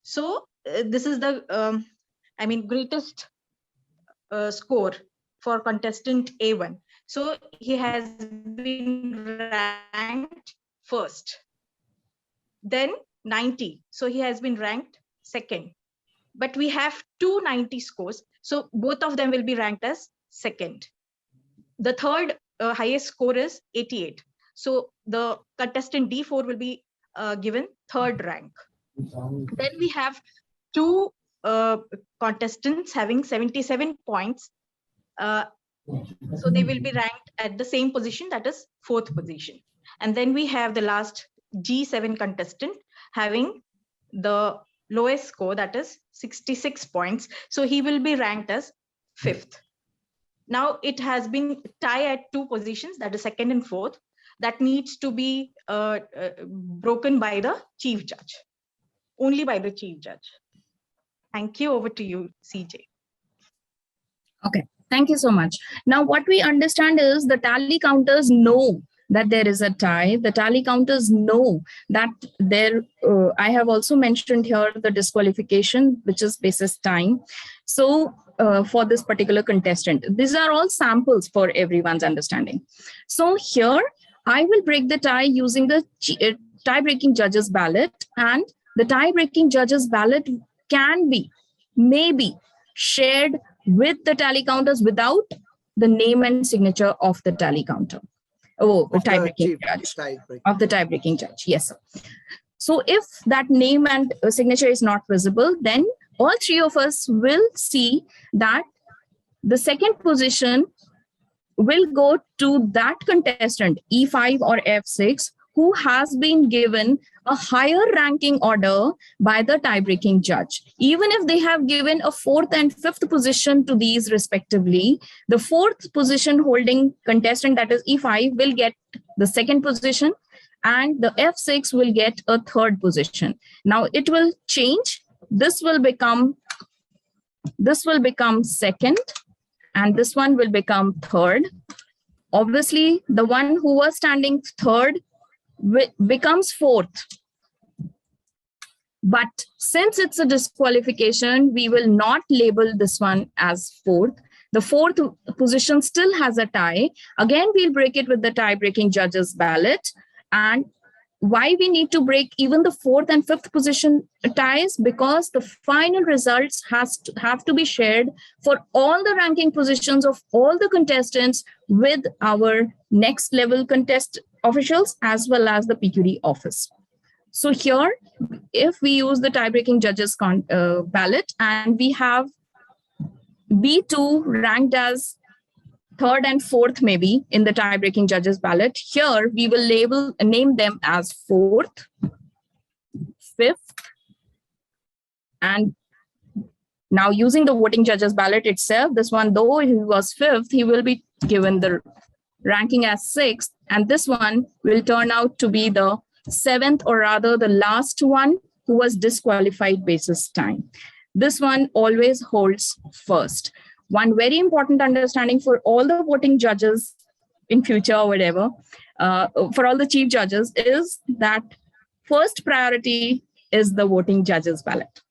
So this is the greatest score for contestant A1. So he has been ranked first. Then 90. So he has been ranked second. But we have 290 scores. So both of them will be ranked as second. The third highest score is 88. So the contestant D4 will be given third rank. Then we have two contestants having 77 points. So they will be ranked at the same position, that is fourth position. And then we have the last G7 contestant having the lowest score, that is 66 points. So he will be ranked as fifth. Now it has been tie at two positions, that is second and fourth. That needs to be broken by the chief judge, only by the chief judge. Thank you. Over to you, CJ. Okay, thank you so much. Now, what we understand is the tally counters know that there is a tie. The tally counters know that there, I have also mentioned here the disqualification, which is basis time. So for this particular contestant, these are all samples for everyone's understanding. So here, I will break the tie using the tie-breaking judges ballot, and the tie-breaking judges ballot can be, maybe, shared with the tally counters without the name and signature of the tally counter. Oh, the tie-breaking judge. Of the tie-breaking judge, yes, sir. So if that name and signature is not visible, then all three of us will see that the second position will go to that contestant, E5 or F6, who has been given a higher ranking order by the tie-breaking judge. Even if they have given a fourth and fifth position to these respectively, the fourth position holding contestant, that is E5, will get the second position, and the F6 will get a third position. Now it will change. This will become second, and this one will become third. Obviously, the one who was standing third becomes fourth. But since it's a disqualification, we will not label this one as fourth. The fourth position still has a tie. Again, we'll break it with the tie-breaking judges ballot. And why we need to break even the fourth and fifth position ties? Because the final results have to be shared for all the ranking positions of all the contestants with our next level contest officials as well as the PQD office. So here, if we use the tie-breaking judges ballot and we have B2 ranked as third and fourth, maybe in the tie-breaking judges ballot, here we will name them as fourth, fifth, and now using the voting judges ballot itself, this one, though he was fifth, he will be given the ranking as sixth, and this one will turn out to be the seventh, or rather the last one who was disqualified basis time. This one always holds first. One very important understanding for all the voting judges in future or whatever, for all the chief judges, is that first priority is the voting judges ballot.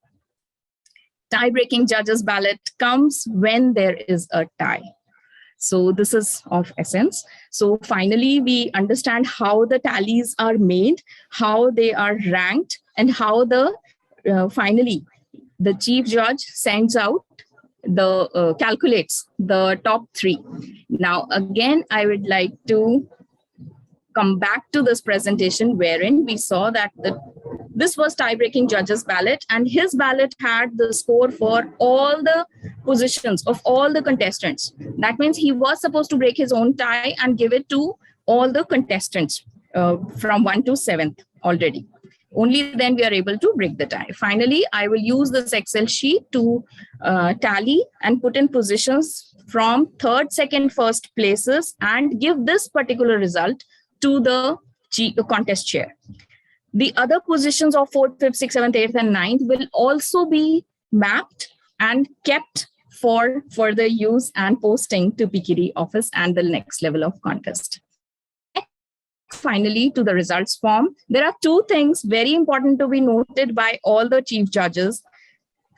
Tie-breaking judges ballot comes when there is a tie. So this is of essence. So finally, we understand how the tallies are made, how they are ranked, and how the finally the chief judge sends out the calculates the top three. Now, again, I would like to come back to this presentation wherein we saw that this was tie-breaking judges ballot, and his ballot had the score for all the positions of all the contestants. That means he was supposed to break his own tie and give it to all the contestants from 1 to 7th already. Only then we are able to break the tie. Finally, I will use this Excel sheet to tally and put in positions from third, second, first places and give this particular result to the contest chair. The other positions of 4th, 5th, 6th, 7th, 8th, and 9th will also be mapped and kept for further use and posting to PQD office and the next level of contest. Finally, to the results form, there are two things very important to be noted by all the chief judges.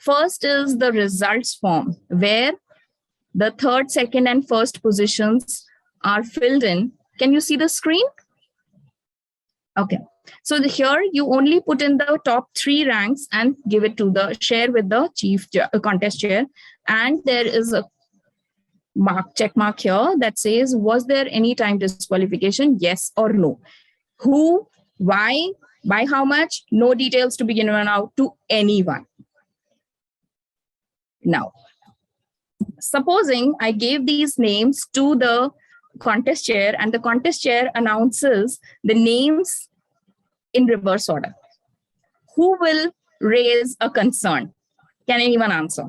First is the results form, where the third, second, and first positions are filled in. Can you see the screen? Okay. So here you only put in the top 3 ranks and give it to the share with the chief contest chair. And there is a check mark here that says, was there any time disqualification? Yes or no. Who, why, by how much? No details to be given out to anyone. Now, supposing I gave these names to the contest chair and the contest chair announces the names in reverse order. Who will raise a concern? Can anyone answer?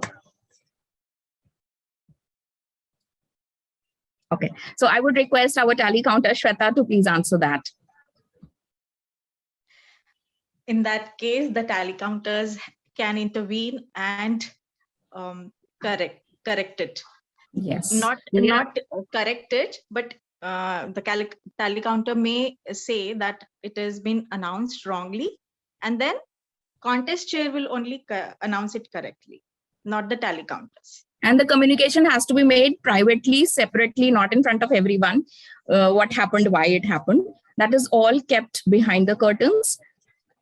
Okay, so I would request our tally counter, Shweta, to please answer that. In that case, the tally counters can intervene and correct it. Yes. Not correct it, but the tally counter may say that it has been announced wrongly, and then contest chair will only announce it correctly, not the tally counters. And the communication has to be made privately, separately, not in front of everyone. What happened, why it happened. That is all kept behind the curtains.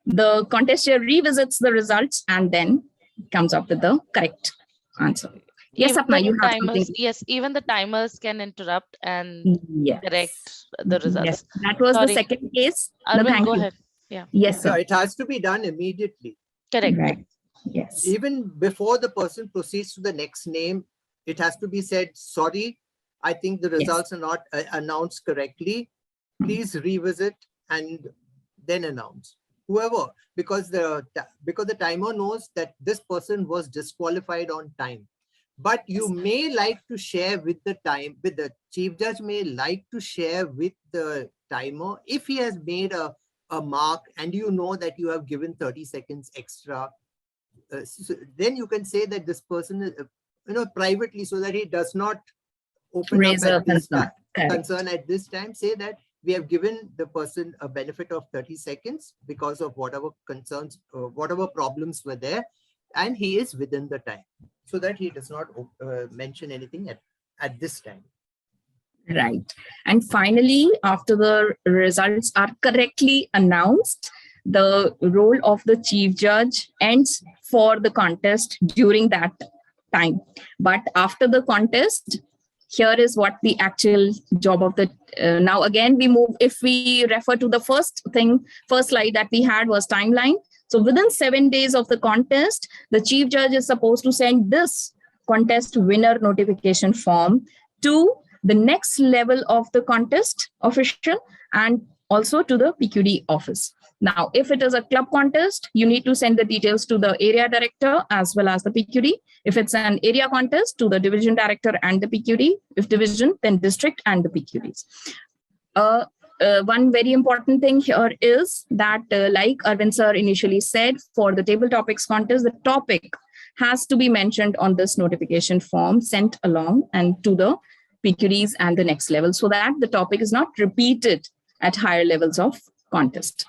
The contest chair revisits the results and then comes up with the correct answer. Yes, Sapna, you have something. Yes, even the timers can interrupt and correct the results. Yes, that was the second case. Arvind, go ahead. Yeah. Yes, sir. No, it has to be done immediately. Correct. Right. Yes. Even before the person proceeds to the next name, it has to be said, sorry, I think the results are not announced correctly. Please revisit and then announce. Whoever, because the timer knows that this person was disqualified on time. But you may like to share with the chief judge may like to share with the timer if he has made a mark and you know that you have given 30 seconds extra. So then you can say that this person is, privately, so that he does not open up at this concern at this time. Say that we have given the person a benefit of 30 seconds because of whatever concerns, whatever problems were there, and he is within the time, so that he does not mention anything at this time. Right. And finally, after the results are correctly announced, the role of the chief judge ends for the contest during that time. But after the contest, here is what the actual job of the, now again, we move, if we refer to the first slide that we had was timeline. So within 7 days of the contest, the chief judge is supposed to send this contest winner notification form to the next level of the contest official and also to the PQD office. Now, if it is a club contest, you need to send the details to the area director as well as the PQD. If it's an area contest, to the division director and the PQD. If division, then district and the PQDs. One very important thing here is that, like Arvind sir initially said, for the table topics contest, the topic has to be mentioned on this notification form sent along and to the PQDs and the next level, so that the topic is not repeated at higher levels of contest.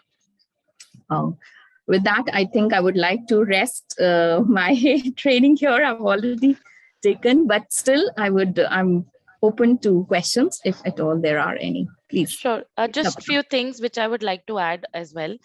With that, I think I would like to rest my training here. I've already taken, but still I'm open to questions if at all there are any. Please. Sure. Just a few things which I would like to add as well.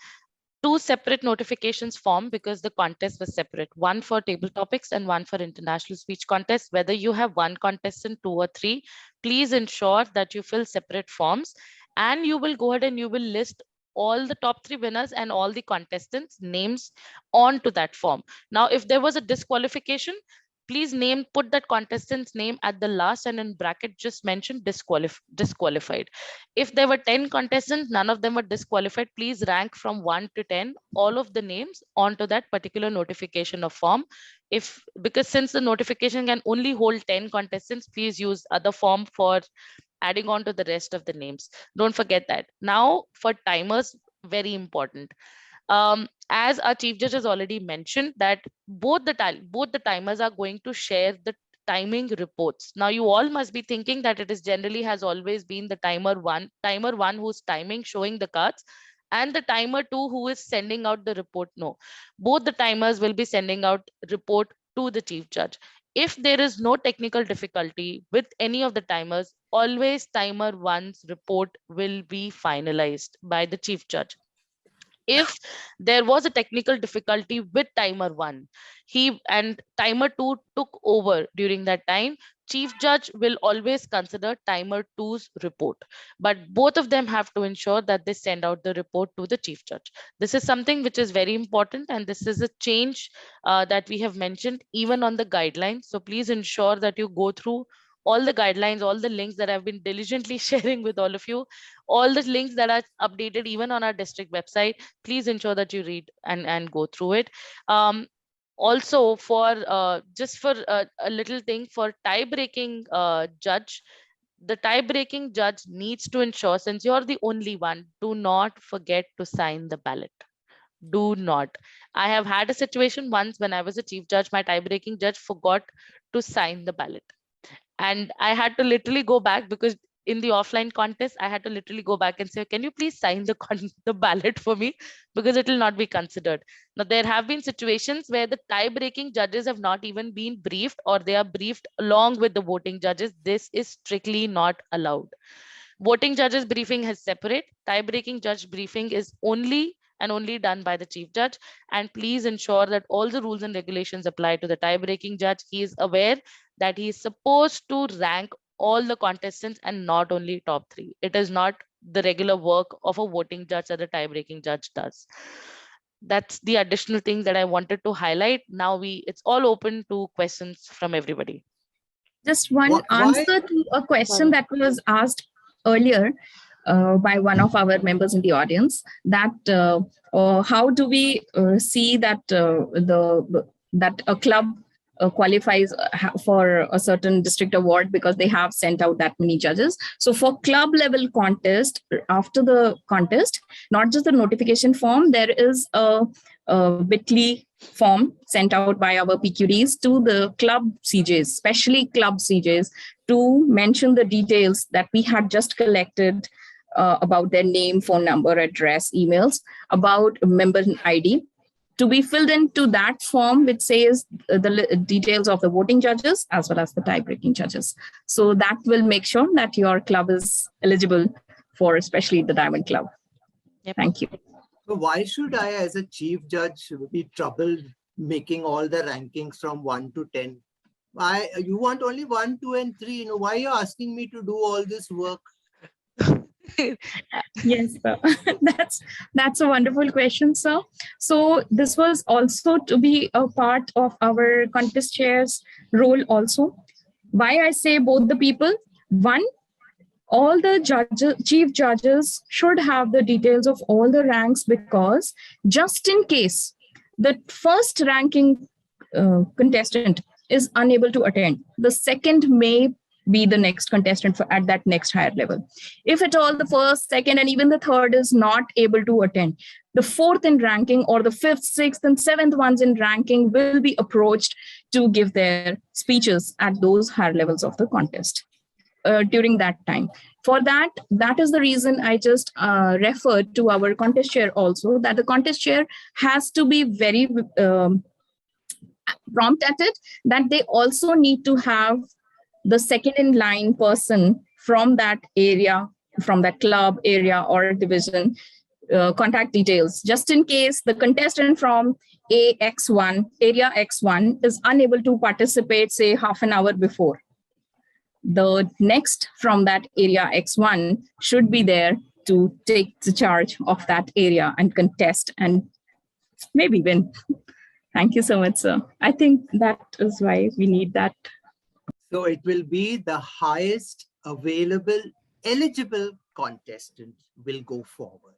2 separate notifications form because the contest was separate. One for table topics and one for international speech contest. Whether you have 1 contestant, 2 or 3, please ensure that you fill separate forms, and you will go ahead and you will list all the top 3 winners and all the contestants' names onto that form. Now, if there was a disqualification, please put that contestant's name at the last and in bracket just mention disqualified. If there were 10 contestants, none of them were disqualified, please rank from 1 to 10 all of the names onto that particular notification of form. Because since the notification can only hold 10 contestants, please use other form for adding on to the rest of the names. Don't forget that. Now for timers, very important. As our chief judge has already mentioned that both the timers are going to share the timing reports. Now you all must be thinking that it is generally has always been the timer one who's timing showing the cards, and the timer 2 who is sending out the report. No, both the timers will be sending out report to the chief judge. If there is no technical difficulty with any of the timers, always timer 1's report will be finalized by the chief judge. If there was a technical difficulty with timer 1, he and timer 2 took over during that time, chief judge will always consider timer 2's report, but both of them have to ensure that they send out the report to the chief judge. This is something which is very important, and this is a change that we have mentioned even on the guidelines. So please ensure that you go through all the guidelines, all the links that I've been diligently sharing with all of you, all the links that are updated even on our district website. Please ensure that you read and go through it. Also, for just for a little thing, for tie breaking judge, the tie breaking judge needs to ensure, since you're the only one, do not forget to sign the ballot. Do not. I have had a situation once when I was a chief judge, my tie breaking judge forgot to sign the ballot, and I had to literally go back, because in the offline contest I had to literally go back and say, can you please sign the ballot for me, because it will not be considered. Now there have been situations where the tie breaking judges have not even been briefed, or they are briefed along with the voting judges. This is strictly not allowed. Voting judges briefing is separate. Tie breaking judge briefing is only and only done by the chief judge. And please ensure that all the rules and regulations apply to the tie breaking judge. He is aware that he is supposed to rank all the contestants and not only top 3. It is not the regular work of a voting judge that the tie breaking judge does. That's the additional thing that I wanted to highlight. Now it's all open to questions from everybody. Just one answer to a question that was asked earlier by one of our members in the audience, that how do we see that that a club qualifies for a certain district award because they have sent out that many judges. So for club level contest, after the contest, not just the notification form, there is a bit.ly form sent out by our PQDs to the club CJs, especially club CJs, to mention the details that we had just collected about their name, phone number, address, emails, about member ID, to be filled into that form, which says the details of the voting judges as well as the tie-breaking judges. So that will make sure that your club is eligible for especially the Diamond Club. Yep. Thank you. So why should I, as a chief judge, be troubled making all the rankings from 1 to 10? Why you want only 1, 2, and 3? You know, why are you asking me to do all this work? Yes, sir. That's a wonderful question, sir. So this was also to be a part of our contest chair's role also. Why I say both the people? One, all the chief judges should have the details of all the ranks, because just in case the first ranking contestant is unable to attend, the second may be the next contestant at that next higher level. If at all the first, second, and even the third is not able to attend, the fourth in ranking or the fifth, sixth, and seventh ones in ranking will be approached to give their speeches at those higher levels of the contest during that time. For that is the reason I just referred to our contest chair also, that the contest chair has to be very prompt at it, that they also need to have the second in line person from that area, from that club area or division, contact details, just in case the contestant from area X1 is unable to participate, say half an hour before. The next from that area X1 should be there to take the charge of that area and contest and maybe win. Thank you so much, sir. I think that is why we need that. So it will be the highest available eligible contestant will go forward.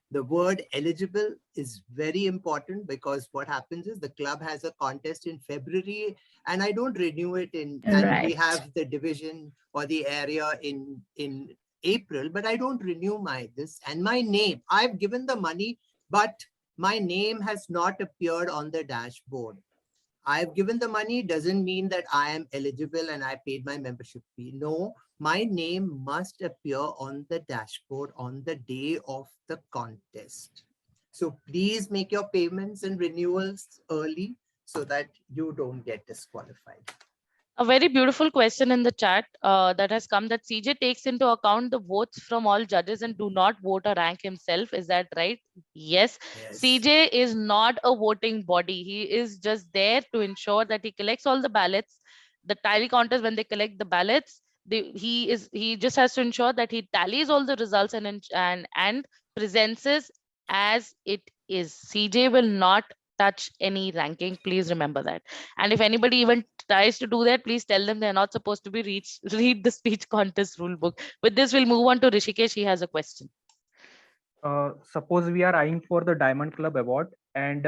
The word eligible is very important, because what happens is the club has a contest in February and I don't renew it and we have the division or the area in April, but I don't renew my name. I've given the money, but my name has not appeared on the dashboard. I've given the money doesn't mean that I am eligible and I paid my membership fee. No, my name must appear on the dashboard on the day of the contest. So please make your payments and renewals early so that you don't get disqualified. A very beautiful question in the chat that has come, that CJ takes into account the votes from all judges and do not vote or rank himself. Is that right? Yes. CJ is not a voting body. He is just there to ensure that he collects all the ballots. The tally counters, when they collect the ballots, he just has to ensure that he tallies all the results and presents it as it is. CJ will not touch any ranking. Please remember that. And if anybody even tries to do that, please tell them they're not supposed to be read the speech contest rule book. With this, we'll move on to Rishikesh. He has a question. Suppose we are eyeing for the Diamond Club Award, and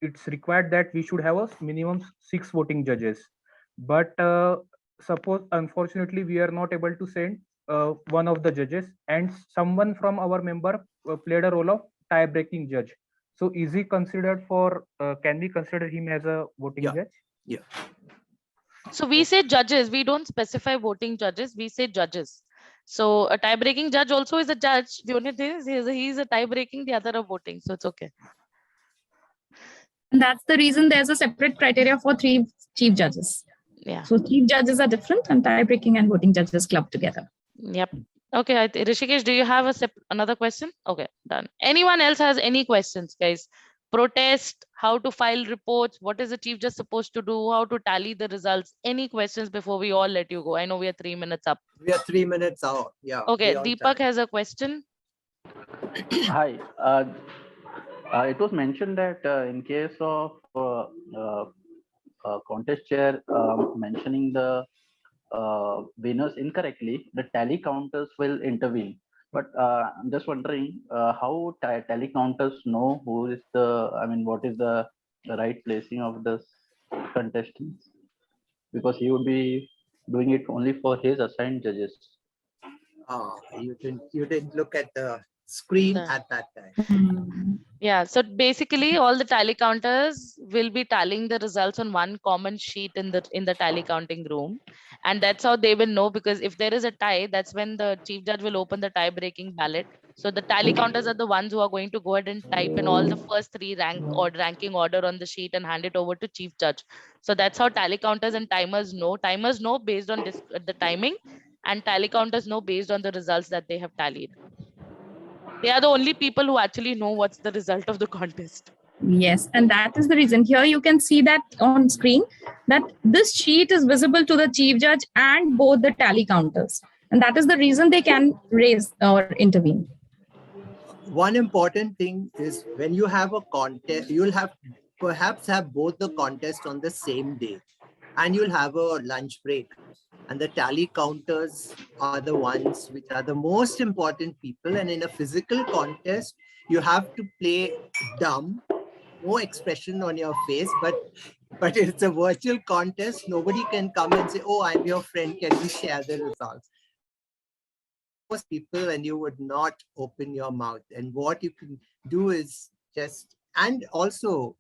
it's required that we should have a minimum 6 voting judges. But suppose, unfortunately, we are not able to send one of the judges, and someone from our member played a role of tie-breaking judge. So is he considered for, can we consider him as a voting judge? Yeah. So we say judges, we don't specify voting judges, we say judges. So a tie-breaking judge also is a judge. The only thing is he's a tie-breaking, the other are voting. So it's okay. And that's the reason there's a separate criteria for 3 chief judges. Yeah. So chief judges are different and tie-breaking and voting judges clubbed together. Yep. Okay, Rishikesh, do you have another question? Okay, done. Anyone else has any questions, guys? Protest, how to file reports, what is the chief judge supposed to do, how to tally the results? Any questions before we all let you go? I know we are 3 minutes up. We are 3 minutes out. Yeah. Okay, Deepak has a question. Hi. It was mentioned that in case of contest chair mentioning the winners incorrectly, the tally counters will intervene. But I'm just wondering how tally counters know who is what is the right placing of this contestants, because he would be doing it only for his assigned judges. You didn't look at the screen at that time. Yeah, so basically all the tally counters will be tallying the results on one common sheet in the tally counting room, and that's how they will know, because if there is a tie, that's when the chief judge will open the tie breaking ballot. So the tally counters are the ones who are going to go ahead and type in all the first 3 ranking order on the sheet and hand it over to chief judge. So that's how tally counters and timers know. Timers know based on the timing, and tally counters know based on the results that they have tallied. They are the only people who actually know what's the result of the contest. Yes, and that is the reason. Here you can see that on screen that this sheet is visible to the chief judge and both the tally counters. And that is the reason they can raise or intervene. One important thing is when you have a contest, you'll perhaps have both the contests on the same day, and you'll have a lunch break. And the tally counters are the ones which are the most important people. And in a physical contest, you have to play dumb, no expression on your face, but it's a virtual contest. Nobody can come and say, oh, I'm your friend, can we share the results? Most people, and you would not open your mouth. And what you can do is just, and also,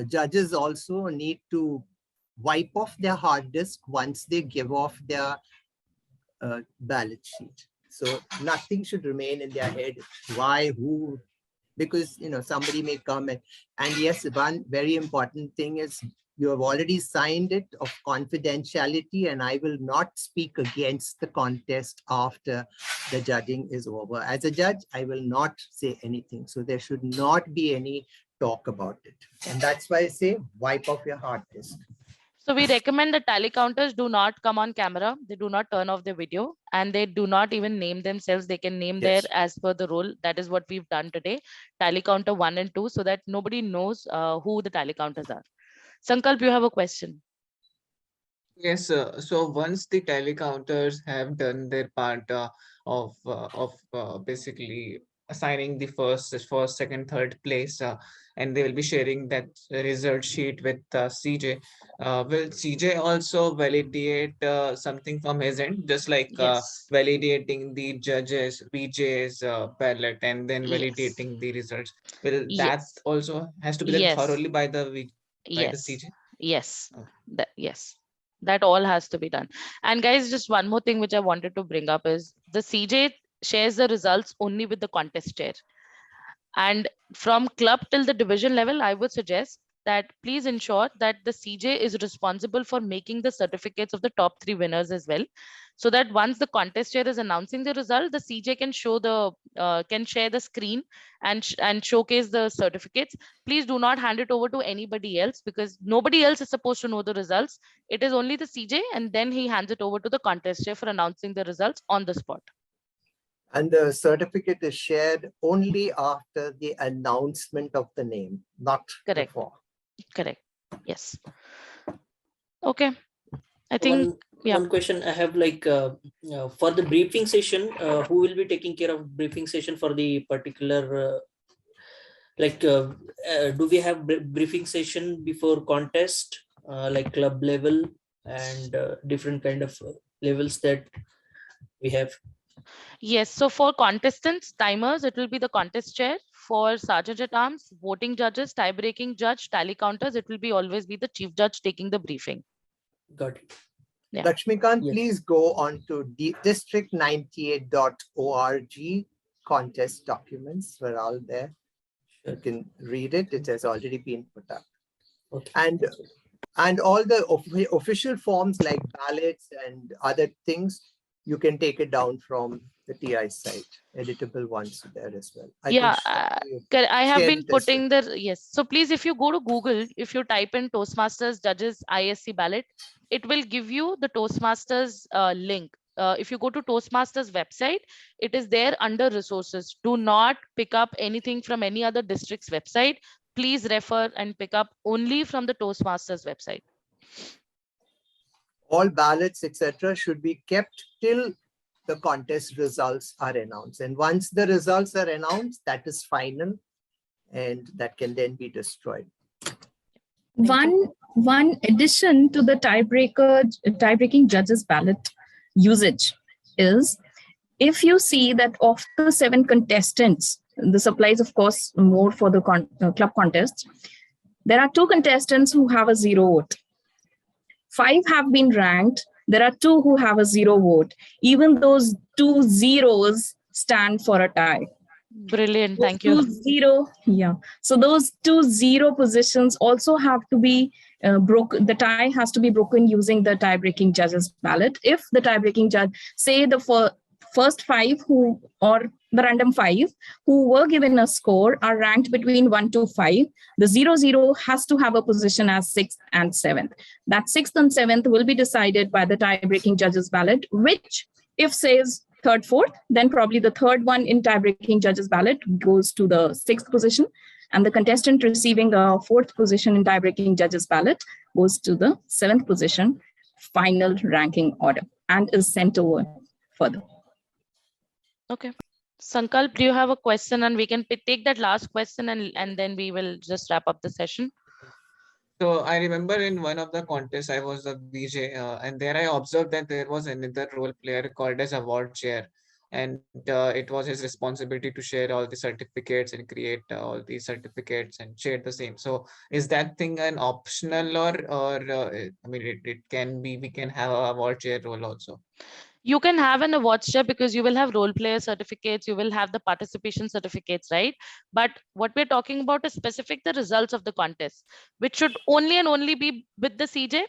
judges also need to wipe off their hard disk once they give off their ballot sheet. So nothing should remain in their head. Why, who, because somebody may come and yes, one very important thing is you have already signed it of confidentiality, and I will not speak against the contest after the judging is over. As a judge, I will not say anything. So there should not be any talk about it. And that's why I say wipe off your hard disk. So we recommend the tally counters do not come on camera. They do not turn off their video, and they do not even name themselves. They can name their as per the role. That is what we've done today. Tally counter 1 and 2, so that nobody knows who the tally counters are. Sankalp, you have a question. Yes, so once the tally counters have done their part of basically assigning the first, second, third place, and they will be sharing that result sheet with CJ. Will CJ also validate something from his end, just like validating the judges, VJ's ballot, and then validating the results? Will that also has to be done thoroughly by the VJ? by the Yes. CJ? Yes. Oh. Yes. That all has to be done. And guys, just one more thing which I wanted to bring up is the CJ shares the results only with the contest chair. And from club till the division level, I would suggest that please ensure that the CJ is responsible for making the certificates of the top 3 winners as well, so that once the contest chair is announcing the result, the CJ can show the can share the screen and showcase the certificates. Please do not hand it over to anybody else, because nobody else is supposed to know the results. It is only the CJ, and then he hands it over to the contest chair for announcing the results on the spot. And the certificate is shared only after the announcement of the name, not Correct. before. Correct. Yes. Okay. I think one question I have, like for the briefing session, who will be taking care of briefing session for the particular do we have briefing session before contest, like club level and different kind of levels that we have? Yes, so for contestants, timers, it will be the contest chair. For sergeant at arms, voting judges, tie-breaking judge, tally counters, it will be always be the chief judge taking the briefing. Got it. Yeah. Lakshmikant, Yes. please go on to district98.org contest documents. We're all there. You can read it. It has already been put up. Okay. And all the official forms like ballots and other things, you can take it down from the TI site. Editable ones there as well. Yeah, I have been shared this putting the, yes. So please, if you go to Google, if you type in Toastmasters judges ISC ballot, it will give you the Toastmasters link. If you go to Toastmasters website, it is there under resources. Do not pick up anything from any other district's website. Please refer and pick up only from the Toastmasters website. all ballots, etc., should be kept till the contest results are announced. And once the results are announced, that is final, and that can then be destroyed. One addition to the tie-breaking judges ballot usage is, if you see that of the 7 contestants, this applies of course more for the club contests, there are 2 contestants who have a 0 vote. 5 have been ranked. There are 2 who have a 0 vote. Even those 2 zeros stand for a tie. Brilliant. Those Thank you. 2 0, yeah. So those 2 0 positions also have to be broken. The tie has to be broken using the tie-breaking judges ballot. If the tie-breaking judge, say the first 5 who, or the random 5 who were given a score are ranked between 1 to 5, the 0 has to have a position as 6th and 7th. That 6th and 7th will be decided by the tie-breaking judges ballot, which if says 3rd, 4th, then probably the 3rd one in tie-breaking judges ballot goes to the 6th position, and the contestant receiving a 4th position in tie-breaking judges ballot goes to the 7th position final ranking order and is sent over further. Okay. Sankalp, do you have a question? And we can take that last question and then we will just wrap up the session. So I remember in one of the contests, I was the VJ, and there I observed that there was another role player called as award chair, and it was his responsibility to share all the certificates and create all the certificates and share the same. So is that thing an optional, or I mean, it can be, we can have a award chair role also? You can have an award chair because you will have role player certificates, you will have the participation certificates, right? But what we're talking about is specific the results of the contest, which should only and only be with the CJ.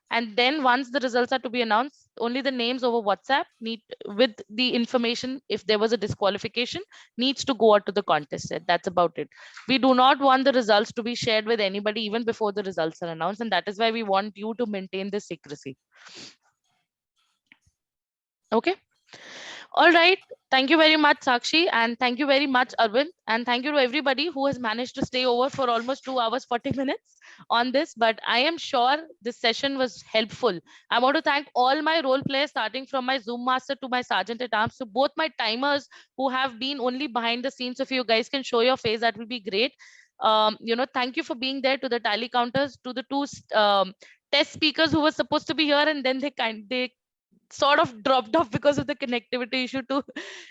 And then once the results are to be announced, only the names over WhatsApp need, with the information, if there was a disqualification, needs to go out to the contestant. That's about it. We do not want the results to be shared with anybody even before the results are announced. And that is why we want you to maintain this secrecy. Okay. All right. Thank you very much, Sakshi. And thank you very much, Arvind. And thank you to everybody who has managed to stay over for almost 2 hours, 40 minutes on this. But I am sure this session was helpful. I want to thank all my role players, starting from my Zoom master to my sergeant at arms, to both my timers who have been only behind the scenes. If you guys can show your face, that will be great. Thank you for being there, to the tally counters, to the 2 test speakers who were supposed to be here, and then they sort of dropped off because of the connectivity issue too.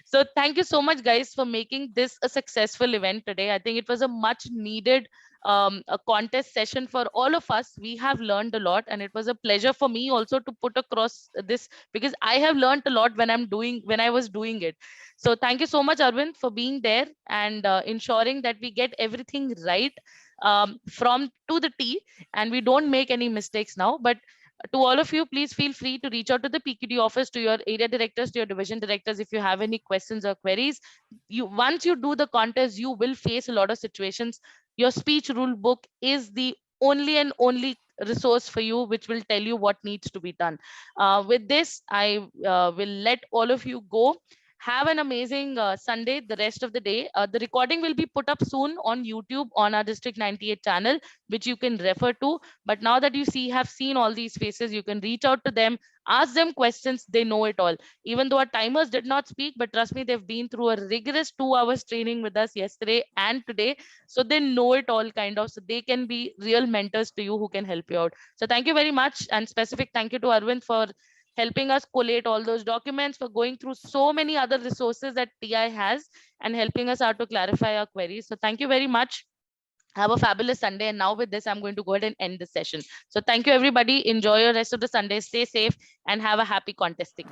So thank you so much, guys, for making this a successful event today. I think it was a much needed a contest session for all of us. We have learned a lot, and it was a pleasure for me also to put across this, because I have learned a lot when I was doing it. So thank you so much, Arvind, for being there and ensuring that we get everything right from to the T, and we don't make any mistakes now. But to all of you, please feel free to reach out to the PQD office, to your area directors, to your division directors, if you have any questions or queries. Once you do the contest, you will face a lot of situations. Your speech rule book is the only and only resource for you, which will tell you what needs to be done. With this, I will let all of you go. Have an amazing Sunday, the rest of the day. The recording will be put up soon on YouTube on our District 98 channel, which you can refer to. But now that you have seen all these faces, you can reach out to them, ask them questions. They know it all. Even though our timers did not speak, but trust me, they've been through a rigorous 2 hours training with us yesterday and today. So they know it all kind of, so they can be real mentors to you who can help you out. So thank you very much. And specific thank you to Arvind for helping us collate all those documents, for going through so many other resources that TI has and helping us out to clarify our queries. So thank you very much. Have a fabulous Sunday. And now with this, I'm going to go ahead and end the session. So thank you, everybody. Enjoy your rest of the Sunday. Stay safe and have a happy contesting.